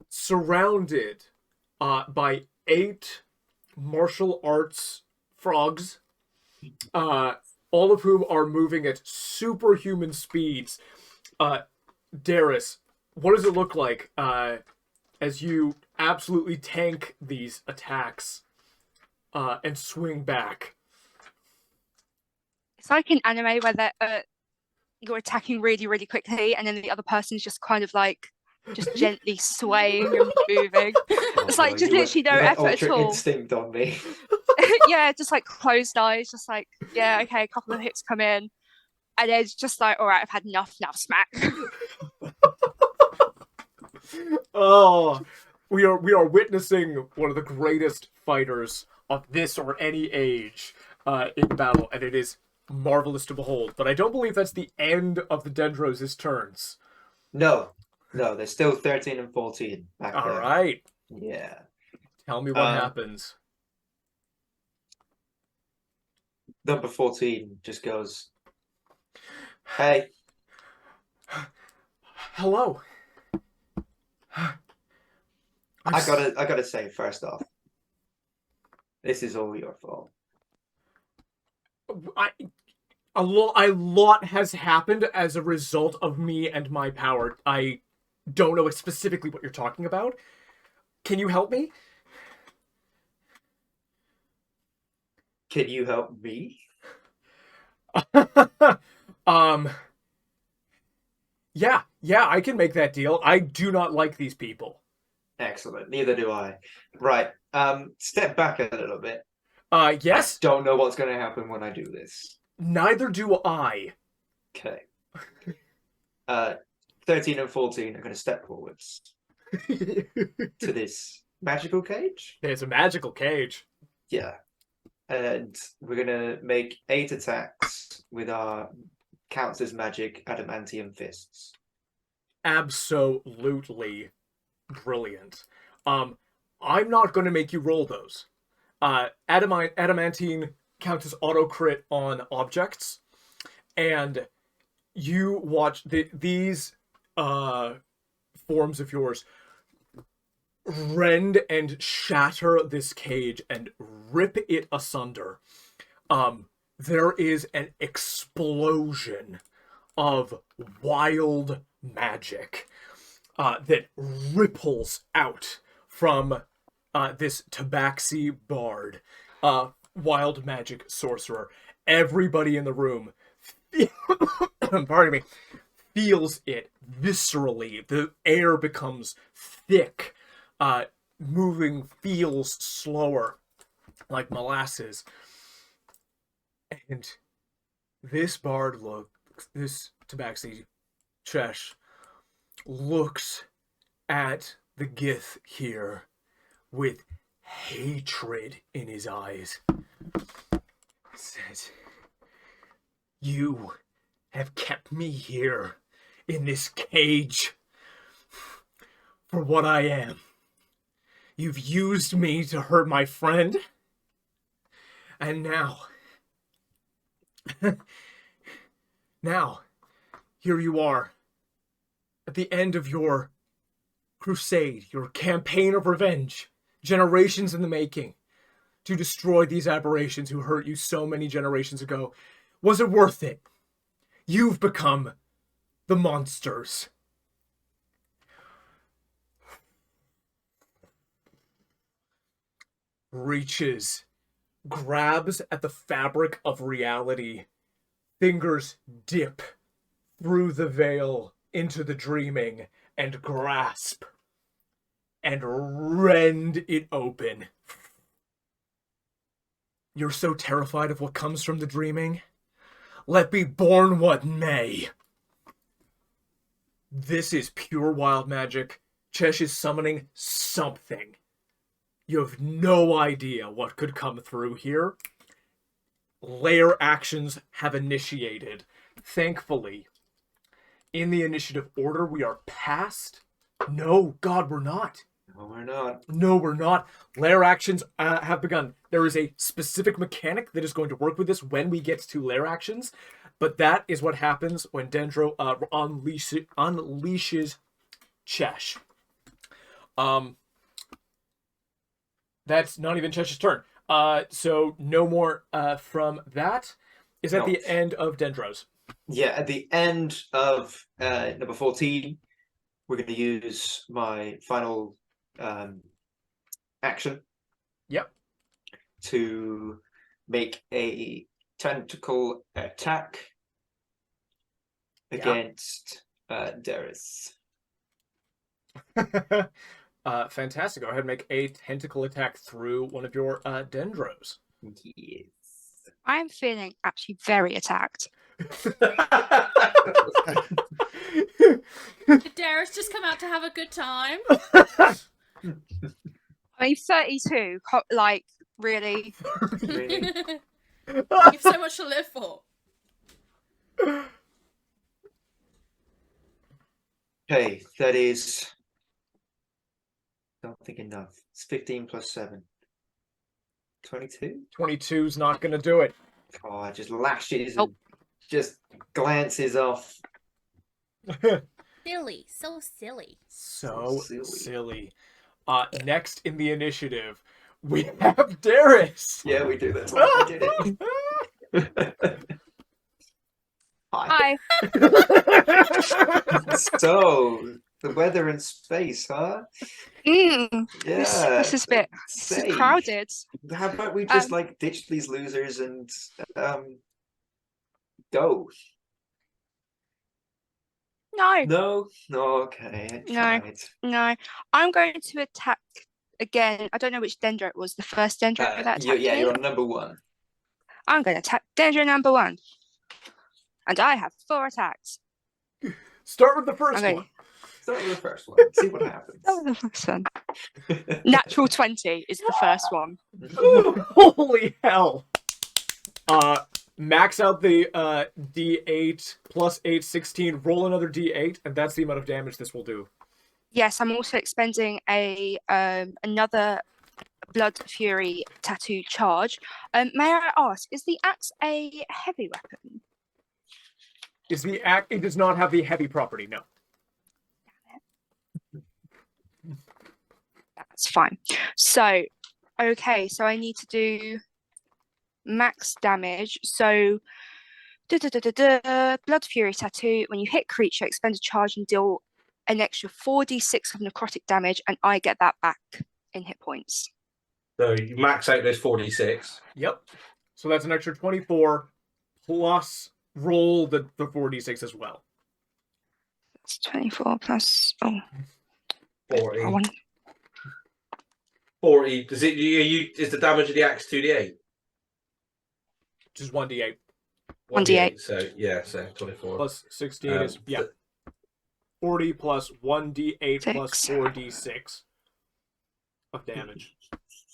surrounded by 8 martial arts frogs, all of whom are moving at superhuman speeds. Darius, what does it look like as you absolutely tank these attacks and swing back? It's like an anime where you're attacking really, really quickly, and then the other person's just kind of like just gently swaying and moving. It's like just literally no effort at Ultra all. instinct on me. Yeah, just like closed eyes, just like, yeah, okay, a couple of hits come in, and then it's just like, all right, I've had enough, now smack. Oh, we are witnessing one of the greatest fighters of this or any age in battle, and it is marvelous to behold. But I don't believe that's the end of the Dendros' turns. No, there's still 13 and 14 back All there. right, Yeah. tell me what happens. Number 14 just goes, hey, Hello. I gotta say first off, this is all your fault. A lot has happened as a result of me and my power. I don't know specifically what you're talking about. Can you help me? Can you help me? Yeah, I can make that deal. I do not like these people. Excellent. Neither do I. Right. Step back a little bit. Yes, I don't know what's going to happen when I do this. neither do I. Okay. 13 and 14 are going to step forwards to this magical cage. It's a magical cage. Yeah. And we're going to make 8 attacks with our counts as magic adamantium fists. absolutely brilliant. I'm not going to make you roll those. Adamantine counts as auto crit on objects, and you watch these forms of yours rend and shatter this cage and rip it asunder. There is an explosion of wild magic that ripples out from this tabaxi bard, wild magic sorcerer. Everybody in the room, pardon me, feels it viscerally. The air becomes thick. Moving feels slower, like molasses. And this bard this tabaxi Chesh looks at the Gith here with hatred in his eyes. Says, "You have kept me here in this cage for what I am. You've used me to hurt my friend, and now, here you are, at the end of your crusade, your campaign of revenge, generations in the making, to destroy these aberrations who hurt you so many generations ago. Was it worth it? You've become the monsters." Reaches, grabs at the fabric of reality, fingers dip through the veil into the dreaming and grasp and rend it open. You're so terrified of what comes from the dreaming? Let be born what may. This is pure wild magic. Chesh is summoning something. You have no idea what could come through here. Lair actions have initiated. Thankfully, in the initiative order, we are past. No, God, we're not. No, we're not. No, we're not. Lair actions have begun. There is a specific mechanic that is going to work with this when we get to lair actions, but that is what happens when Dendro unleashes Chesh. That's not even Chesh's turn. So no more from that. Is that the end of Dendro's? Yeah, at the end of number 14, we're going to use my final action. Yep. To make a tentacle attack against Darius. Fantastic. Go ahead and make a tentacle attack through one of your Dendros. Yes. I'm feeling actually very attacked. Did Darius just come out to have a good time? I mean, 32, like, really? Really? You've so much to live for. Okay, that is... don't think enough. It's 15 plus 7. 22? 22's not going to do it. Oh, it just lashes and just glances off. Silly. So silly. So Silly. silly. Next in the initiative, we have Darius. Yeah, we do. That's why we did it. Hi. Hi. So, the weather in space, huh? Yeah. Yeah. This is a bit Say, crowded. how about we just like ditch these losers and go? No, No, okay. No. Tried. no. I'm going to attack again. I don't know which Dendro it was. The first Dendro that attacked me. You're on number 1. I'm going to attack Dendro number 1. And I have 4 attacks. Start with the first Okay. one. Start with the first one. See what happens. That was the first one. Natural 20 is the first one. Holy hell. max out the D8 plus 8, 16. Roll another D8, and that's the amount of damage this will do. Yes, I'm also expending a another Blood Fury tattoo charge. May I ask, is the axe a heavy weapon? Is the axe? It does not have the heavy property. No. That's fine. So, okay, so I need to do max damage. So, Blood Fury tattoo. When you hit creature, expend a charge and deal an extra 4d6 of necrotic damage, and I get that back in hit points. So you max out those 46. Yep. So that's an extra 24 plus roll the 4d6 as well. That's 24 plus. Oh, 40. I want 40. Does it? Is the damage of the axe 2d8? Which is 1d8 1d8. So yeah, so 24. plus 16 is 40 plus 1d8 plus 4d6 of damage.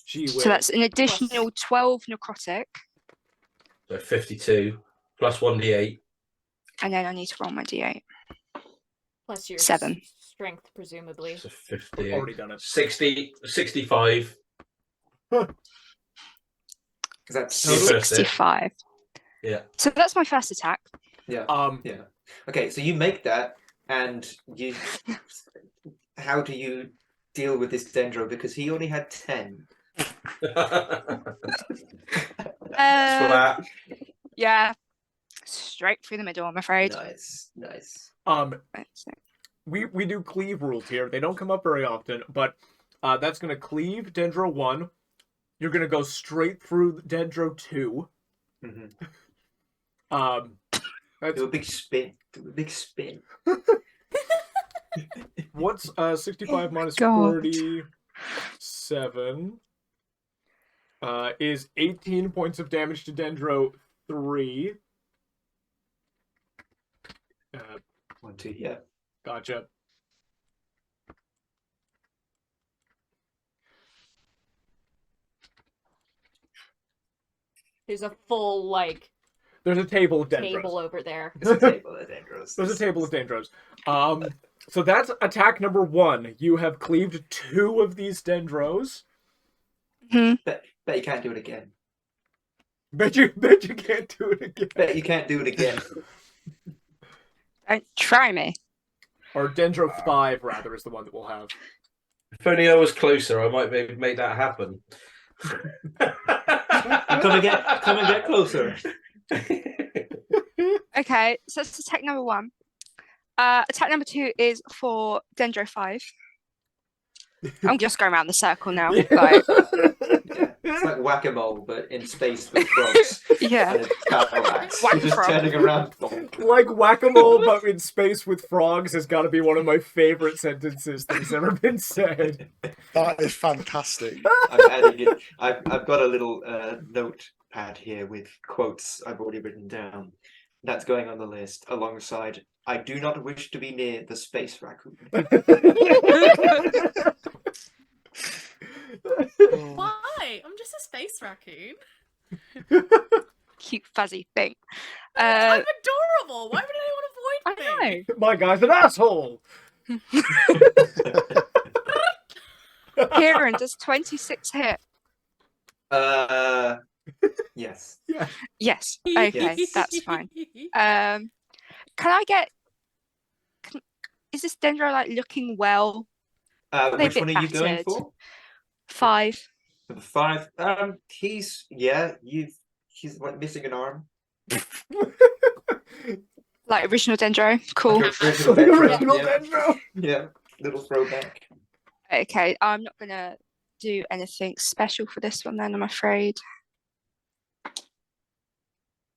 Gee whiz. So that's an additional 12 necrotic, So 52 plus 1d8. and then I need to roll my d8. Plus your 7. strength, presumably. So 50. Already done it. 65. That's Your first hit. 65. Yeah. So that's my first attack. yeah. Yeah. Okay, so you make that, and you. How do you deal with this Dendro? Because he only had 10. Splat. Yeah, straight through the middle, I'm afraid. Nice, nice. We do cleave rules here. They don't come up very often, but that's going to cleave Dendro 1. You're going to go straight through Dendro 2. Mm-hmm. That's, Do a big spin. Do a big spin. what's 65 minus God. 47 is 18 points of damage to Dendro 3. 1, 2, yeah. Gotcha. There's a full, like, There's a table of Dendros. table over there. It's a table of Dendros. There's a table of Dendros. So that's attack number 1. You have cleaved 2 of these Dendros. Bet you can't do it again. Bet you can't do it again. Bet you can't do it again. Don't try me. Or Dendro 5, rather, is the one that we'll have. If only I was closer, I might maybe make that happen. Come and get closer. Okay, so that's attack number 1. Attack number 2 is for Dendro 5. I'm just going around the circle now. Yeah. Like, Yeah. It's like whack-a-mole, but in space with frogs. yeah. And a battle axe. Whack You're just frog. turning around. Like whack-a-mole, but in space with frogs has got to be one of my favorite sentences that's ever been said. That is fantastic. I'm adding it. I've got a little notepad here with quotes I've already written down. That's going on the list alongside. I do not wish to be near the space raccoon. Why? I'm just a space raccoon. Cute fuzzy thing. I'm adorable. Why would anyone avoid me? I know. My guy's an asshole. Kieran, does 26 hit? Yes. Yeah. Yes. Okay, that's fine. Can I get? Is this Dendro like looking well? They're a Which bit one are you going battered. for? 5. For the 5. He's like missing an arm. Like original Dendro. Cool. Like The Dendro, original yeah. Dendro. Yeah, little throwback. Okay, I'm not gonna do anything special for this one then, I'm afraid.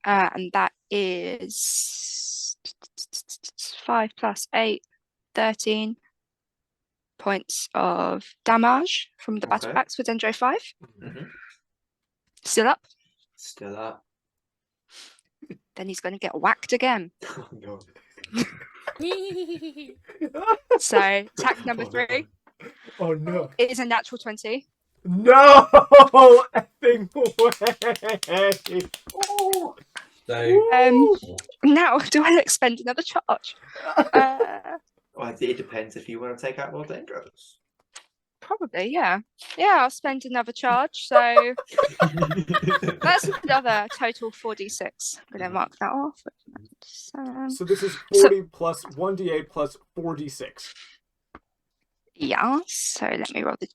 And that is 5 plus 8, 13 points of damage from the battle Okay. axe for Dendro 5. Mm-hmm. Still up. Still up. Then he's going to get whacked again. Oh no. So attack number 3 Oh no. is a natural 20. No effing way. Oh. So Now, do I expend another charge? Well, it depends if you want to take out more Dendros. Probably, yeah. Yeah, I'll spend another charge. So that's another total 4d6. I'm going to mark that off. So this is 40 plus 1d8 plus 4d6. Yeah, so let me roll the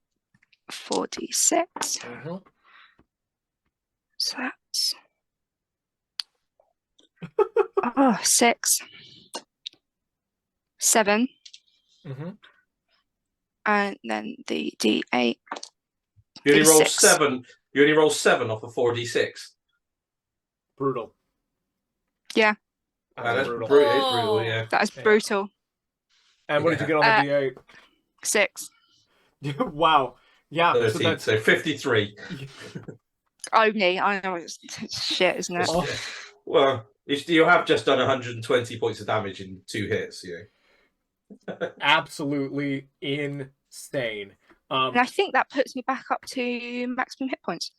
4d6. Mm-hmm. So that's 6, 7, Mm-hmm. and then the d8. you only It's roll 6. 7. You only roll 7 off a 4d6. Brutal. Yeah. That's brutal. brutal. It's brutal, yeah. That is Yeah. brutal. And what did you get on the 6. d8? Wow. Yeah. 13, So that's so 53. Only. I know it's shit, isn't it? Oh. Well, you have just done 120 points of damage in 2 hits, you know. absolutely insane. And I think that puts me back up to maximum hit points.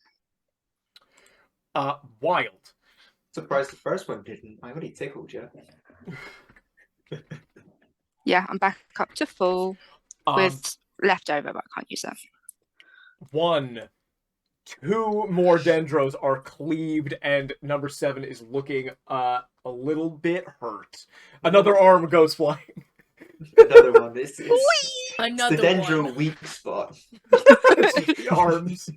Wild. Surprised the first one didn't. I already tickled you. Yeah, I'm back up to full with leftover, but I can't use that. 1, 2 more Dendros are cleaved, and number 7 is looking a little bit hurt. Another arm goes flying. Another one. It's Another the Dendro one. weak spot. The arms.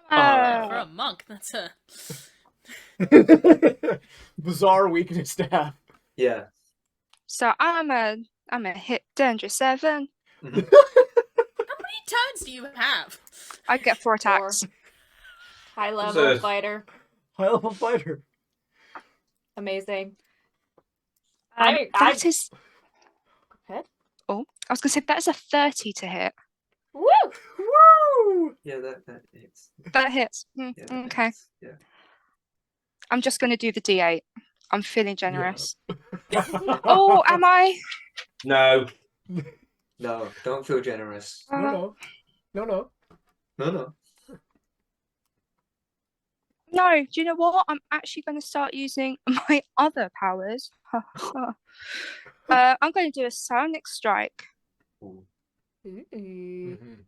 For a monk, that's a... Bizarre weakness to have. Yeah. So I'm a hit danger 7. How many turns do you have? I get 4 attacks. High level So- fighter. High level fighter. Amazing. That is. Head? Oh, I was gonna say that is a 30 to hit. Woo! Woo! Yeah, that hits. That hits. Yeah, that Okay. hits. Yeah. I'm just gonna do the D8. I'm feeling generous. Oh, am I? No. No, don't feel generous. No. No. No, do you know what? I'm actually going to start using my other powers. I'm going to do a sonic strike. Ooh. Mhm.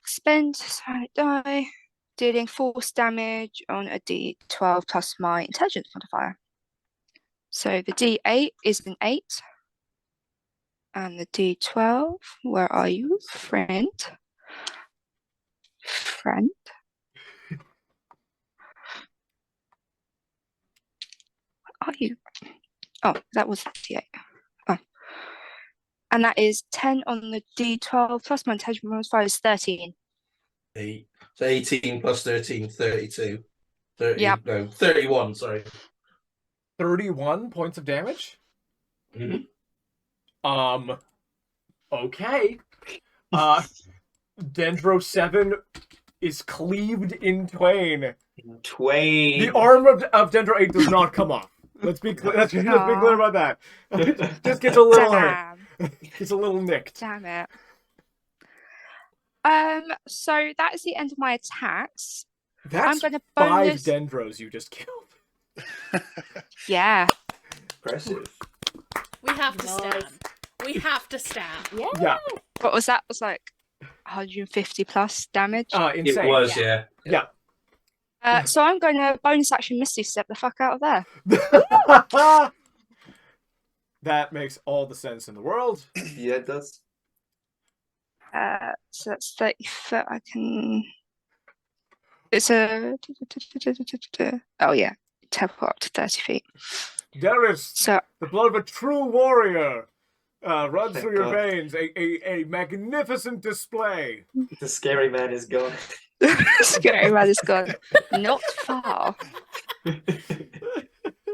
Spend sonic die, dealing force damage on a D12 plus my intelligence modifier. So the D8 is an 8. And the D12, where are you, friend? Friend? Where are you? Oh, that was the D8. Oh. And that is 10 on the D12 plus my intelligence modifier is 13. 8. So 18 plus 13, 32. 30, Yep. No, 31, sorry. 31 points of damage? Mhm. Okay. Dendro 7 is cleaved in twain. Twain. The arm of Dendro 8 does not come off. Let's be clear. Let's be clear about that. Just gets a little hurt. Damn. Gets a little nicked. Damn it. So that is the end of my attacks. That's I'm gonna 5 bonus. Dendros you just killed. Yeah. Impressive. We have to Nice. stab. We have to stab. Yeah. Yeah. What was that? It was like 150 plus damage. Insane. It was, yeah. So I'm going to bonus action Misty Step the fuck out of there. That makes all the sense in the world. Yeah, it does. So that's 30 foot. I can. It's a. Oh yeah, teleport up to 30 feet. Darius, So the blood of a true warrior runs Thank through your God. veins. A magnificent display. The scary man is gone. scary man is gone. Not far.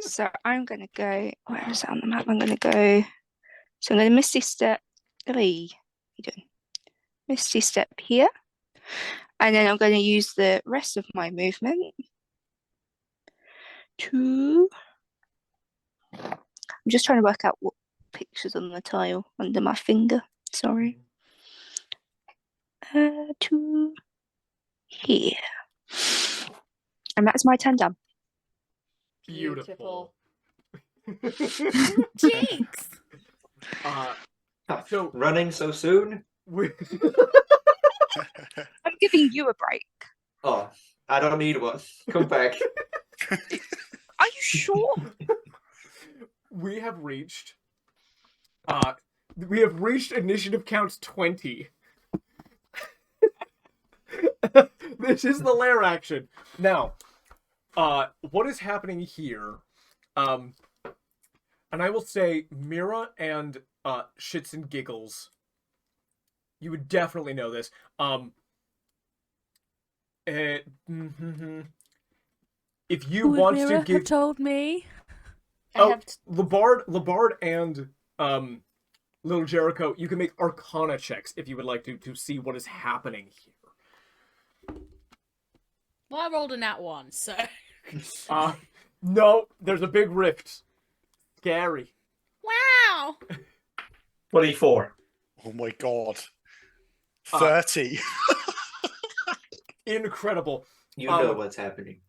So I'm gonna go. Where is it on the map? I'm gonna go. So I'm gonna Misty Step 3. What are you doing? Misty Step here, and then I'm going to use the rest of my movement to. I'm just trying to work out what pictures on the tile under my finger. Sorry. to here. And that's my turn done. Beautiful. Jinx! So Running so soon? I'm giving you a break. Oh, I don't need one. Come back. Are you sure? we have reached initiative count 20. This is the lair action. Now, what is happening here? And I will say Mirah and Shits and Giggles. You would definitely know this. If you want to Mirah give have told me. Labard and Little Jericho, you can make Arcana checks if you would like to see what is happening here. Well, I rolled a nat 1, so. No, there's a big rift. Scary. Wow! 24. Oh my god. 30. Incredible. You know what's happening.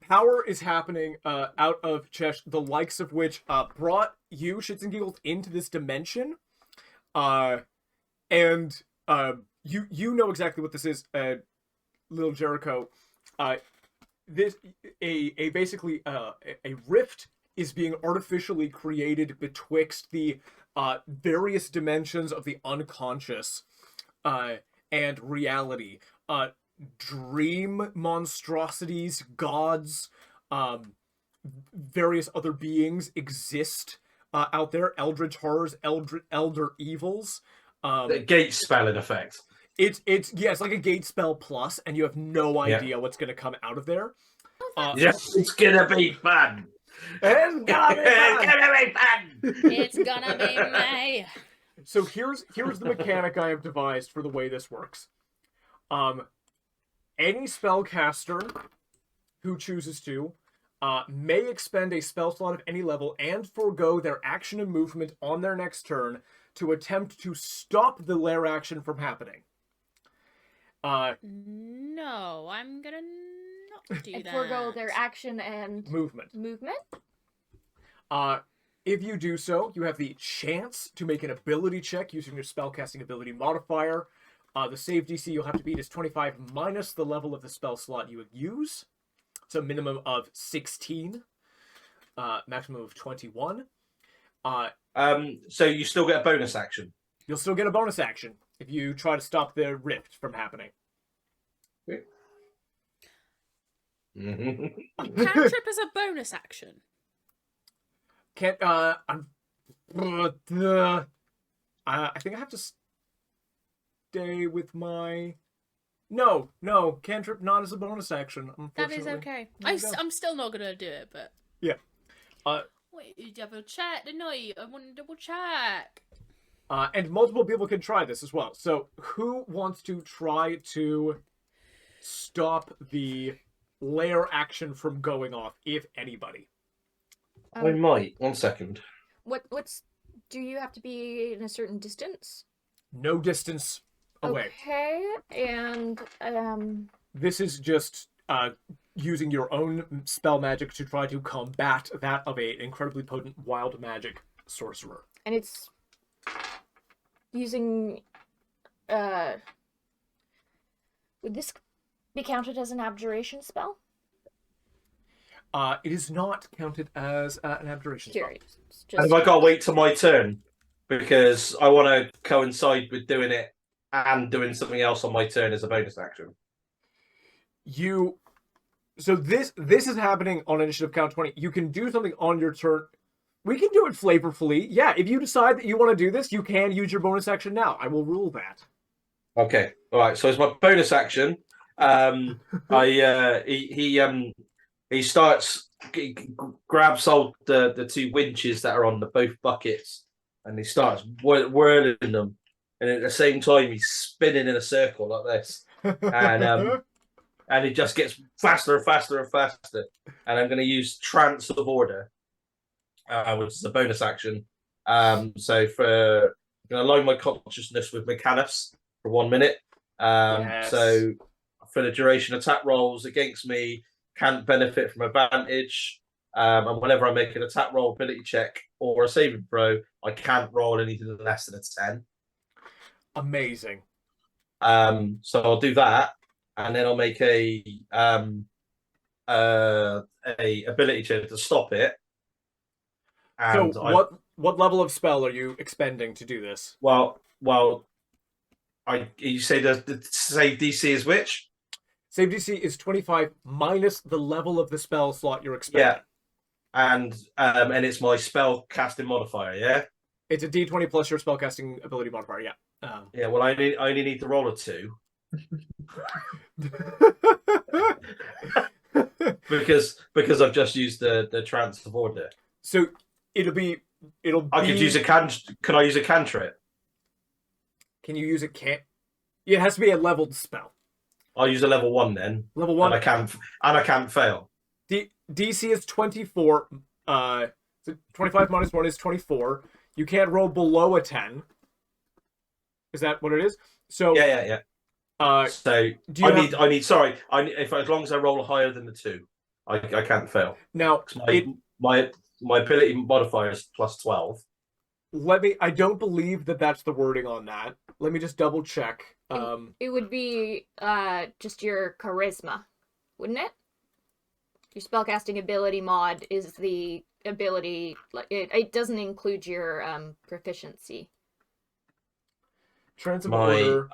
Power is happening out of Chesh, the likes of which brought you, Shits and Giggles, into this dimension. And you know exactly what this is, Little Jericho. Basically a rift is being artificially created betwixt the various dimensions of the unconscious and reality. Dream monstrosities, gods, various other beings exist out there. Eldritch horrors, elder evils. The gate spell in effect. It's like a gate spell plus, and you have no idea what's going to come out of there. Yes, it's gonna be fun. It's gonna be fun. It's gonna be me. So here's the mechanic I have devised for the way this works. Any spellcaster who chooses to may expend a spell slot of any level and forego their action and movement on their next turn to attempt to stop the lair action from happening. No, I'm gonna not do And that. forego their action and Movement. If you do so, you have the chance to make an ability check using your spellcasting ability modifier. The save DC you'll have to beat is 25 minus the level of the spell slot you would use. It's a minimum of 16, maximum of 21. So you still get a bonus action. You'll still get a bonus action if you try to stop the rift from happening. Cantrip is a bonus action. Can't, I think I have to stay with my... No, cantrip not as a bonus action, That unfortunately. is okay. There you go. I'm still not gonna do it, but... Yeah. Wait, you double check, didn't I? I want to double check. And multiple people can try this as well. So, who wants to try to stop the lair action from going off, if anybody? I might. 1 second. What's do you have to be in a certain distance? No distance away. Okay, and This is just using your own spell magic to try to combat that of an incredibly potent wild magic sorcerer. and it's using would this be counted as an abjuration spell? It is not counted as an abjuration spell. Curious. And have I got to wait till my turn? Because I want to coincide with doing it and doing something else on my turn as a bonus action. So this is happening on initiative count 20. You can do something on your turn. We can do it flavorfully. Yeah, if you decide that you want to do this, you can use your bonus action now. I will rule that. Okay, all right. So as my bonus action, he starts, grabs hold the two winches that are on the both buckets, and he starts whirling them, and at the same time he's spinning in a circle like this, and it just gets faster and faster and faster. And I'm going to use Trance of Order, which is a bonus action. So I'm going to align my consciousness with Mechanus for 1 minute, Yes. So for the duration, attack rolls against me can't benefit from advantage. And whenever I make an attack roll, ability check, or a saving throw, I can't roll anything less than a 10. Amazing. So I'll do that, and then I'll make a ability check to stop it. And so what level of spell are you expending to do this? Well, you say the save DC is which? Save DC is 25 minus the level of the spell slot you're expending. Yeah, and it's my spell casting modifier. Yeah, it's a D20 plus your spellcasting ability modifier. Yeah. Yeah. Well, I only need to roll a 2 because I've just used the trance of order. So it'll be. I could use a can. Can I use a cantrip? Can you use a can? It has to be a leveled spell. I'll use a level 1 then. Level 1. And I can't fail. DC is 24. So 25 minus 1 is 24. You can't roll below a 10. Is that what it is? So yeah. So I need. Sorry, as long as I roll higher than the 2, I can't fail. Now my ability modifier is plus 12. I don't believe that's the wording on that. Let me just double check. It would be just your charisma, wouldn't it? Your spellcasting ability mod is the ability. It doesn't include your proficiency. Transit order.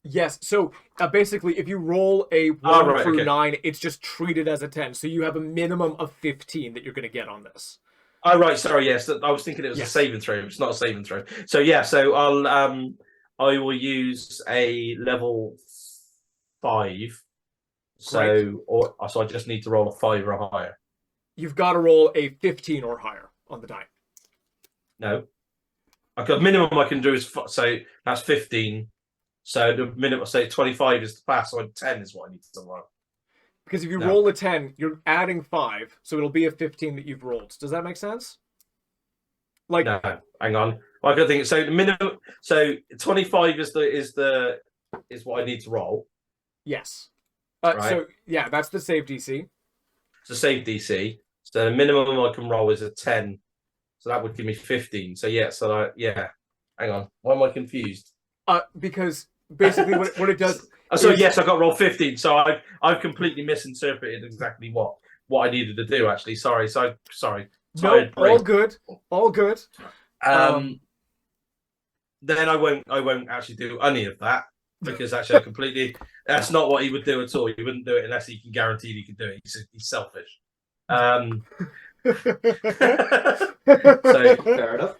Yes. So basically, if you roll a 1 through 9, it's just treated as a 10. So you have a minimum of 15 that you're going to get on this. Oh right, sorry. Yes, I was thinking it was a saving throw. It's not a saving throw. So yeah, so I will use a level 5. So I just need to roll a 5 or higher. You've got to roll a 15 or higher on the die. No, the minimum I can do is so that's 15. So the minimum, say 25 is to pass. So 10 is what I need to roll. Because if you roll a 10, you're adding 5, so it'll be a 15 that you've rolled. Does that make sense? Like no, hang on. I can think so. The minimum, so 25 is what I need to roll. Yes. Right. So yeah, that's the save DC. It's a save DC. So the minimum I can roll is a 10. So that would give me 15. So yeah. Hang on. Why am I confused? Because basically what it does. So yes, I got roll 15. So I've completely misinterpreted exactly what I needed to do. Actually, sorry. No, all good. Then I won't actually do any of that because actually that's not what he would do at all. He wouldn't do it unless he can guarantee he can do it. He's selfish. So Fair enough.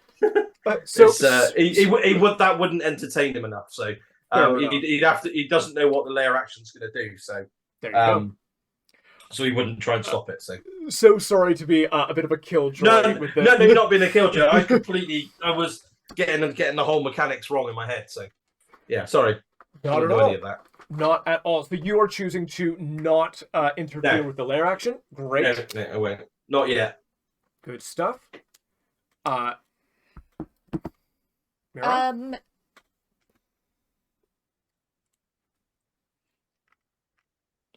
That wouldn't entertain him enough. So he'd have to. He doesn't know what the layer action's going to do. So there you go. So he wouldn't try and stop it. So sorry to be a bit of a killjoy. No, you're not being a killjoy. I was getting the whole mechanics wrong in my head. So yeah, sorry. Not at all. Any of that. Not at all. So you are choosing to not interfere with the lair action. Great. No, not yet. Good stuff. Mirah?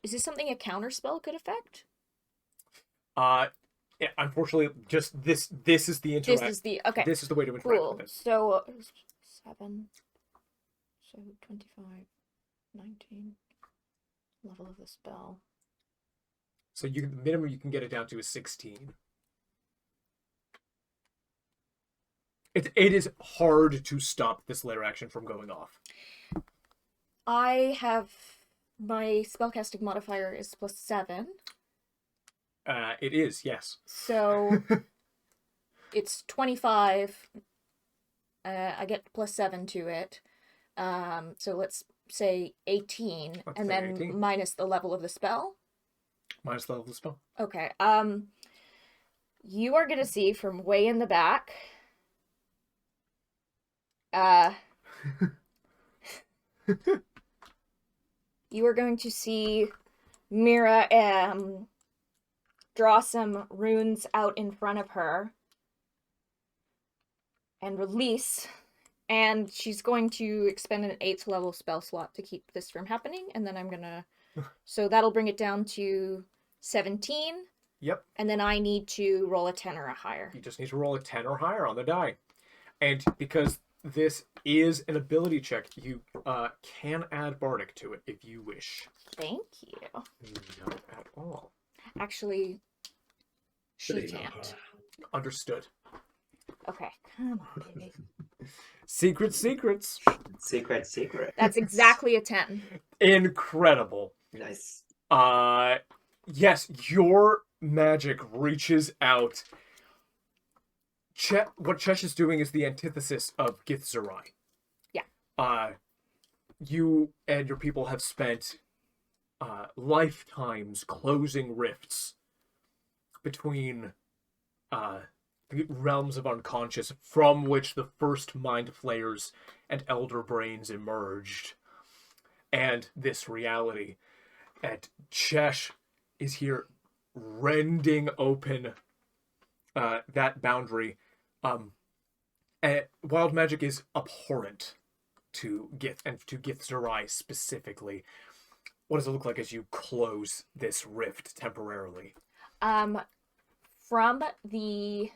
Is this something a counter spell could affect? Yeah, unfortunately, just this is the interact. This is the okay. This is the way to interact with this. So 7. So 25, 19. Level of the spell. So the minimum you can get it down to is 16. It is hard to stop this layer action from going off. I have my spellcasting modifier is +7. It is, yes. So it's 25. I get +7 to it. So let's say 18, and then 18. Minus the level of the spell. Minus the level of the spell. Okay. You are gonna see from way in the back. You are going to see Mirah draw some runes out in front of her and release And she's going to expend an 8th level spell slot to keep this from happening, and then I'm gonna... So that'll bring it down to 17. Yep. And then I need to roll a 10 or a higher. You just need to roll a 10 or higher on the die. And because this is an ability check, you can add Bardic to it if you wish. Thank you. Not at all. Actually, she can't. Understood. Okay, come on, baby. Secrets. Secret. That's exactly a 10. Incredible. Nice. Yes, your magic reaches out. What Chesh is doing is the antithesis of Gith Zerai. Yeah. You and your people have spent lifetimes closing rifts between the realms of unconscious from which the first mind flayers and elder brains emerged. And this reality. And Chesh is here rending open that boundary. Wild magic is abhorrent to Gith, and to Gith Zerai specifically. What does it look like as you close this rift temporarily? From the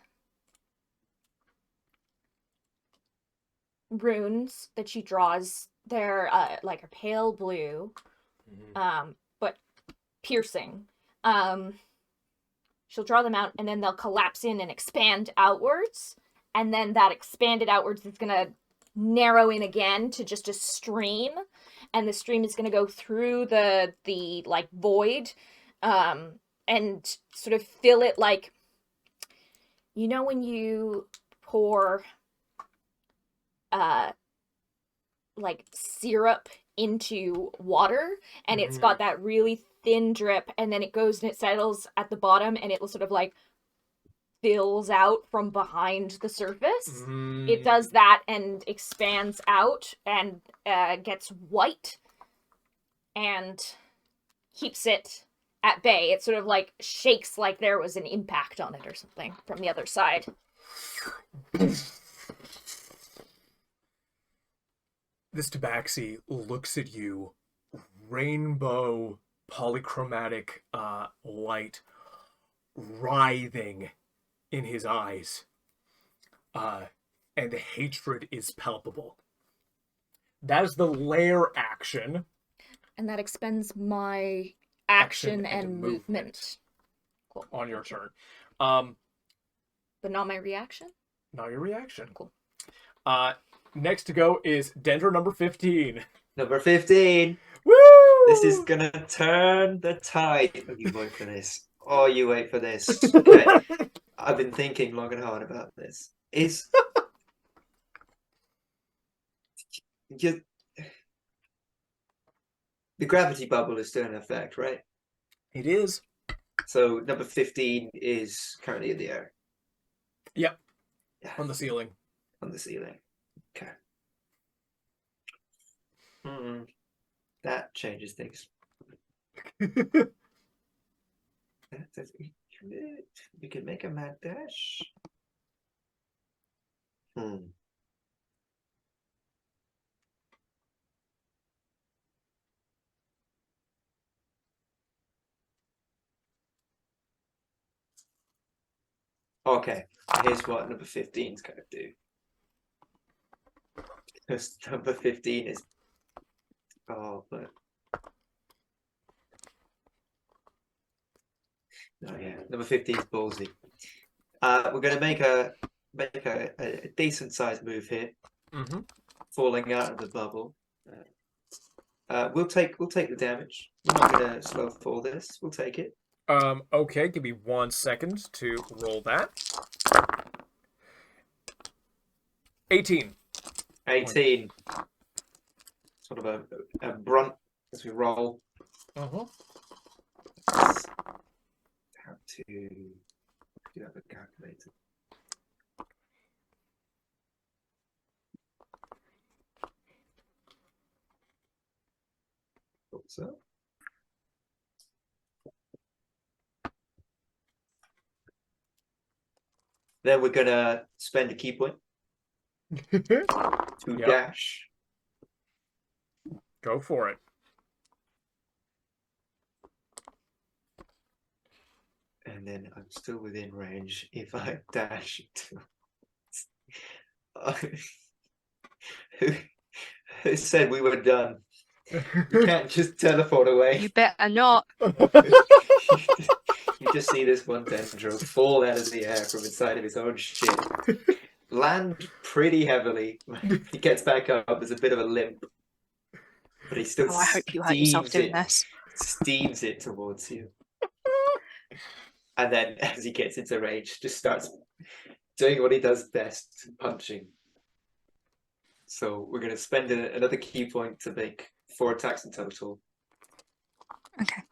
runes that she draws, they're like a pale blue, but piercing. She'll draw them out, and then they'll collapse in and expand outwards, and then that expanded outwards is gonna narrow in again to just a stream, and the stream is gonna go through the like void, and sort of fill it like, you know, when you pour like syrup into water, and it's got that really thin drip, and then it goes and it settles at the bottom, and it will sort of like fills out from behind the surface. It does that and expands out and gets white and keeps it at bay. It sort of like shakes like there was an impact on it or something from the other side. This tabaxi looks at you, rainbow polychromatic light writhing in his eyes, and the hatred is palpable. That is the lair action. And that expends my action and movement. Cool. On your turn. But not my reaction? Not your reaction. Cool. Next to go is Dendro number 15. Number 15. Woo! This is gonna turn the tide. Oh, you wait for this. Oh, you wait for this. Okay. I've been thinking long and hard about this. It's just the gravity bubble is still in effect, right? It is. So number 15 is currently in the air. Yep. Yeah. On the ceiling. On the ceiling. Okay. That changes things. We can make a mad dash. Okay, here's what number 15 is going to do. Because number 15 is... Oh, but... Oh yeah, number 15 is ballsy. We're going to make a decent sized move here, falling out of the bubble. We'll take the damage. We're not going to slow fall this. We'll take it. Okay, give me 1 second to roll that. 18. 18. Sort of a brunt as we roll. How to do have a calculator. So. Then we're gonna spend a key point. to Yep. dash. Go for it. And then I'm still within range if I dash to. who, who said we were done? You can't just teleport away. You better not. You just see this one Dendro fall out of the air from inside of his own ship, land pretty heavily. He gets back up. There's a bit of a limp, but he still Oh, I hope you hurt yourself doing this. steams it towards you. And then, as he gets into range, just starts doing what he does best, punching. So we're going to spend another key point to make 4 attacks in total. Okay.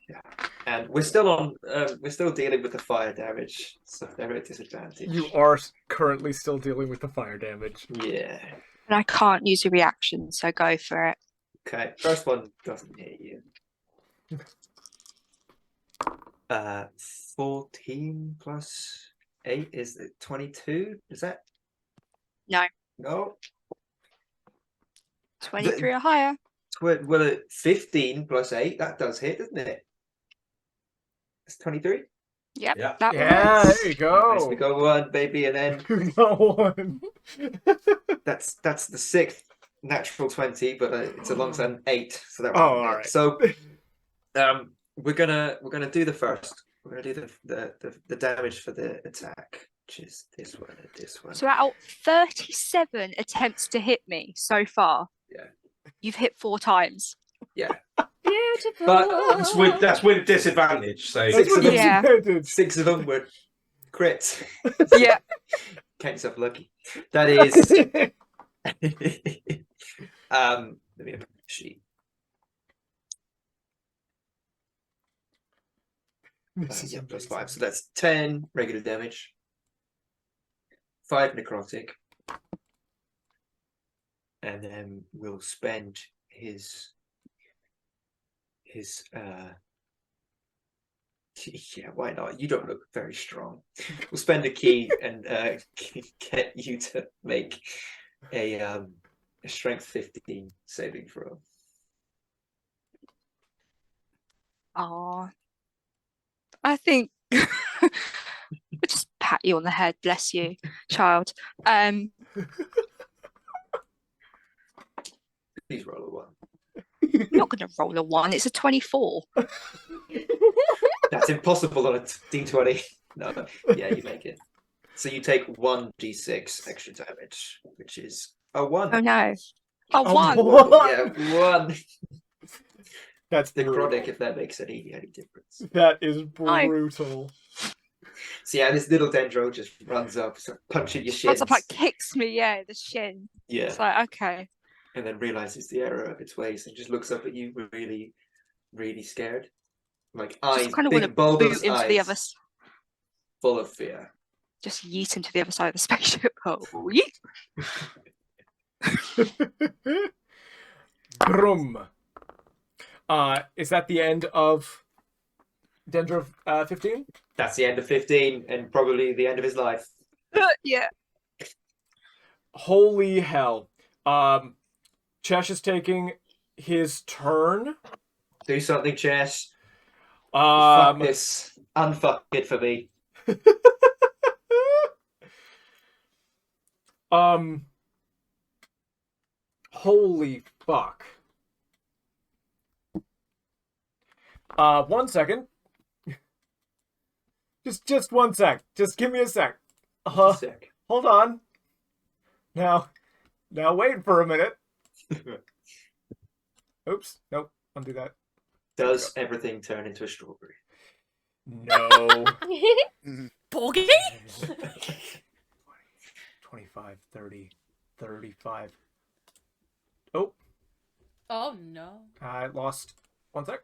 Yeah. And we're still dealing with the fire damage, so they're at disadvantage. You are currently still dealing with the fire damage. Yeah. And I can't use a reaction, so go for it. Okay. First one doesn't hit you. 14 plus 8 is it 22? Is that? No. No. 23 or higher. Well, 15 plus 8, that does hit, doesn't it? It's 23. Yep. Yeah. That Yeah, works. there you go. Nice, we got 1, baby, and then You got one. that's the 6th natural 20, but it's alongside an 8, so that. Oh, all right. So, we're gonna do the first. We're gonna do the damage for the attack, which is this one and this one. So out of 37 attempts to hit me so far, Yeah. you've hit 4 times. Yeah. Beautiful. But That's with disadvantage. So That's what it's Yeah. intended. 6 of them were crits. Yeah. Count yourself lucky. That is. Let me open the sheet. This is Yeah, plus amazing. 5, so that's 10 regular damage, 5 necrotic, and then we'll spend his yeah, why not? You don't look very strong. We'll spend a key and get you to make a strength 15 saving throw. Oh, I think we'll just pat you on the head, bless you, child. Please roll a 1. I'm not going to roll a 1. It's a 24. That's impossible on a D20. No, yeah, you make it. So you take 1d6 extra damage, which is a 1. Oh no. A Oh, 1. one. Yeah, 1. That's Necrotic, brutal. if that makes any difference. That is brutal. So yeah, this little Dendro just runs up, starts punching your shins. Runs up, like, kicks me, the shin. Yeah, It's like, okay. and then realizes the error of its ways and just looks up at you, really, really scared. Like eyes, Just kind of want to big bulbous boot into eyes, the other, full of fear. just yeet him to the other side of the spaceship. Oh, yeet. Brum. Is that the end of Dendro 15? That's the end of 15, and probably the end of his life. Yeah. Holy hell. Chesh is taking his turn. Do something, Chess. Fuck Um, this. Unfuck it for me. Holy fuck. 1 second. Just 1 sec. Just give me a sec. Sick. Hold on. Now wait for a minute. Oops. Nope. Undo that. Does everything turn into a strawberry? No. Porgy? 25, 30, 35. Oh, Oh no. I lost 1 sec.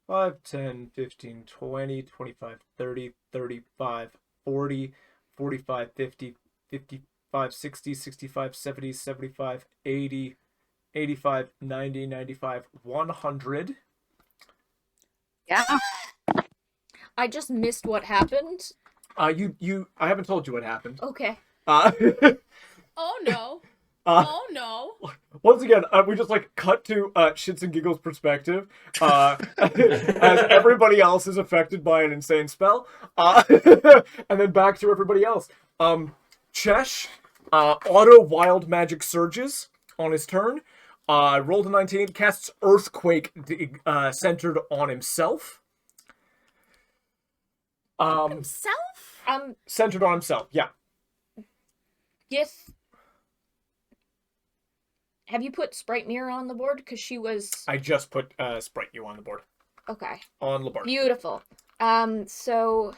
5, 10, 15, 20, 25, 30, 35, 40, 45, 50, 55, 60, 65, 70, 75, 80, 85, 90, 95, 100. Yeah. I just missed what happened. I haven't told you what happened. Okay. Oh no. uh, Oh no. Once again, we just like cut to Shits and Giggles' perspective, as everybody else is affected by an insane spell, and then back to everybody else. Chesh, auto wild magic surges on his turn. Rolled a 19, casts Earthquake centered on himself. Himself? Centered on himself, yeah. Gith. Have you put Sprite Mirror on the board? Because she was... I just put Sprite you on the board. Okay. On Labarge. Beautiful. So...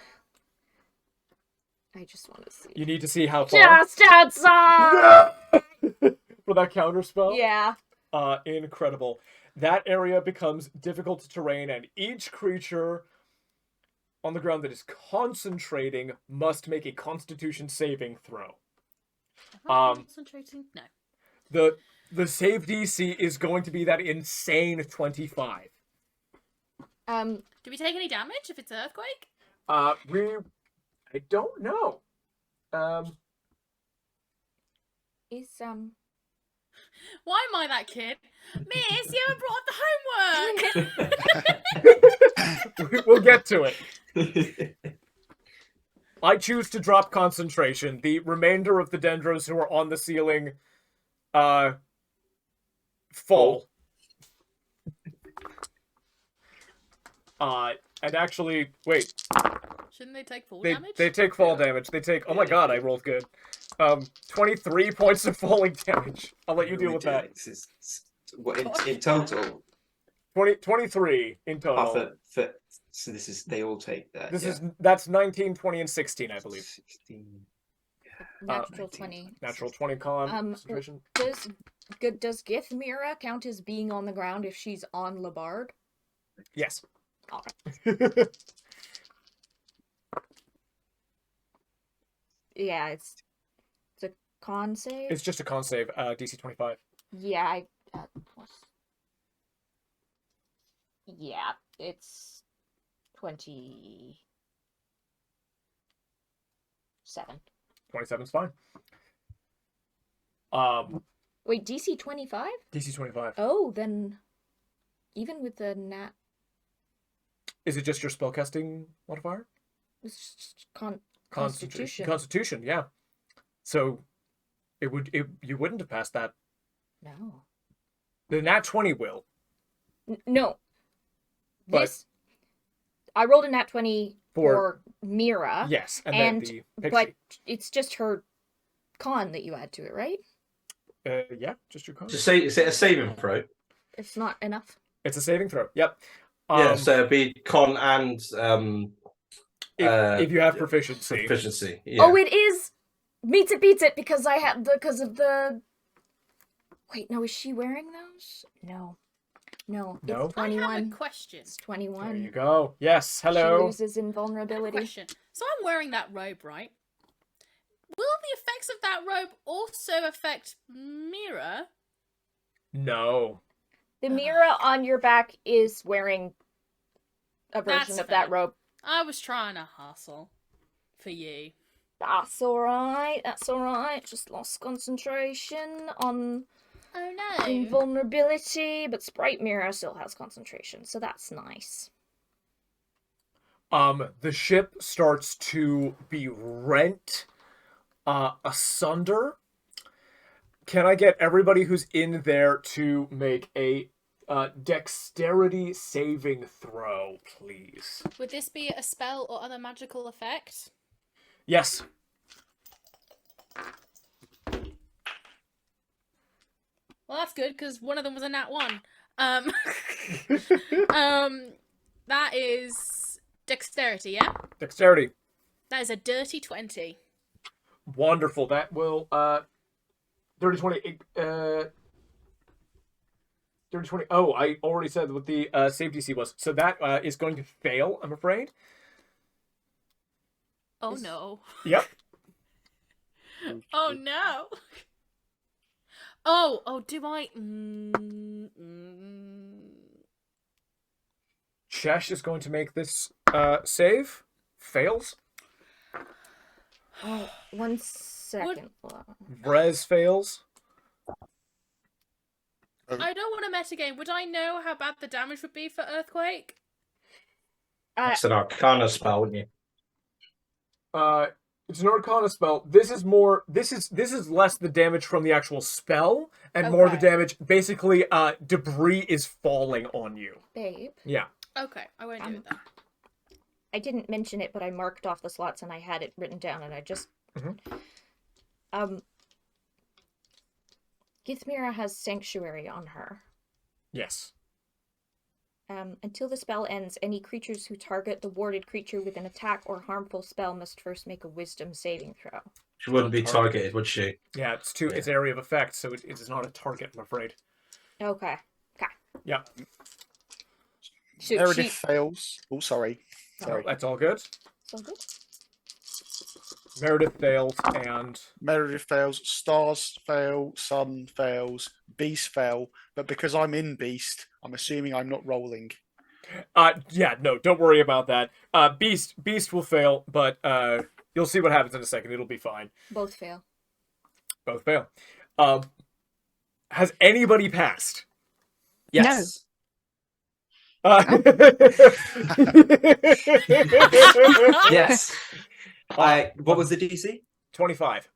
I just want to see. You need to see how far. Just outside! For that counter spell? Yeah. Incredible. That area becomes difficult terrain, and each creature on the ground that is concentrating must make a Constitution saving throw. Concentrating? No. The save DC is going to be that insane 25. Do we take any damage if it's an earthquake? I don't know. Is Why am I that kid? Miss, you haven't brought the homework! We'll get to it. I choose to drop concentration. The remainder of the Dendros who are on the ceiling fall. And actually, wait. Shouldn't they take full damage? They take fall damage. They take, oh my god, I rolled good. 23 points of falling damage. I'll let you deal with that. What in total? 23 in total. So this is, they all take that. That's 19, 20, and 16, I believe. 16. natural 20. Natural 20 concentration. Does Gith Mirror count as being on the ground if she's on Labarge? Yes. Alright. Yeah, it's a con save. It's just a con save, DC 25. Yeah, it's 27. 27's fine. Wait, DC 25? DC 25. Oh, then even with the nat... Is it just your spellcasting modifier? It's just Constitution. Constitution, yeah. So you wouldn't have passed that. No. The nat 20 will. No. But I rolled a nat 20 for Mirah. Yes, and then the pixie. But it's just her con that you add to it, right? Yeah, just your con. Is it a saving throw? It's not enough. It's a saving throw. Yep. Yeah, so it'd be con and if you have proficiency. Proficiency. Yeah. Oh, it is. Beats it because I have because of the. Wait, no, is she wearing those? No. It's 21. I have a question. It's 21. There you go. Yes. Hello. She loses invulnerability. Question. So I'm wearing that robe, right? Will the effects of that robe also affect Mirah? No. The Mirah on your back is wearing a version That's of that fair. robe. I was trying to hustle for you. That's alright. Just lost concentration on Oh no. invulnerability, but Sprite Mirror still has concentration, so that's nice. The ship starts to be rent asunder. Can I get everybody who's in there to make a dexterity saving throw, please? Would this be a spell or other magical effect? Yes. Well, that's good because one of them was a nat 1. That is dexterity, yeah? Dexterity. That is a dirty 20. Wonderful. That will dirty 20 dirty 20. Oh, I already said what the save DC was. So that is going to fail, I'm afraid. Oh no. Yep. Oh no. Oh, do I? Chesh is going to make this save. Fails. Oh, 1 second. Res fails. I don't want a metagame. Would I know how bad the damage would be for Earthquake? It's an Arcana spell, wouldn't you? It's an Arcana spell. This is more. This is less the damage from the actual spell, and more the Okay. damage. Basically, debris is falling on you. Babe, Yeah. Okay, I won't do it then. I didn't mention it, but I marked off the slots and I had it written down, and I just Githmira has Sanctuary on her. Yes. Until the spell ends, any creatures who target the warded creature with an attack or harmful spell must first make a Wisdom saving throw. She wouldn't be targeted, would she? Yeah, it's it's area of effect, so it is not a target, I'm afraid. Okay. Yeah. So Meredith fails. Oh, sorry. Sorry. That's all good. So good. Meredith fails, and Meredith fails. Stars fail. Sun fails. Beast fail. But because I'm in Beast, I'm assuming I'm not rolling. yeah, no, don't worry about that. Beast will fail, but you'll see what happens in a second. It'll be fine. Both fail. Both fail. Has anybody passed? Yes. Yes. What was the DC? 25.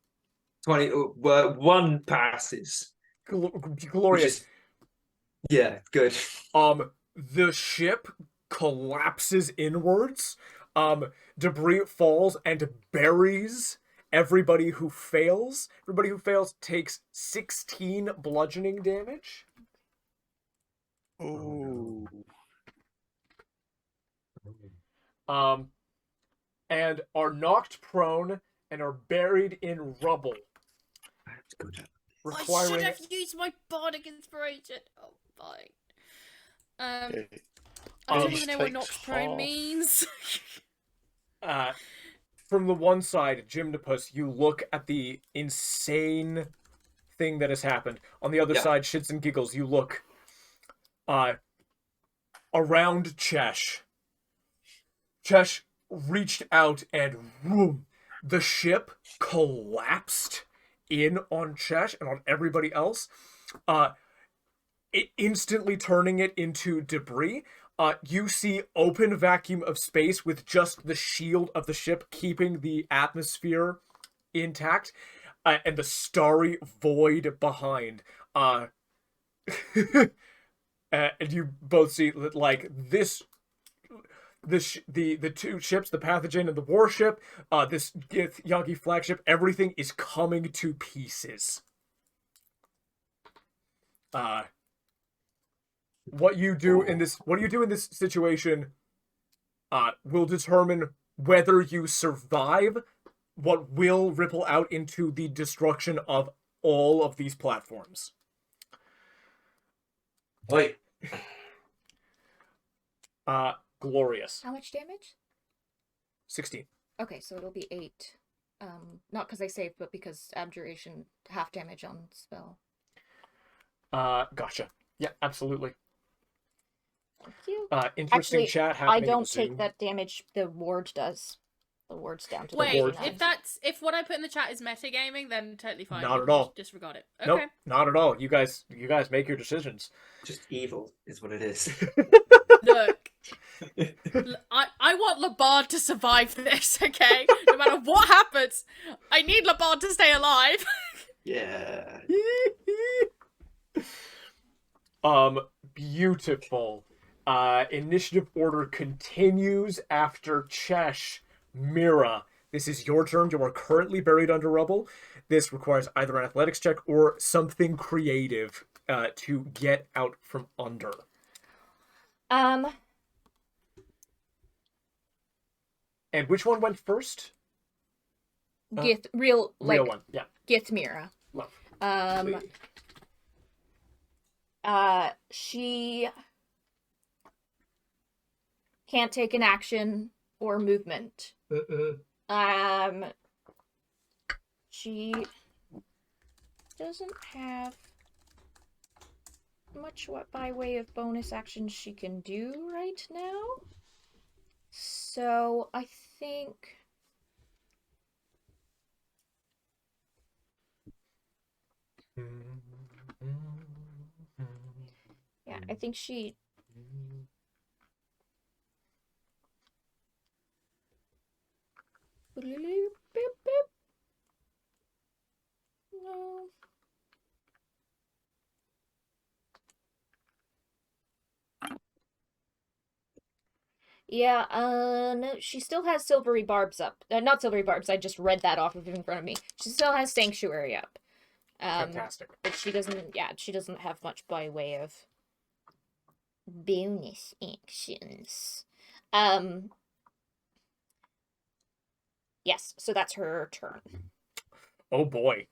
20. One passes. Glorious. Yeah, good. The ship collapses inwards. Debris falls and buries everybody who fails. Everybody who fails takes 16 bludgeoning damage. Ooh. And are knocked prone and are buried in rubble. I have to go down. I Requiring should have used my bardic inspiration. Oh, fine. I don't even know what knocked prone means. From the one side, Gymnopus, you look at the insane thing that has happened. On the other side, Shits and Giggles, you look around Chesh. Chesh reached out and whoom, the ship collapsed in on Chesh and on everybody else, instantly turning it into debris. You see open vacuum of space with just the shield of the ship keeping the atmosphere intact, and the starry void behind. And you both see that, like, the two ships, the pathogen and the warship, this Gith Yankee flagship, everything is coming to pieces. What you do in this situation will determine whether you survive what will ripple out into the destruction of all of these platforms. Wait. How Glorious. much damage? 16. Okay, so it'll be 8. Not because I saved, but because abjuration, half damage on spell. Gotcha. Yeah, absolutely. Thank you. Interesting Actually, chat happening. I don't in take Zoom. that damage. The ward does. The ward's down to Wait, 39. if what I put in the chat is metagaming, then totally fine. Not You at can all. just disregard it. Nope, Okay. not at all. You guys make your decisions. Just evil is what it is. Look, I want Labard to survive this, okay? No matter what happens, I need Labard to stay alive. Yeah. Beautiful. Initiative order continues after Chesh. Mirah, this is your turn. You are currently buried under rubble. This requires either an athletics check or something creative to get out from under. And which one went first? Gith, real one, yeah. Githmira. Love. She can't take an action or movement. She doesn't have much by way of bonus actions she can do right now. So I think Yeah, I think she. No. Yeah, no, she still has silvery barbs up. Not silvery barbs, I just read that off of in front of me. She still has sanctuary up. Fantastic. But she doesn't have much by way of bonus actions. Yes, so that's her turn. Oh boy.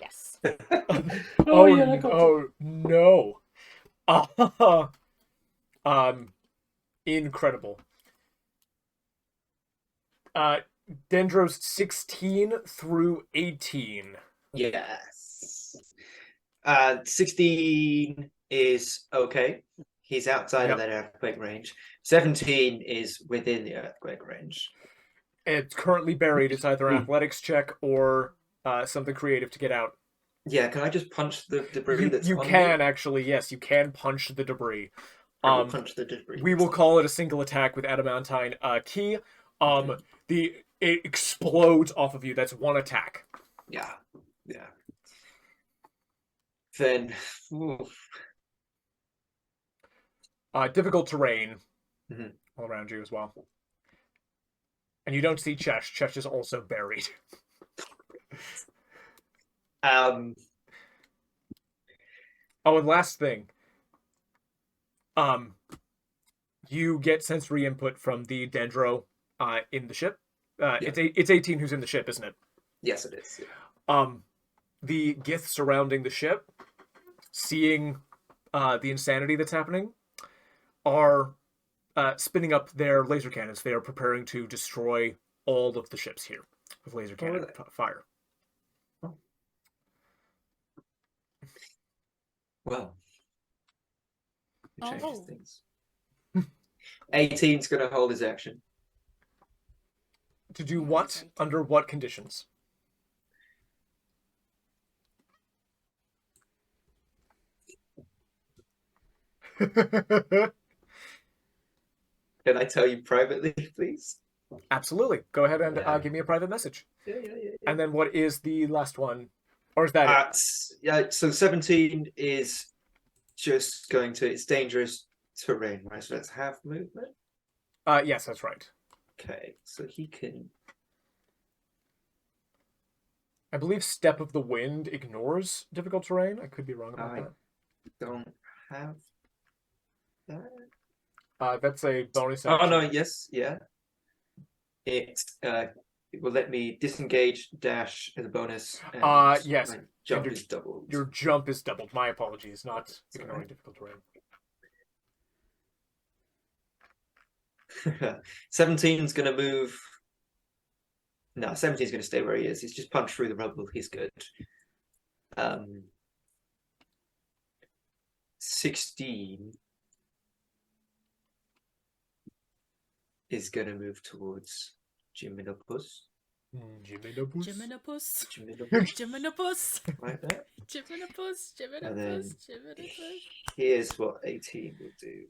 Yes. Oh no. Incredible. Dendros 16 through 18. Yes. 16 is okay. He's outside of that earthquake range. 17 is within the earthquake range. It's currently buried. It's either an athletics check or something creative to get out. Yeah, can I just punch the debris that's You on can me? actually, yes, you can punch the debris. I will punch the debris. We will call it a single attack with adamantine key. It explodes off of you. That's one attack. Yeah. Then, difficult terrain all around you as well. And you don't see Chesh. Chesh is also buried. Oh, and last thing. You get sensory input from the Dendro in the ship. It's 18 who's in the ship, isn't it? Yes, it is. Yeah. The Gith surrounding the ship, seeing the insanity that's happening, are spinning up their laser cannons. They are preparing to destroy all of the ships here with laser cannon fire. Well, it changes Oh. things. 18's going to hold his action. To do what? Under what conditions? Can I tell you privately, please? Absolutely. Go ahead and give me a private message. Yeah. And then what is the last one? Or is that it? So 17 is just going to... It's dangerous terrain, right? So that's half movement? Yes, that's right. Okay, so he can... I believe Step of the Wind ignores difficult terrain. I could be wrong about that. Don't have that. That's a bonus Oh action. no, yes, yeah. It will let me disengage, dash as a bonus. And yes. my jump is doubled. Your jump is doubled. My apologies, not ignoring difficult terrain. 17's gonna move. No, 17's gonna stay where he is. He's just punched through the rubble. He's good. 16 is gonna move towards Gymnopus. Gymnopus. Right there. Gymnopus. And then here's what 18 will do.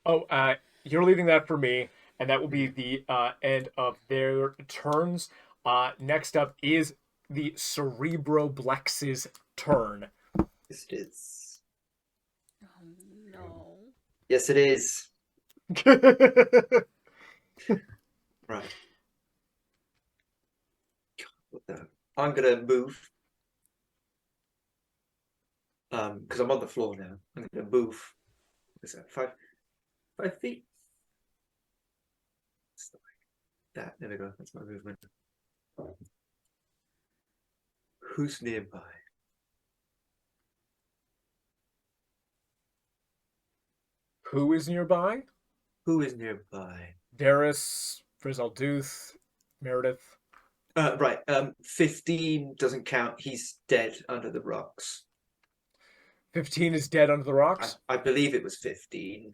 Oh, you're leaving that for me, and that will be the end of their turns. Next up is the Cerebroblex's turn. Yes, it is. Oh no. Yes, it is. Right. I'm gonna move. Because I'm on the floor now. I'm gonna move. What's that? 5 feet. That. There we go. That's my movement. Who's nearby? Who is nearby? Who is nearby? Darius, Frizzalduth, Meredith. Right. 15 doesn't count. He's dead under the rocks. 15 is dead under the rocks? I believe it was 15.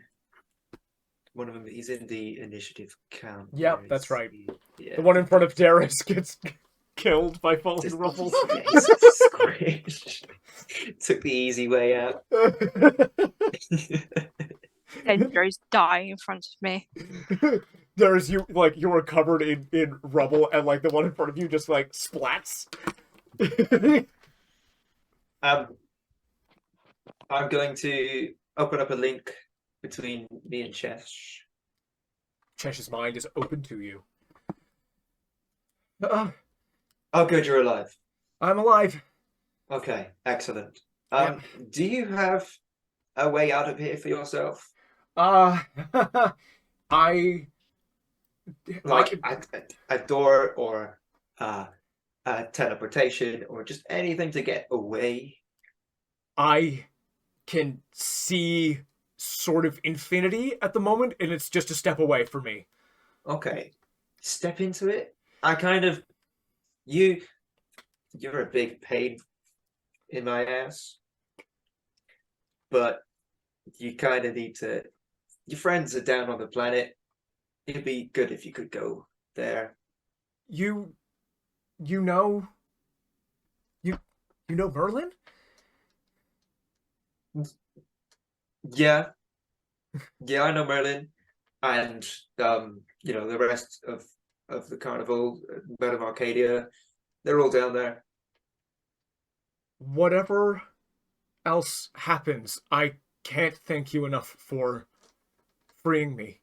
One of them, he's in the initiative count. Yep, Where that's is right. he? Yeah. The one in front of Darius gets killed by fallen Just- rubble. Jesus Christ. Took the easy way out. Pedro's dying in front of me. Darius, you were covered in rubble, and like the one in front of you just like splats. I'm going to open up a link between me and Chesh. Chesh's mind is open to you. Oh, good, you're alive. I'm alive. Okay, excellent. Yep. Do you have a way out of here for yourself? I Like a door or a teleportation or just anything to get away? I can see sort of infinity at the moment, and it's just a step away for me. Okay, step into it. You're a big pain in my ass, but you kind of need to. Your friends are down on the planet. It'd be good if you could go there. You know Merlin? Yeah, I know Merlin, and the rest of the carnival, men of Arcadia, they're all down there. Whatever else happens, I can't thank you enough for freeing me.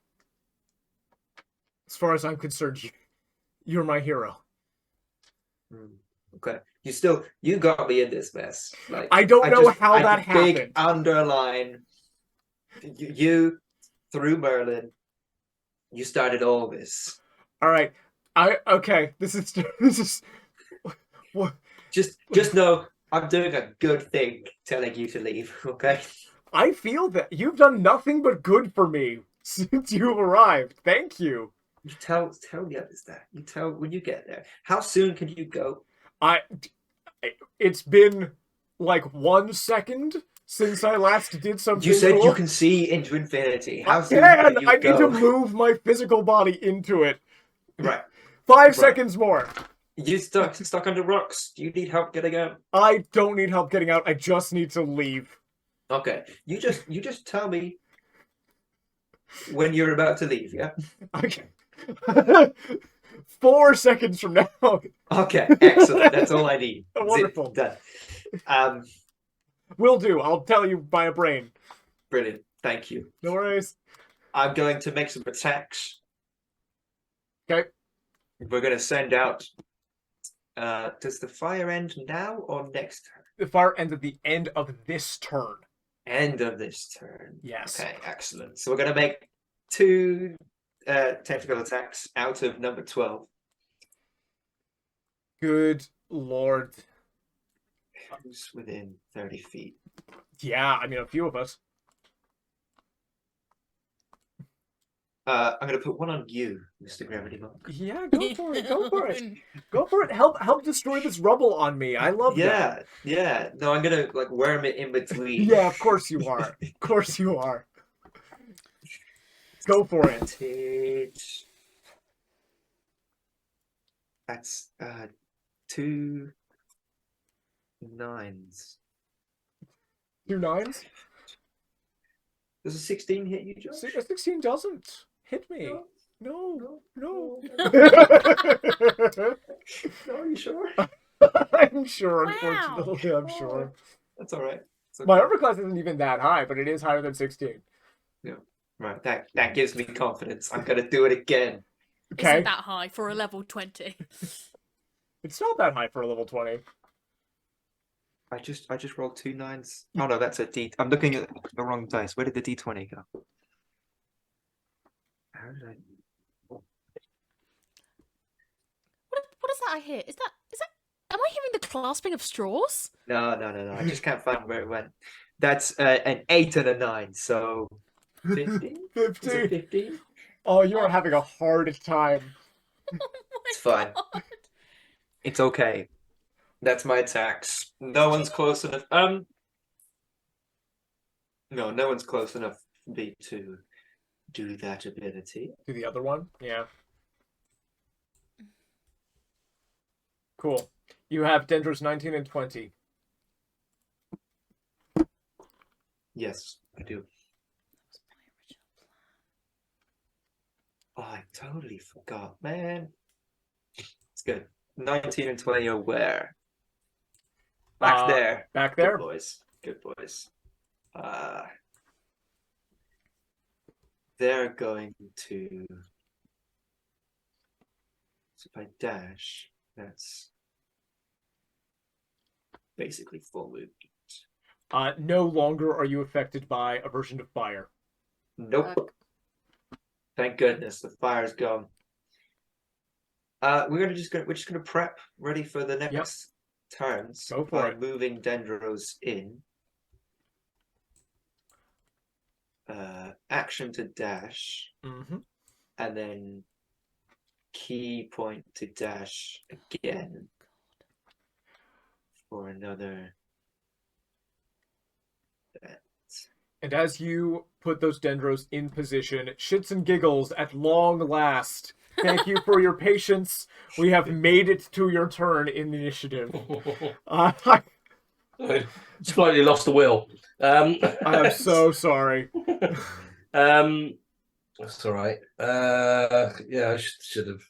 As far as I'm concerned, you're my hero. Okay, you got me in this mess. Like, I don't know how that happened. Big underline. You through Merlin, you started all this. All right. Okay. This is what. Just know I'm doing a good thing telling you to leave, okay? I feel that you've done nothing but good for me since you've arrived. Thank you. You tell the others that. You tell when you get there. How soon can you go? It's been like 1 second since I last did something. You said cool. you can see into infinity. How soon can can you I go? need to move my physical body into it. Right. 5 seconds more. You stuck under rocks. Do you need help getting out? I don't need help getting out. I just need to leave. Okay. You just tell me when you're about to leave, yeah? Okay. 4 seconds from now. Okay, excellent. That's all I need. Wonderful. Done. Will do. I'll tell you by a brain. Brilliant. Thank you. No worries. I'm going to make some attacks. Okay. We're going to send out. Does the fire end now or next turn? The fire ends at the end of this turn. End of this turn. Yes. Okay, excellent. So we're going to make 2 tactical attacks out of number 12. Good lord. Who's within 30 feet? Yeah, I mean, a few of us. I'm going to put one on you, Mr. Gravity Monk. Yeah, go for it. Go for it. Go for it. Help destroy this rubble on me. I love that. Yeah. No, I'm going to worm it in between. Yeah, of course you are. Of course you are. Go for it. That's 2 9s. 2 9s? Does a 16 hit you, Josh? A 16 doesn't hit me. No. No, are you sure? I'm sure, Wow. unfortunately. I'm sure. That's all right. Okay. My armor class isn't even that high, but it is higher than 16. Right, that gives me confidence. I'm going to do it again. Okay. Isn't that high for a level 20? It's not that high for a level 20. I just rolled 2 9s. Oh no, that's a D. I'm looking at the wrong dice. Where did the D20 go? How did I? What is that I hear? Is that am I hearing the clasping of straws? No. I just can't find where it went. That's an 8 and a 9, so 15. 15. 15. Oh, you're having a hard time. It's fine. It's okay. That's my attacks. No one's close enough. No, no one's close enough for me to do that ability. To the other one? Yeah. Cool. You have dendros 19 and 20. Yes, I do. Oh, I totally forgot, man. It's good. 19 and 20 are where? Back there. Back there? Good boys. Good boys. They're going to... So if I dash, that's basically full movement. No longer are you affected by aversion to fire. Nope. Thank goodness the fire's gone. We're just gonna prep, ready for the next turns. Go for by it. moving dendros in. Action to dash, Mm-hmm. and then key point to dash again for another. And as you put those dendros in position, Shits and Giggles, at long last, thank you for your patience. We have made it to your turn in the initiative. Slightly lost the will. I am so sorry. That's all right. Yeah, I should have.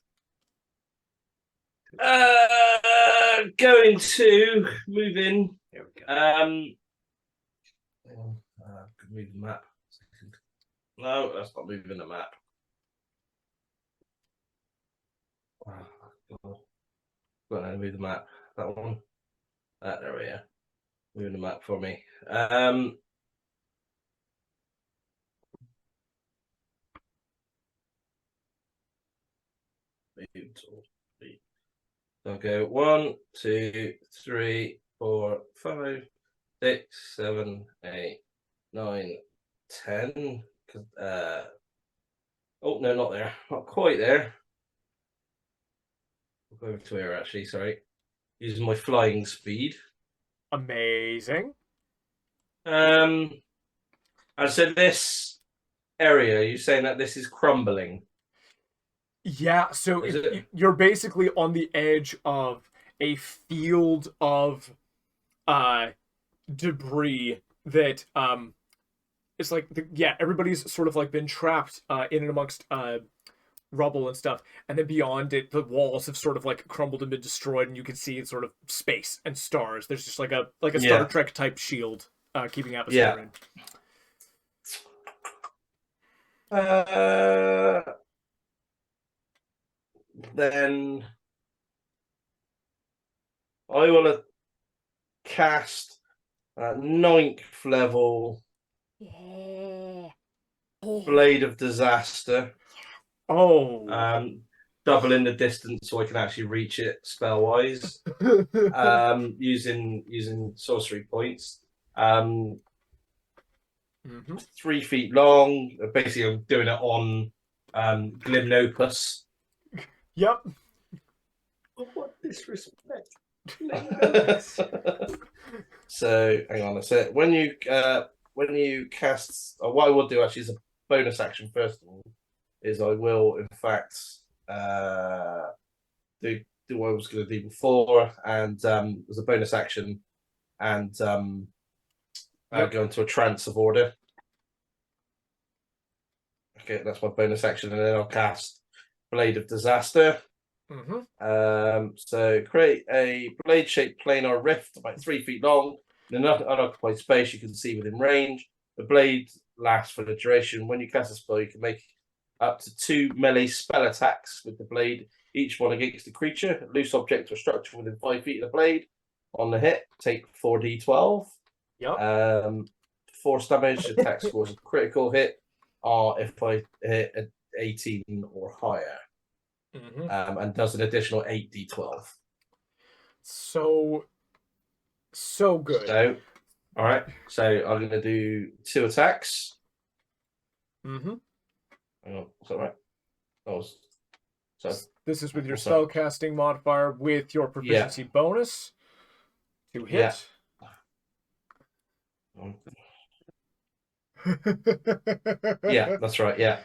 Going to move in. There we go. Move the map. No, that's not moving the map. Go on, move the map. That one. There we are. Moving the map for me. I'll go 1, 2, 3, 4, 5, 6, 7, 8, 9, 10. Oh no, not there. Not quite there. I'll go over to here actually, sorry. Using my flying speed. Amazing. And so this area, you're saying that this is crumbling. Yeah, so Is it? you're basically on the edge of a field of debris that it's like everybody's sort of like been trapped in and amongst rubble and stuff, and then beyond it the walls have sort of like crumbled and been destroyed, and you can see it's sort of space and stars. There's just like a Star Trek type shield keeping atmosphere in. Then I want to cast 9th level Blade of Disaster. Oh. Doubling the distance so I can actually reach it spell wise. Using sorcery points. 3 feet long. Basically, I'm doing it on Gymnopus. Yep. Oh, what disrespect. So hang on a sec. When you cast, what I will do actually is a bonus action first of all. Is I will in fact do what I was going to do before, and as a bonus action, and go into a trance of order. Okay, that's my bonus action, and then I'll cast Blade of Disaster. So create a blade-shaped planar rift about 3 feet long in an unoccupied space you can see within range. The blade lasts for the duration. When you cast a spell, you can make up to 2 melee spell attacks with the blade, each one against a creature, a loose object or structure within 5 feet of the blade. On the hit, take 4d12. Force damage. Attack scores a critical hit are if I hit an 18 or higher. And does an additional 8d12. So good. So, all right. So I'm going to do 2 attacks. Hang on, is that right? So this is with your spellcasting modifier with your proficiency bonus to hit. Yeah, that's right. Yeah.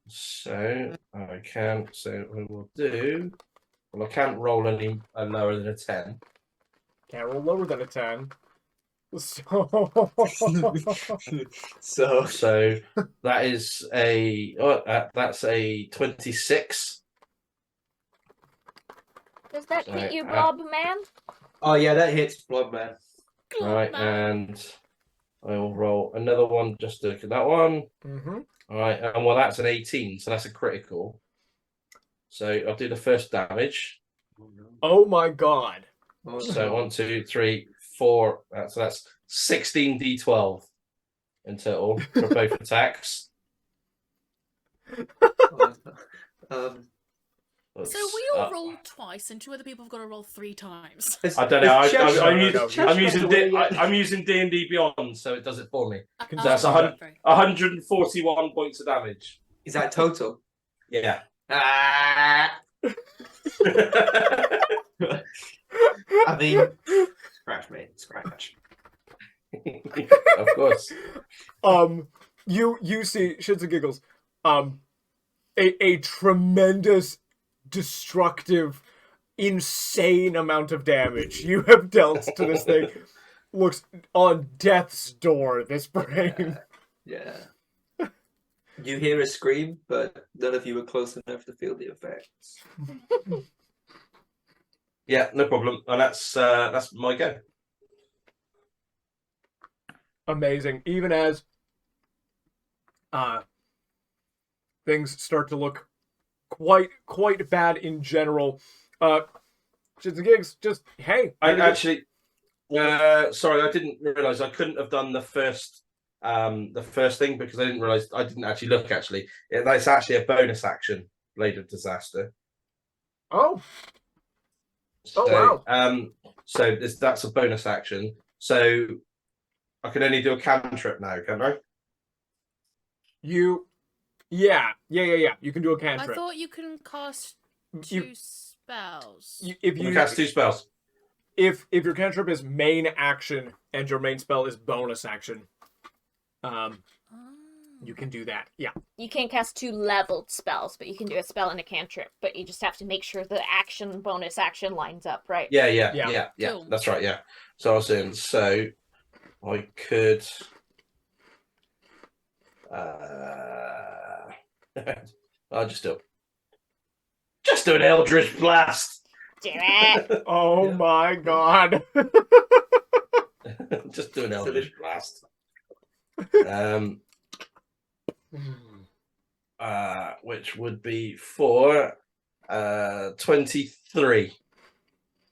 So I can't. So we will do. Well, I can't roll any lower than a 10. Can't roll lower than a 10. So So that is that's a 26. Does that So, hit you, Blob Man? Oh yeah, that hits Blood Man. Right, and I will roll another one just to look at that one. Mhm. All right, and well, that's an 18, so that's a critical. So I'll do the first damage. Oh my god. Oh, So no. 1, 2, 3, 4. So that's 16 d12 in total for both attacks. So we all roll twice, and 2 other people have got to roll 3 times. I don't know. No. I'm using D&D Beyond, so it does it for me. So that's 141 points of damage. Is that total? Yeah. Ah! I mean, scratch, mate, scratch. Of course. You see, shits and giggles, a tremendous, destructive, insane amount of damage you have dealt to this thing. Looks on death's door, this brain. Yeah. You hear a scream, but none of you are close enough to feel the effects. Yeah, no problem. And that's my go. Amazing. Even as things start to look quite bad in general. Shits and gigs, just hey. I actually sorry, I didn't realise I couldn't have done the first thing because I didn't realise I didn't actually look actually. That's actually a bonus action, Blade of Disaster. Oh. So, wow. So that's a bonus action. So I can only do a cantrip now, can I? Yeah. You can do a cantrip. I thought you can cast 2 spells. If you can cast 2 spells. If your cantrip is main action and your main spell is bonus action, you can do that. Yeah. You can't cast 2 leveled spells, but you can do a spell and a cantrip. But you just have to make sure the action bonus action lines up, right? Yeah. Cool. That's right. Yeah. So I was saying, so I could. I'll just do an Eldritch Blast. Do it. Oh my god. Just do an Eldritch Blast. Which would be for 23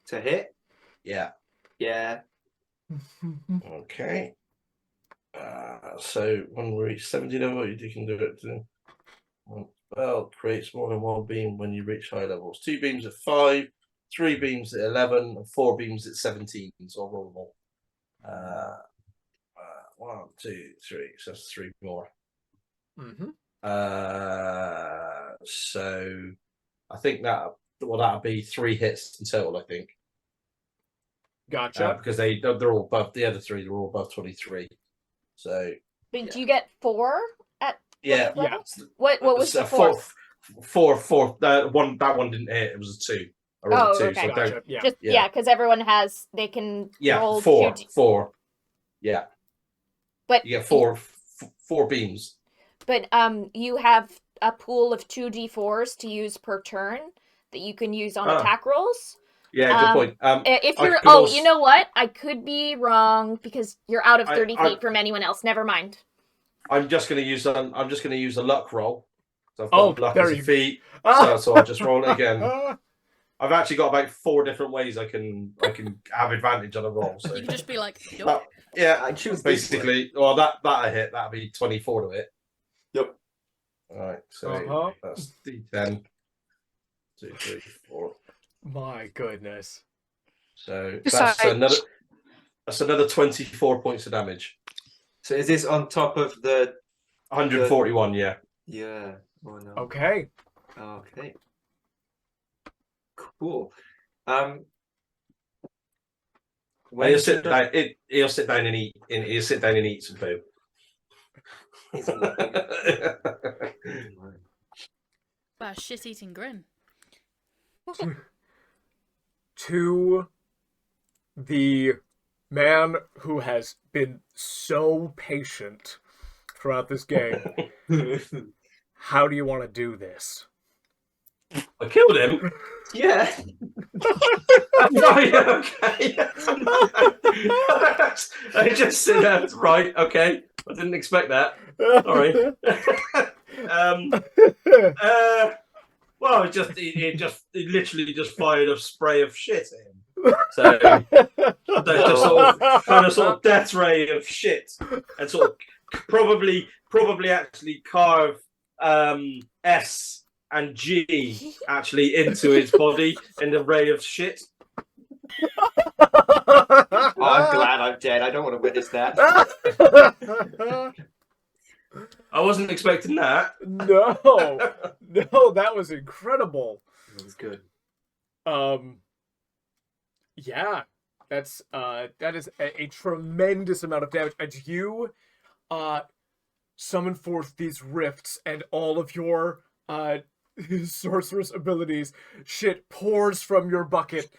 to hit. Yeah. Okay. So when we reach 70 level, you can do it to one spell creates more than one beam when you reach high levels. 2 beams at 5, 3 beams at 11, and 4 beams at 17. So I'll roll them all. 1, 2, 3. So that's 3 more. Mm-hmm. So I think that'll be 3 hits in total, I think. Gotcha. Because they're all above the other 3. They're all above 23. So. But do you get 4 at? Yeah. Level? What was the 4th? 4. That one didn't hit. It was a 2. I rolled a 2. Okay. So Gotcha. Yeah, because everyone they can roll 4. Yeah. But you get 4 beams. But you have a pool of 2d4s to use per turn that you can use on attack rolls. Yeah, good point. If you're you know what? I could be wrong because you're out of 30 feet from anyone else. Never mind. I'm just going to use a luck roll. So I've got luck as a feat. So I'll just roll it again. I've actually got about 4 different ways I can have advantage on a roll. So you can just be like, nope. I choose basically. Well, that I hit. That'd be 24 to hit. Yep. All right. So that's D10. 2, 3, 4. My goodness. So that's another 24 points of damage. So is this on top of the 141? Yeah. Yeah. Oh no. Okay. Cool. He'll sit down. He'll sit down and eat. He'll sit down and eat some food. Wow, shit-eating grin. To the man who has been so patient throughout this game, how do you want to do this? I killed him. Yeah. Right, okay. I just said that. Right, okay. I didn't expect that. Sorry. Well, it literally just fired a spray of shit at him. So there's just sort of death ray of shit, and sort of probably actually carve S and G actually into his body in a ray of shit. Oh, I'm glad I'm dead. I don't want to witness that. I wasn't expecting that. No, that was incredible. That was good. Yeah, that is a tremendous amount of damage. And you, summon forth these rifts, and all of your sorceress abilities, shit pours from your bucket.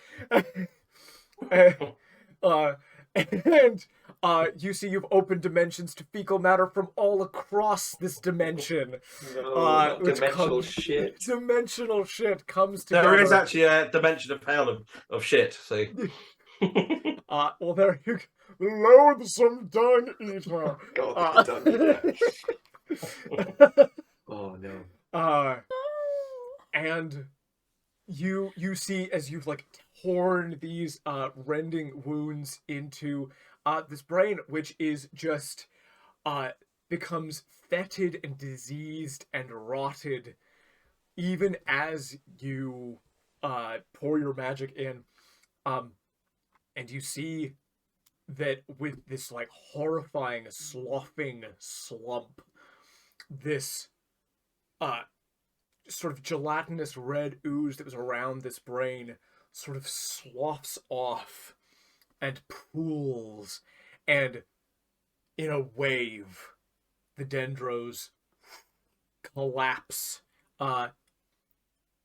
And you see you've opened dimensions to fecal matter from all across this dimension. No, dimensional shit. Dimensional shit comes together. There is actually a dimension of hell of shit. So, well, there you go. Load some dung eater. God, the dung eater. Oh no. And you see as you've like torn these rending wounds into this brain, which is just becomes fetid and diseased and rotted, even as you pour your magic in, and you see that with this like horrifying sloughing slump, this sort of gelatinous red ooze that was around this brain sort of sloughs off and pools, and in a wave the dendros collapse, all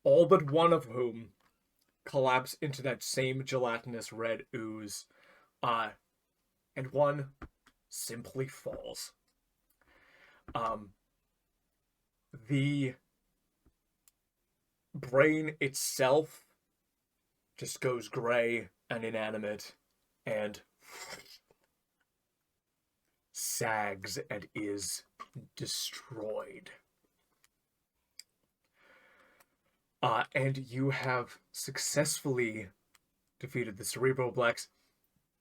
but one of whom collapse into that same gelatinous red ooze, and one simply falls. The brain itself just goes gray and inanimate and sags and is destroyed. And you have successfully defeated the Cerebroblex.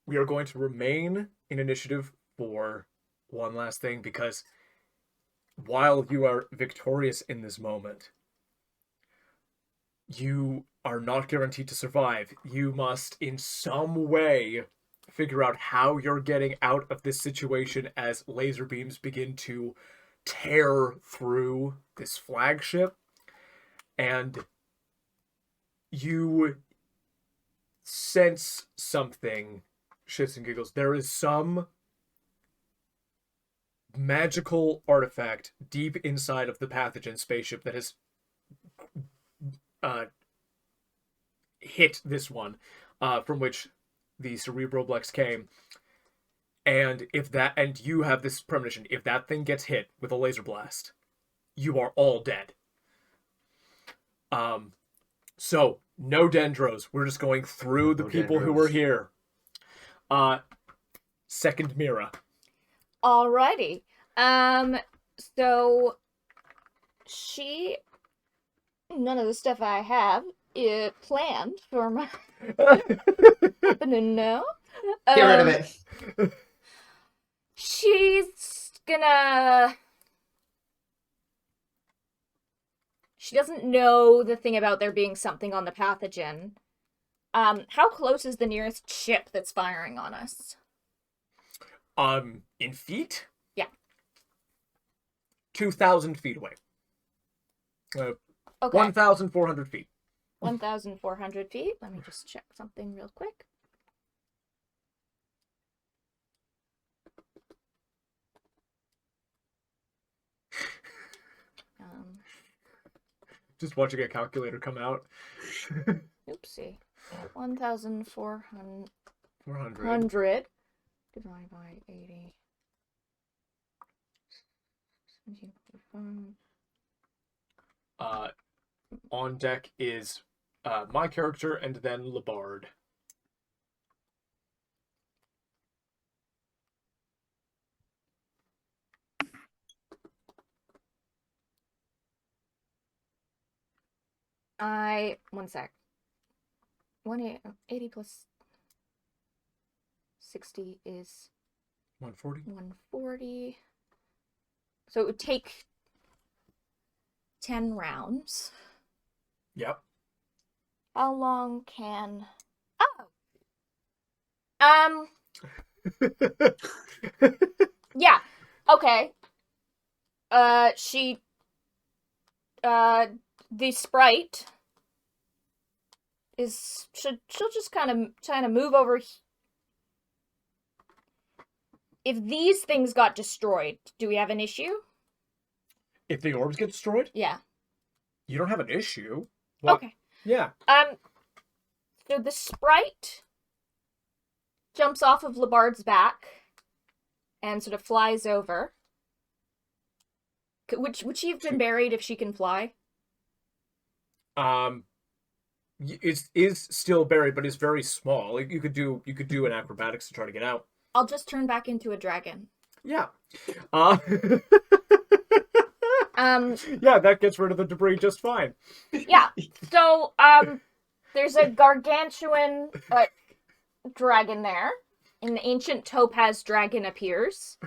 We are going to remain in initiative for one last thing, because while you are victorious in this moment, you are not guaranteed to survive. You must, in some way, figure out how you're getting out of this situation as laser beams begin to tear through this flagship. And you sense something, Shits and Giggles. There is some magical artifact deep inside of the pathogen spaceship that has hit this one, from which the Cerebroblex came. And you have this premonition, if that thing gets hit with a laser blast, you are all dead. So no dendros. We're just going through the people who were here. Second Mirah. Alrighty. So none of the stuff I have planned for my happening now. Get rid of it. She's She doesn't know the thing about there being something on the pathogen. How close is the nearest ship that's firing on us? In feet? Yeah. 2,000 feet away. Okay. 1,400 feet. 1,400 feet. Let me just check something real quick. Just watching a calculator come out. Oopsie. 1,400 400. divided by 80. 17.5. On deck is my character and then Labard. One sec. 180 plus 60 is 140. 140. So it would take 10 rounds. Yep. How long can... Yeah. Okay. The sprite she'll just kind of move over. If these things got destroyed, do we have an issue? If the orbs get destroyed, Yeah. you don't have an issue. What? Okay. Yeah. So the sprite jumps off of Labard's back and sort of flies over. Would she have been buried if she can fly? Is still buried, but it's very small. Like, you could do an acrobatics to try to get out. I'll just turn back into a dragon. Yeah. Yeah, that gets rid of the debris just fine. Yeah. So, there's a gargantuan dragon there. An ancient topaz dragon appears.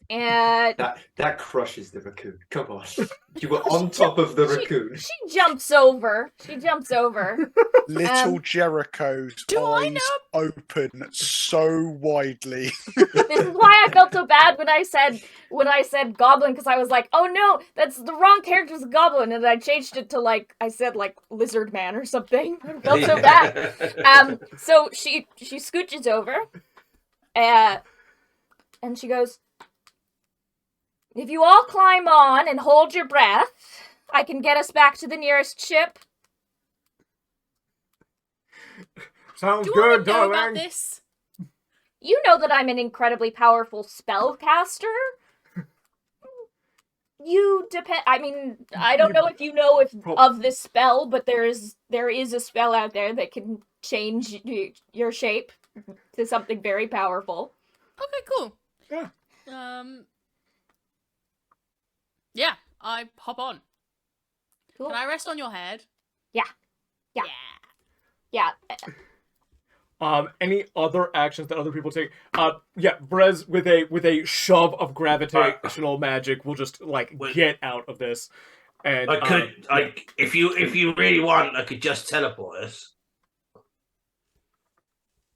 And that crushes the raccoon. Come on. You were on top of the raccoon. she jumps over. Little Jericho's eyes open so widely. This is why I felt so bad when I said goblin, because I was like, oh no, that's the wrong character's a goblin, and I changed it to I said lizard man or something. I felt so bad. So she scooches over, and she goes, if you all climb on and hold your breath, I can get us back to the nearest ship. Sounds Do you good, want to know about darling. this? You know that I'm an incredibly powerful spellcaster. I mean, I don't know if you know of this spell, but there is a spell out there that can change your shape to something very powerful. Okay, cool. Yeah. Yeah, I hop on. Cool. Can I rest on your head? Yeah. Any other actions that other people take? Brez with a shove of gravitational magic will just get out of this. And I could, if you really want, I could just teleport us.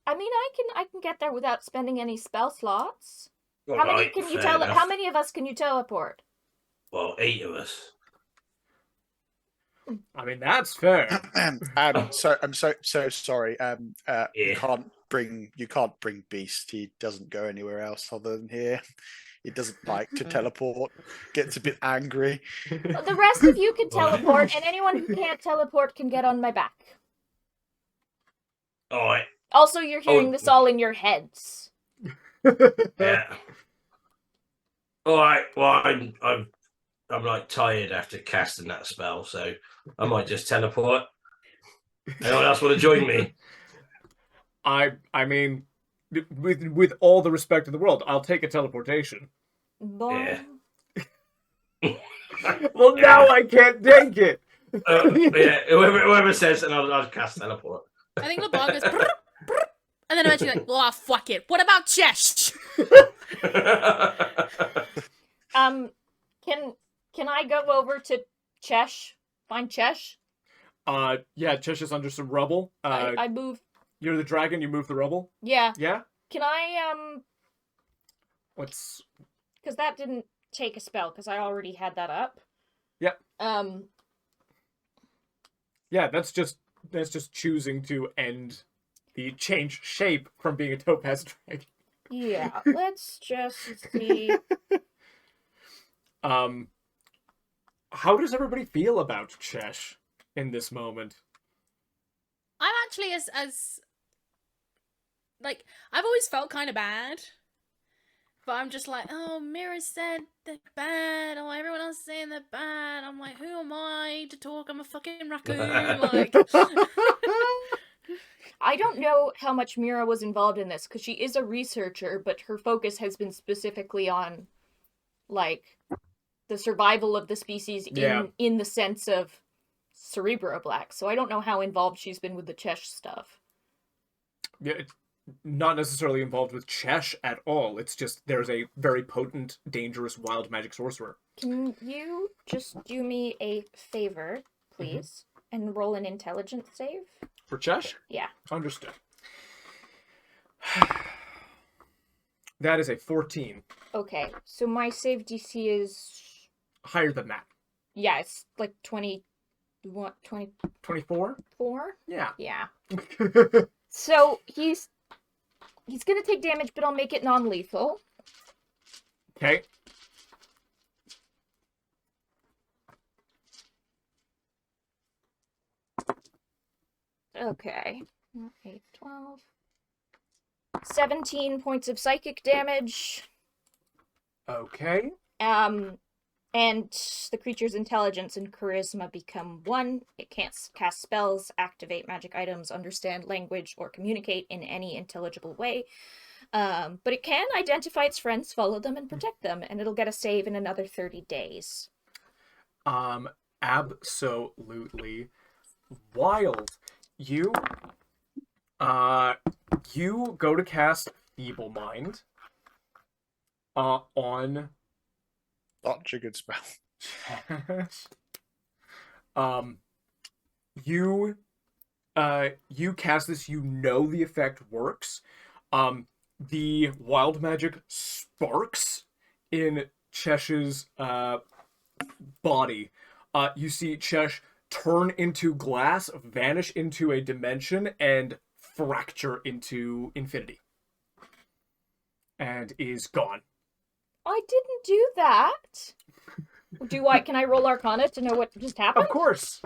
I mean, I can get there without spending any spell slots. How many Alright, can you fair enough. How many of us can you teleport? Well, 8 of us. I mean, that's fair. So I'm so sorry. Yeah. You can't bring Beast. He doesn't go anywhere else other than here. He doesn't like to teleport. Gets a bit angry. The rest of you can teleport, and anyone who can't teleport can get on my back. Alright. Also, you're hearing this all in your heads. Yeah. Alright, well, I'm tired after casting that spell, so I might just teleport. Anyone else want to join me? I mean, with all the respect in the world, I'll take a teleportation. Boy. Yeah. Well, now I can't take it. Yeah, whoever says, and I'll cast teleport. I think the bug is brr, brr, and then eventually oh fuck it. What about Chesh? Can I go over to Chesh? Find Chesh? Yeah, Chesh is under some rubble. I move. You're the dragon, you move the rubble? Yeah. Yeah? Can I, What's... Because that didn't take a spell, because I already had that up. Yep. Yeah, that's just choosing to end the change shape from being a topaz dragon. Yeah, let's just see. how does everybody feel about Chesh in this moment? I'm actually as like, I've always felt kind of bad, but I'm just like, oh, Mirah said they're bad. Oh, everyone else is saying they're bad. I'm like, who am I to talk? I'm a fucking raccoon. Like, I don't know how much Mirah was involved in this, because she is a researcher, but her focus has been specifically on, like, the survival of the species in the sense of Cerebroblex. So I don't know how involved she's been with the Chesh stuff. Yeah, it's not necessarily involved with Chesh at all. It's just there's a very potent, dangerous wild magic sorcerer. Can you just do me a favor, please, and roll an intelligence save? For Chesh? Yeah. Understood. That is a 14. Okay, so my save DC is... Higher than that. Yeah, it's like 24? 24? Yeah. Yeah. So he's gonna take damage, but I'll make it non-lethal. Okay. Okay. 8, 12. 17 points of psychic damage. Okay. And the creature's intelligence and charisma become 1. It can't cast spells, activate magic items, understand language, or communicate in any intelligible way. But it can identify its friends, follow them, and protect them, and it'll get a save in another 30 days. Absolutely. Wild. You go to cast Feeble Mind on Such a good spell. you cast this, you know the effect works. The wild magic sparks in Chesh's body. You see Chesh turn into glass, vanish into a dimension, and fracture into infinity. And is gone. I didn't do that. Can I roll Arcana to know what just happened? Of course.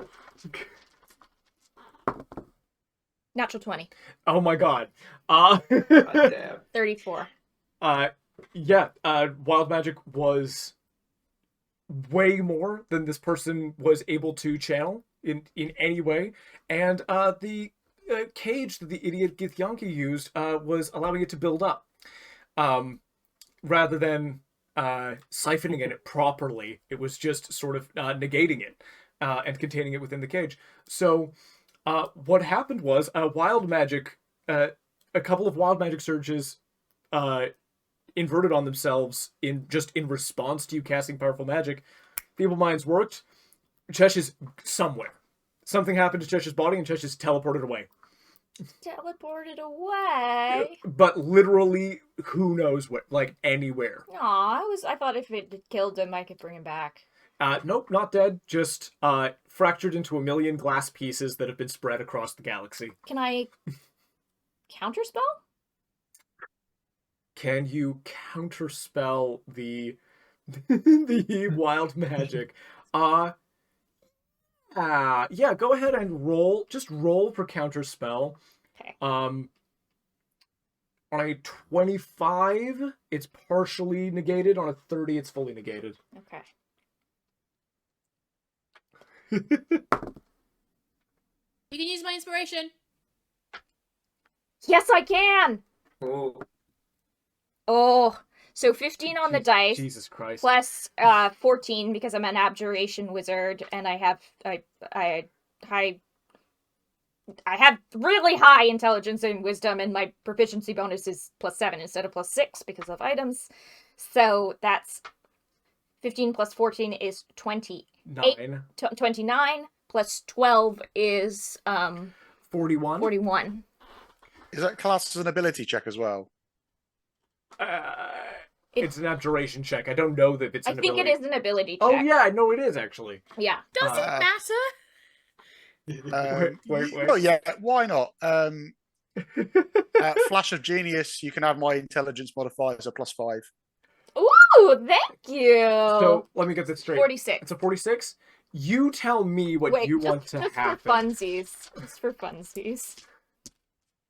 Natural 20. Oh my god. God damn. 34. Wild magic was way more than this person was able to channel in any way, and the cage that the idiot Githyanki used was allowing it to build up, rather than siphoning it properly. It was just sort of negating it and containing it within the cage. So what happened was wild magic, a couple of wild magic surges inverted on themselves in response to you casting powerful magic. Feeble Minds worked. Chesh is somewhere. Something happened to Chesh's body, and Chesh is teleported away. Teleported away? But literally, who knows where? Like, anywhere. Aw, I thought if it had killed him, I could bring him back. Nope, not dead. Just fractured into a million glass pieces that have been spread across the galaxy. Can I counterspell? Can you counterspell the the wild magic? Yeah, go ahead and roll. Just roll for counterspell. Okay. On a 25, it's partially negated. On a 30, it's fully negated. Okay. You can use my inspiration. Yes, I can! Ooh. Oh, so 15 on the dice. Jesus Christ. Plus 14 because I'm an abjuration wizard and I have really high intelligence and wisdom, and my proficiency bonus is +7 instead of +6 because of items. So that's 15 plus 14 is 29. 29 plus 12 is 41. 41. Is that classed as an ability check as well? It's an abjuration check. I don't know that it's an ability. I think it is an ability check. Oh yeah, I know it is actually. Yeah. Does it matter? Wait. Oh yeah, why not? Flash of Genius, you can have my intelligence modifier as a +5. Ooh! Ooh, thank you. So let me get this straight. 46. It's a 46. You tell me what Wait, you just, want to just happen. for funsies. Just for funsies.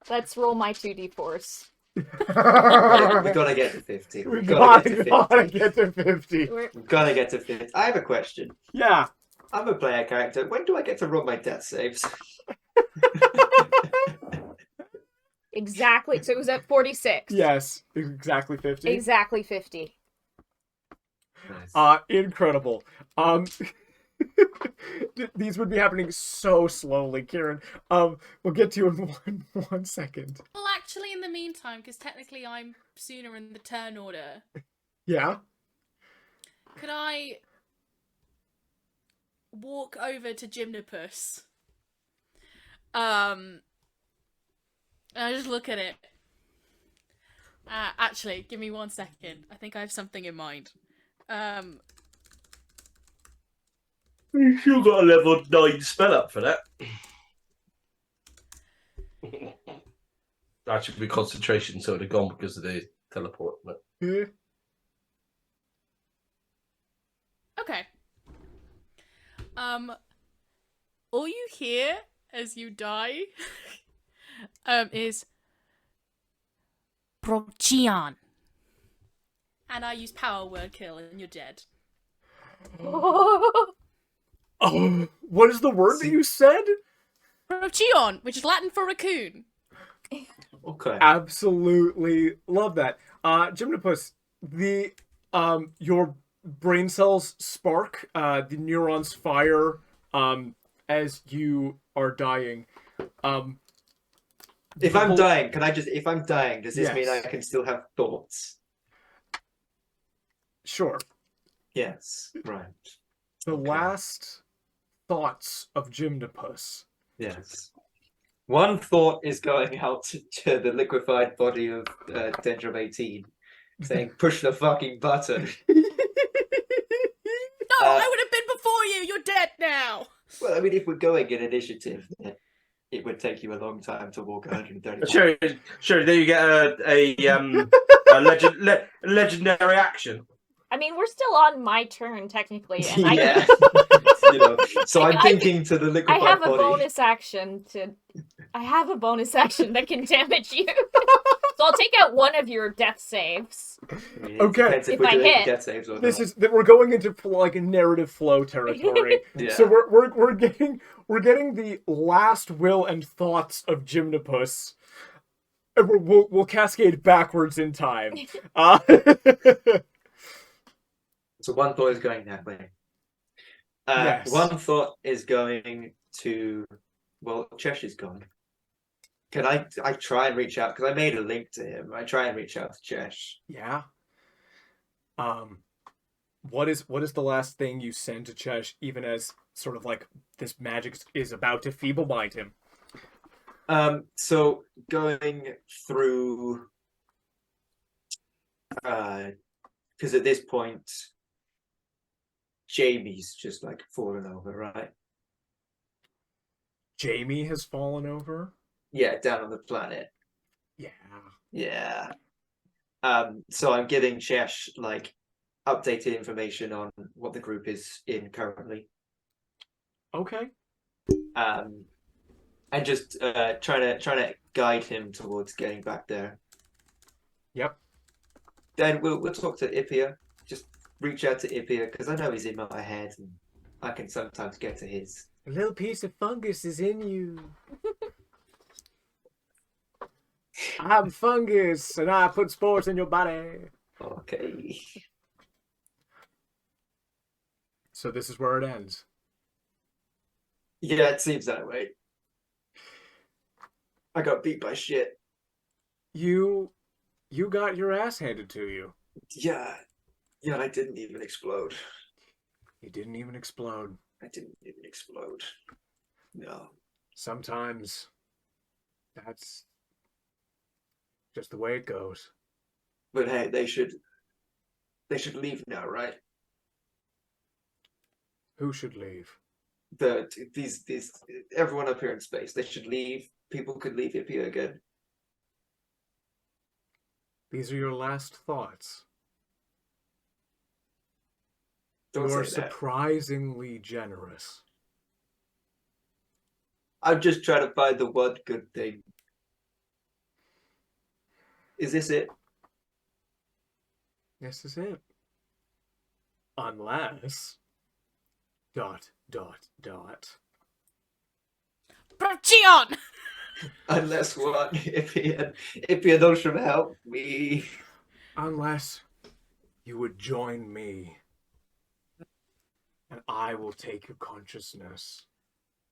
Let's roll my 2d4s. We gotta get to 50. We gotta gotta get to 50. We gotta get to 50. I have a question. Yeah. I'm a player character. When do I get to roll my death saves? Exactly. So it was at 46. Yes. Exactly 50. Exactly 50. Nice. Incredible. These would be happening so slowly, Kieran. We'll get to you in one second. Well, actually, in the meantime, because technically I'm sooner in the turn order, Yeah. could I walk over to Gymnopus? And I just look at it. Actually, give me 1 second. I think I have something in mind. You still got a level 9 spell up for that. That should be concentration, so they're gone because of the teleport. But... Yeah. Okay. All you hear as you die is Prochion. And I use power word kill and you're dead. Oh, what is the word that you said? Prochion, which is Latin for raccoon. Okay. Absolutely love that. Gymnopus, your brain cells spark, the neurons fire as you are dying. If I'm dying, if I'm dying, does this mean I Yes. can still have thoughts? Sure. Yes. Right. The Okay. last thoughts of Gymnopus. Yes. One thought is going out to the liquefied body of Dendrum 18, saying, push the fucking button. No, I would have been before you! You're dead now! Well, I mean, if we're going in initiative, it would take you a long time to walk 130 Sure. There you get a legendary action. I mean, we're still on my turn, technically. And Yeah. So I'm thinking to the I liquefied have a body. bonus action that can damage you. So I'll take out one of your death saves. I mean, it Okay. depends If we're I doing hit. death saves or This not. is that we're going into like a narrative flow territory. Yeah. So we're getting the last will and thoughts of Gymnopus. And we'll cascade backwards in time. So one thought is going that way. Yes. One thought is going to, well, Cheshire's gone. Can I try and reach out? Because I made a link to him. I try and reach out to Chesh. Yeah. What is the last thing you send to Chesh, even as sort of like this magic is about to feeble-mind him? So going through, because at this point, Jamie's just like fallen over, right? Jamie has fallen over? Yeah, down on the planet. Yeah. Yeah. So I'm giving Chesh like updated information on what the group is in currently. Okay. And just trying to guide him towards getting back there. Yep. Then we'll talk to Ipia. Just reach out to Ipia because I know he's in my head and I can sometimes get to his. A little piece of fungus is in you. I'm fungus and I put spores in your body. Okay. So this is where it ends. Yeah, it seems that way. I got beat by shit. You got your ass handed to you. Yeah. Yeah, I didn't even explode. You didn't even explode. I didn't even explode. No. Sometimes that's just the way it goes. But hey, they should leave now, right? Who should leave? These everyone up here in space, they should leave. People could leave Ipia again. These are your last thoughts. Don't You're say that. surprisingly generous. I'm just trying to find the one good thing. Is this it? This is it. Unless... ... Procheon! Unless what? If he had Ocean help me. Unless you would join me. And I will take your consciousness.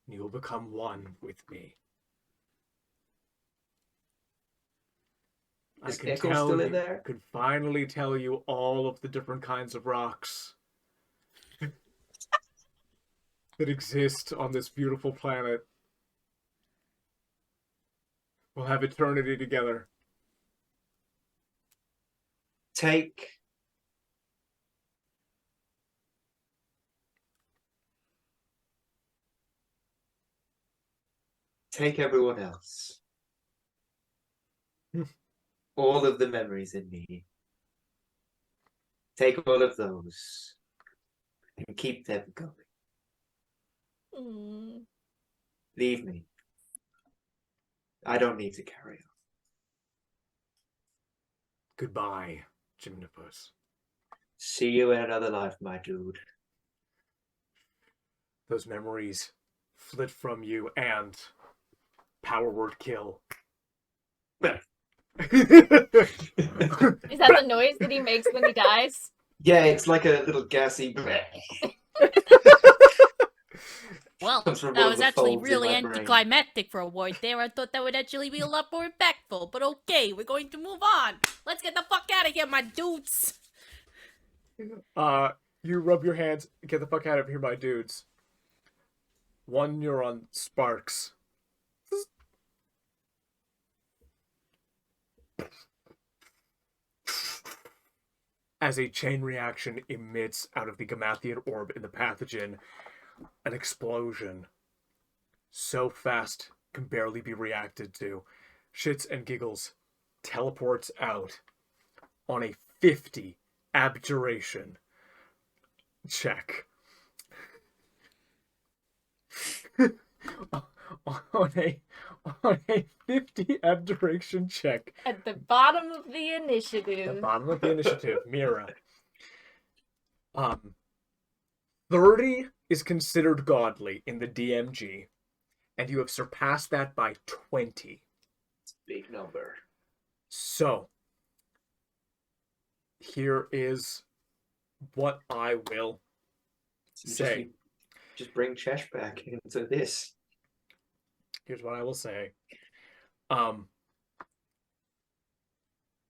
And you will become one with me. Is I can Echo tell still you, in there? I could finally tell you all of the different kinds of rocks that exist on this beautiful planet. We'll have eternity together. Take everyone else. All of the memories in me. Take all of those and keep them going. Leave me. I don't need to carry on. Goodbye, Gymnopus. See you in another life, my dude. Those memories flit from you and power word kill. Is that the noise that he makes when he dies? Yeah, it's like a little gassy. Well, Comes from that one of was the actually folds in really my brain. anticlimactic for a word there. I thought that would actually be a lot more impactful, but okay, we're going to move on. Let's get the fuck out of here, my dudes. You rub your hands, get the fuck out of here, my dudes. One neuron sparks. As a chain reaction emits out of the Gamathian orb in the pathogen, an explosion so fast can barely be reacted to. Shits and Giggles teleports out on a 50 abjuration check. on a 50 abjuration check. At the bottom of the initiative. At the bottom of the initiative, Mirah. 30 is considered godly in the DMG, and you have surpassed that by 20. It's a big number. So, here is what I will say. Just bring Chesh back into this. Here's what I will say.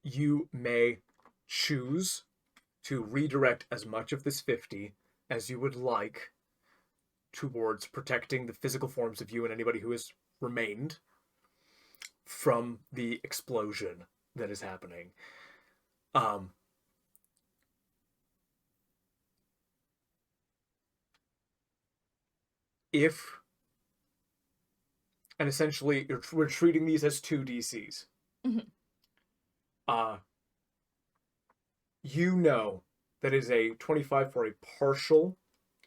You may choose to redirect as much of this 50 as you would like towards protecting the physical forms of you and anybody who has remained from the explosion that is happening. And essentially, we're treating these as 2 DCs. Mhm. You know that is a 25 for a partial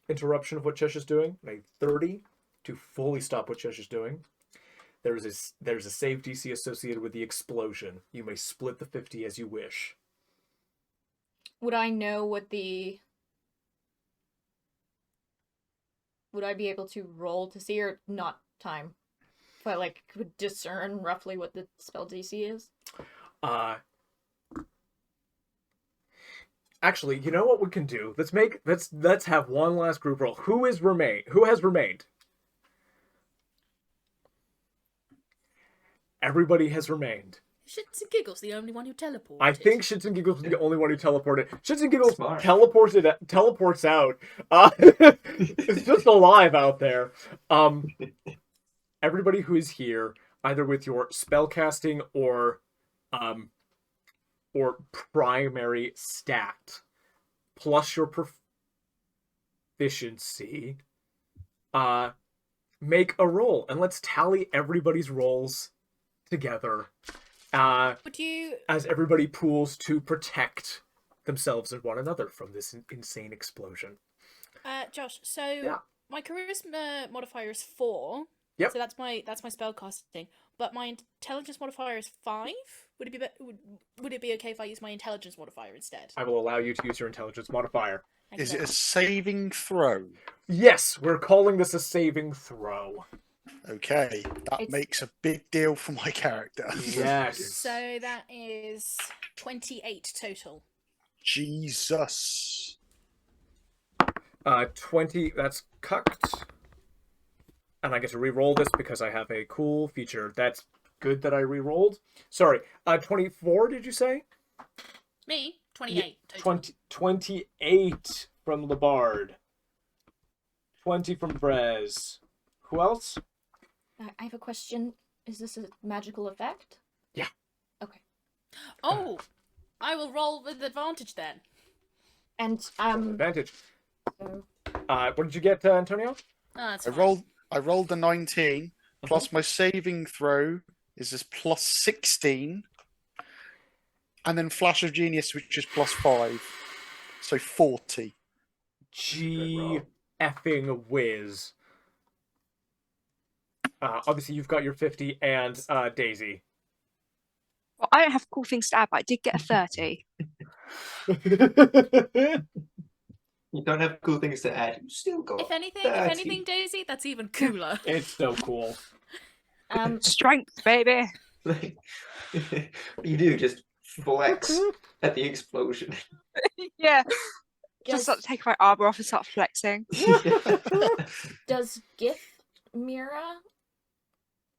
interruption of what Chesh is doing, and a 30 to fully stop what Chesh is doing. There's a save DC associated with the explosion. You may split the 50 as you wish. Would I know what the... Would I be able to roll to see, or not time? If I, like, could discern roughly what the spell DC is? Actually, you know what we can do? Let's have one last group roll. Who has remained? Everybody has remained. Shits and Giggles, the only one who teleported. I think Shits and Giggles was the only one who teleported. Shits and Giggles Smart. teleports out. It's just alive out there. Everybody who is here, either with your spellcasting or primary stat, plus your proficiency, make a roll, and let's tally everybody's rolls together. As everybody pools to protect themselves and one another from this insane explosion. Josh, so Yeah. my charisma modifier is 4. Yep. So that's my spell casting, but my intelligence modifier is 5. Would it be would it be okay if I use my intelligence modifier instead? I will allow you to use your intelligence modifier. Thank you Is it very a much. saving throw? Yes, we're calling this a saving throw. Okay, that It's- makes a big deal for my character. Yes. So that is 28 total. Jesus. 20, that's cucked. And I get to re-roll this because I have a cool feature. That's good that I re-rolled. Sorry, 24, did you say? Me, 28 total. 28 from Labard. 20 from Brez. Who else? I have a question. Is this a magical effect? Yeah. Okay. Oh, I will roll with advantage then. And Advantage. so What did you get, Antonio? Oh, that's I fine. rolled the 19, plus my saving throw is this plus 16. And then Flash of Genius, which is plus 5. So 40. G effing whiz. Obviously, you've got your 50 and Daisy. Well, I don't have cool things to add, but I did get a 30. You don't have cool things to add. You still got If 30. anything, Daisy, that's even cooler. It's so cool. Strength, baby. Like, you do just flex at the explosion. Yeah. does Just start to take my armor off and start flexing. does Gith Mirah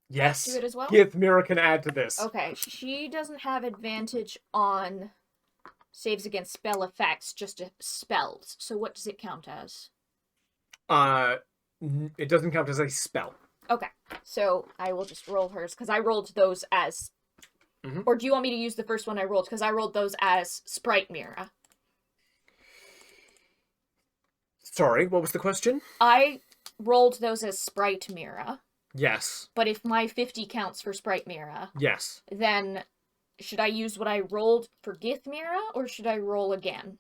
Yes. do it as well? Gith Mirah can add to this. Okay, she doesn't have advantage on saves against spell effects, just spells. So what does it count as? It doesn't count as a spell. Okay, so I will just roll hers because I rolled those as. Mhm. Or do you want me to use the first one I rolled? Because I rolled those as Sprite Mirror. Sorry, what was the question? I rolled those as Sprite Mirror, Yes. but if my 50 counts for Sprite Mirror, Yes. then should I use what I rolled for Gith Mirror, or should I roll again?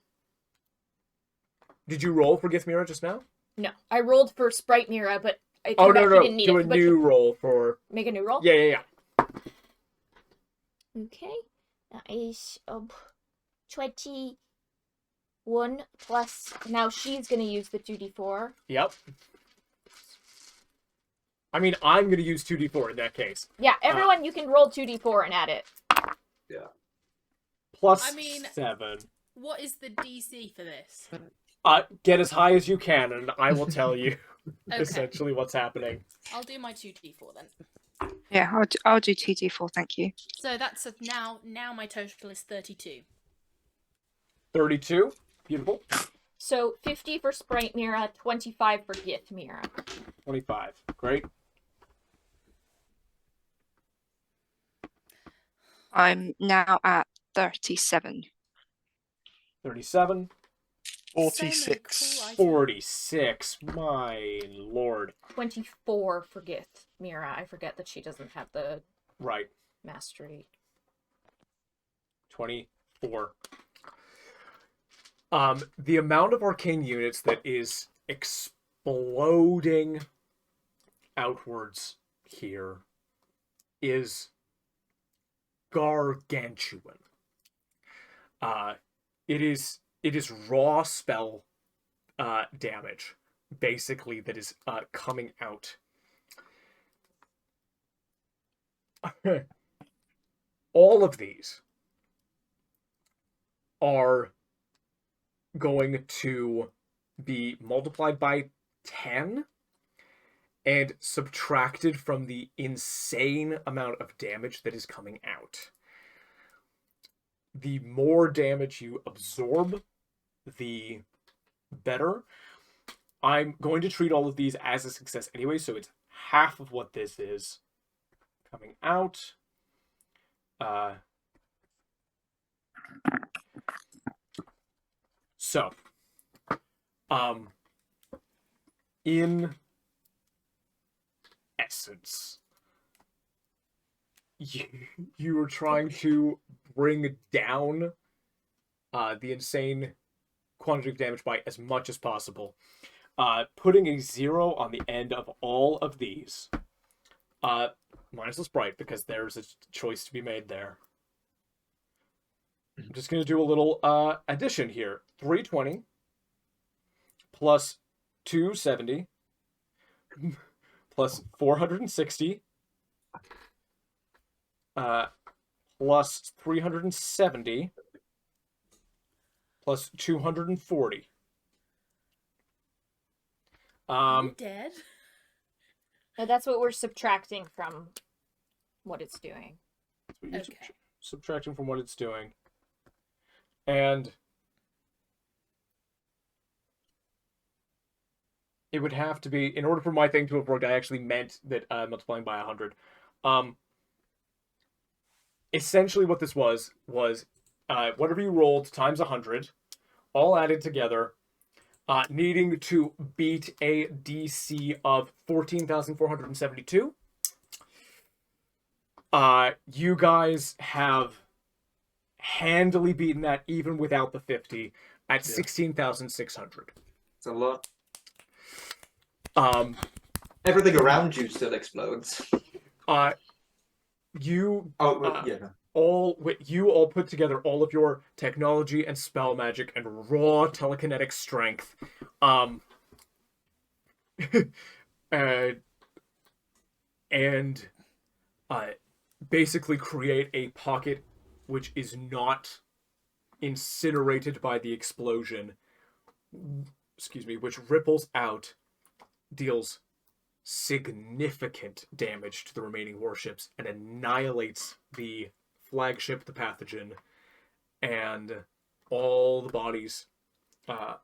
Did you roll for Gith Mirah just now? No, I rolled for Sprite Mirror, but it Oh, turned no, out no. she didn't need Do it. a But new roll for... make a new roll? Yeah. Okay, that is 21 plus. Now she's gonna use the 2d4. Yep. I mean, I'm going to use 2d4 in that case. Yeah, everyone, you can roll 2d4 and add it. Plus I mean- 7. What is the DC for this? Get as high as you can, and I will tell you Okay. essentially what's happening. I'll do my 2d4 then. Yeah, I'll do 2d4, thank you. So that's now my total is 32. 32. Beautiful. So 50 for Sprite Mirror, 25 for Gith Mirror. 25. Great. I'm now at 37. 37. 46. So many cool items. 46. My lord. 24 for Gith Mirror. I forget that she doesn't have the Right. mastery. 24. The amount of arcane units that is exploding outwards here is gargantuan. It is raw spell damage, basically, that is coming out. All of these are going to be multiplied by 10 and subtracted from the insane amount of damage that is coming out. The more damage you absorb, the better. I'm going to treat all of these as a success anyway, so it's half of what this is coming out. So, in essence, you are trying to bring down the insane quantity of damage by as much as possible. putting a 0 on the end of all of these. Minus the sprite, because there's a choice to be made there. I'm just going to do a little addition here. 320 plus 270 plus 460 plus 370 plus 240. I'm dead. No, that's what we're subtracting from what it's doing. That's what you're subtracting from what it's doing. And it would have to be, in order for my thing to have worked, I actually meant that multiplying by 100. Essentially what this was whatever you rolled times 100, all added together, needing to beat a DC of 14,472. You guys have handily beaten that even without the 50 at 16,600. It's a lot. Everything around you still explodes. You yeah. you all put together all of your technology and spell magic and raw telekinetic strength, and basically create a pocket which is not incinerated by the explosion. Excuse me, which ripples out, deals significant damage to the remaining warships, and annihilates the flagship, the pathogen, and all the bodies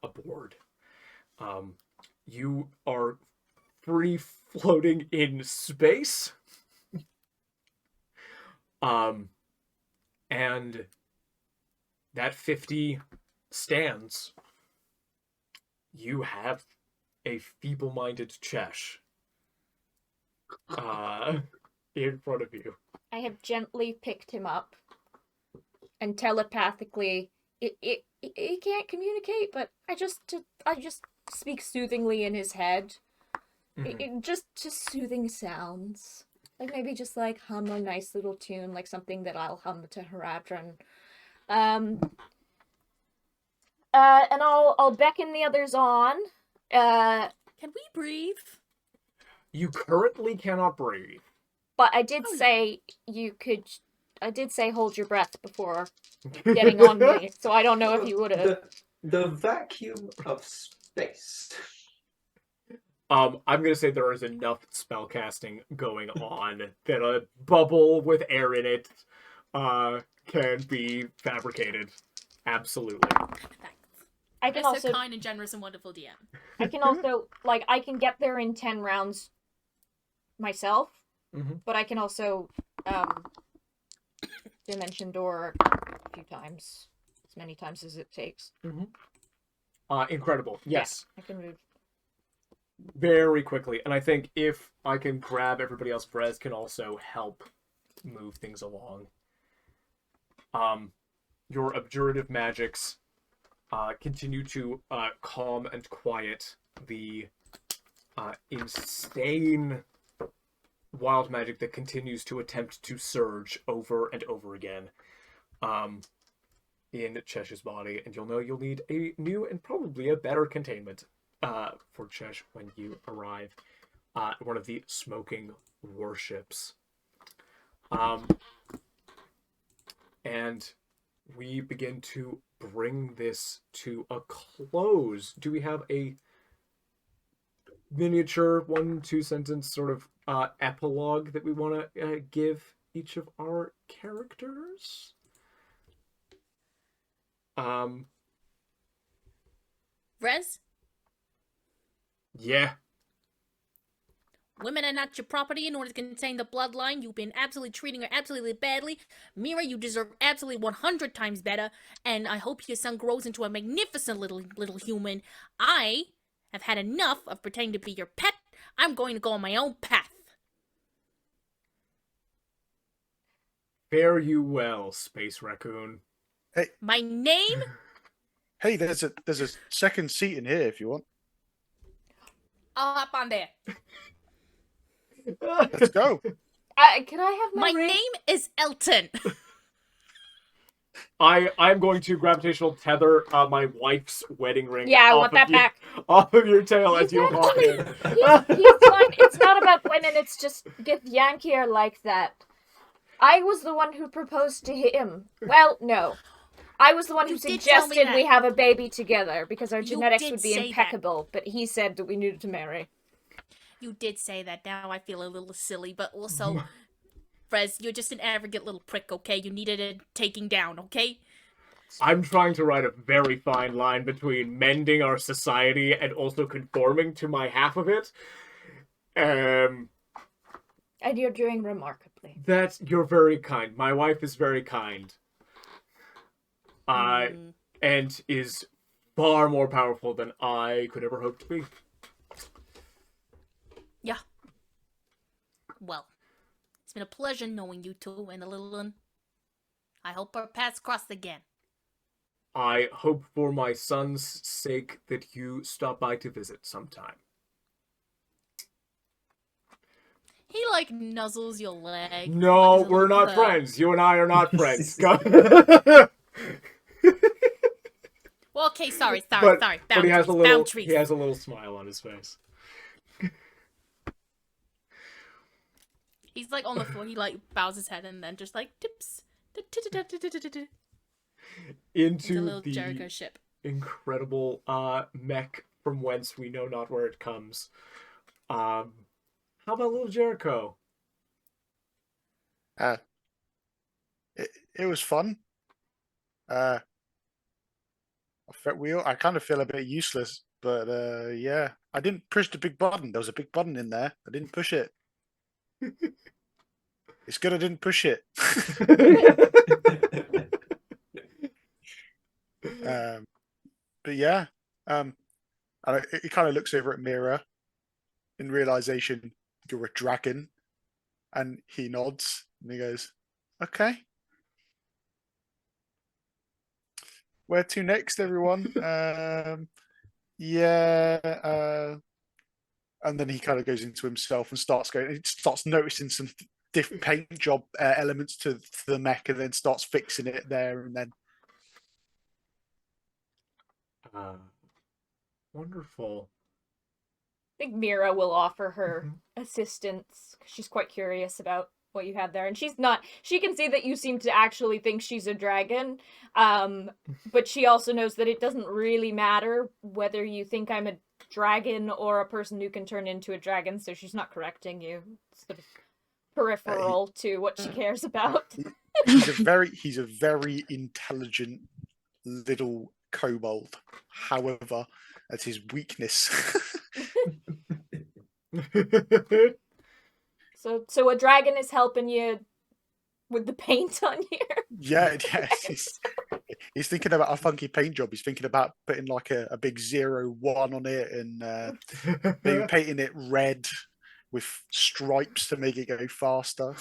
aboard. You are free floating in space. And that 50 stands. You have a feeble-minded Chesh in front of you. I have gently picked him up and telepathically, it can't communicate, but I just speak soothingly in his head. Just soothing sounds. Like maybe just like hum a nice little tune, like something that I'll hum to Haradron. And I'll beckon the others on. Can we breathe? You currently cannot breathe. But I did say you could. I did say hold your breath before getting on me, so I don't know if you would have. The vacuum of space. I'm gonna say there is enough spellcasting going on that a bubble with air in it can be fabricated. Absolutely. I can You're also so kind and generous and wonderful DM. I can also I can get there in 10 rounds myself, but I can also dimension door a few times, as many times as it takes. Incredible. Yes. Yeah, I can move very quickly, and I think if I can grab everybody else, Brez can also help move things along. Your abjurative magics continue to calm and quiet the insane wild magic that continues to attempt to surge over and over again in Chesh's body, and you'll know you'll need a new and probably a better containment for Chesh when you arrive at one of the smoking warships. And we begin to bring this to a close. Do we have a miniature 1-2 sentence sort of epilogue that we want to give each of our characters? Rez? Yeah. Women are not your property. In order to contain the bloodline, you've been absolutely treating her absolutely badly. Mirah, you deserve absolutely 100 times better, and I hope your son grows into a magnificent little human. I have had enough of pretending to be your pet. I'm going to go on my own path. Fare you well, Space Raccoon. Hey. My name? Hey, there's a second seat in here if you want. I'll hop on there. Let's go. Can I have My ring? name is Elton. I'm going to gravitational tether my wife's wedding ring. Yeah, I off want of that you- back. Off of your tail as He's you hop actually- in. He's fine. It's not about women. It's just Gith Yankee are like that. I was the one who proposed to him. Well, no. I was the one who You did tell me suggested that. we have a baby together because our You genetics did would be say that. impeccable, but he said that we needed to marry. You did say that. Now I feel a little silly, but also, Frez, you're just an arrogant little prick, okay? You needed a taking down, okay? I'm trying to write a very fine line between mending our society and also conforming to my half of it. And you're doing remarkably. You're very kind. My wife is very kind. And is far more powerful than I could ever hope to be. Yeah. Well, it's been a pleasure knowing you two and the little one. I hope our paths cross again. I hope for my son's sake that you stop by to visit sometime. He, like, nuzzles your leg. No, like, we're not the- friends. You and I are not friends. Well, okay, sorry. But he has Boundaries. he has a little smile on his face. He's, like, on the floor. He, like, bows his head and then just, like, tips. Into Into little the Jericho ship. incredible mech from whence we know not where it comes. How about little Jericho? It was fun. I kind of feel a bit useless, but yeah, I didn't push the big button. There was a big button in there. I didn't push it. It's good I didn't push it. But yeah, he kind of looks over at Mirah in realization you're a dragon, and he nods and he goes, "Okay, where to next, everyone?" And then he kind of goes into himself and starts noticing some different paint job elements to the mech, and then starts fixing it there and then. Wonderful. I think Mirah will offer her assistance. She's quite curious about what you have there. And she can see that you seem to actually think she's a dragon. But she also knows that it doesn't really matter whether you think I'm a dragon or a person who can turn into a dragon. So she's not correcting you. It's sort of peripheral to what she cares about. He's a very intelligent little kobold. However, that's his weakness. So a dragon is helping you with the paint on here? Yeah. He's thinking about a funky paint job. He's thinking about putting like a big 01 on it and maybe painting it red with stripes to make it go faster.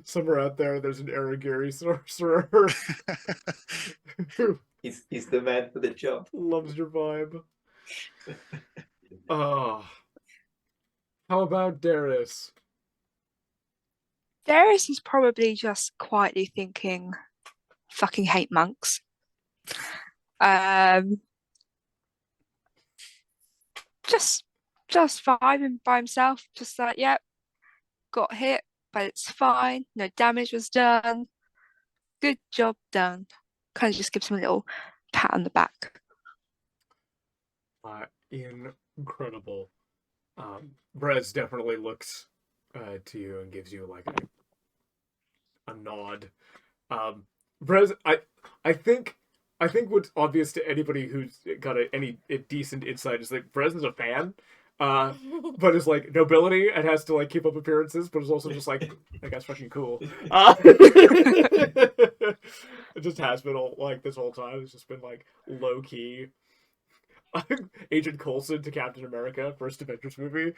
Somewhere out there's an Aragiri sorcerer who He's the man for the job. loves your vibe. Oh. How about Darius? Darius is probably just quietly thinking, fucking hate monks. Just vibing by himself, just like, yep, got hit, but it's fine. No damage was done. Good job done. Kind of just gives him a little pat on the back. Incredible. Brez definitely looks to you and gives you like a nod. Brez, I think what's obvious to anybody who's got any decent insight is like Brez is a fan, but is like nobility and has to like keep up appearances, but is also just like that guy's fucking cool. It just has been all like this whole time. It's just been like low key. Agent Coulson to Captain America, first Avengers movie.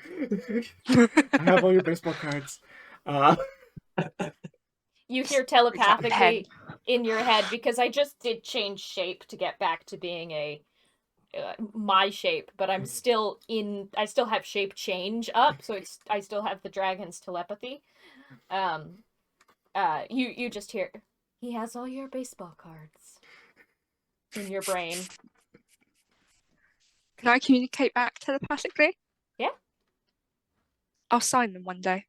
I have all your baseball cards. You hear telepathically in your head, because I just did change shape to get back to being a my shape, but I'm still in. I still have shape change up, so I still have the dragon's telepathy. You just hear, he has all your baseball cards in your brain. Can I communicate back telepathically? Yeah. I'll sign them one day.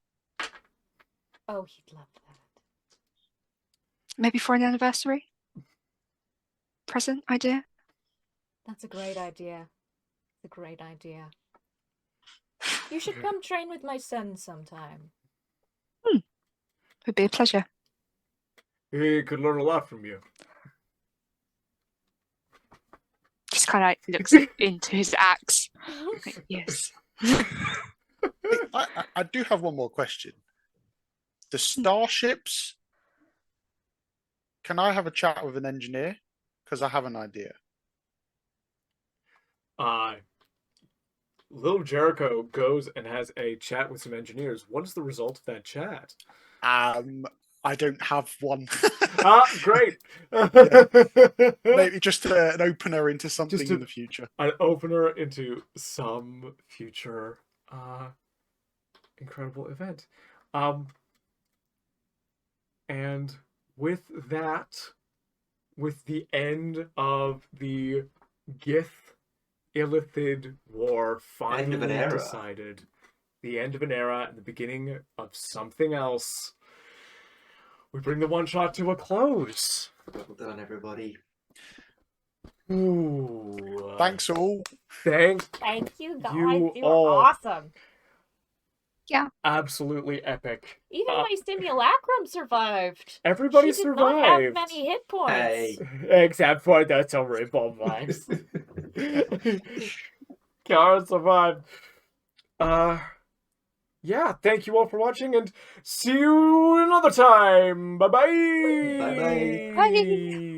Oh, he'd love that. Maybe for an anniversary present idea. That's a great idea. It's a great idea. You should come train with my son sometime. Would be a pleasure. He could learn a lot from you. Just kind of like looks into his axe. Like, yes. I do have one more question. The starships. Can I have a chat with an engineer? Because I have an idea. Little Jericho goes and has a chat with some engineers. What is the result of that chat? I don't have one. Great. Maybe just an opener into something in the future. An opener into some future incredible event. And with that, with the end of the Gith Illithid war finally decided, the end of an era and the beginning of something else, we bring the one shot to a close. Well done, everybody. Ooh. Thanks all. Thank you guys. You You all. were awesome. Yeah. Absolutely epic. Even my simulacrum survived. Everybody she did survived. not have many hit points. Hey. Except for the Cerebroblex. Kara survived. Yeah, thank you all for watching and see you another time. Bye-bye. Bye-bye. Bye.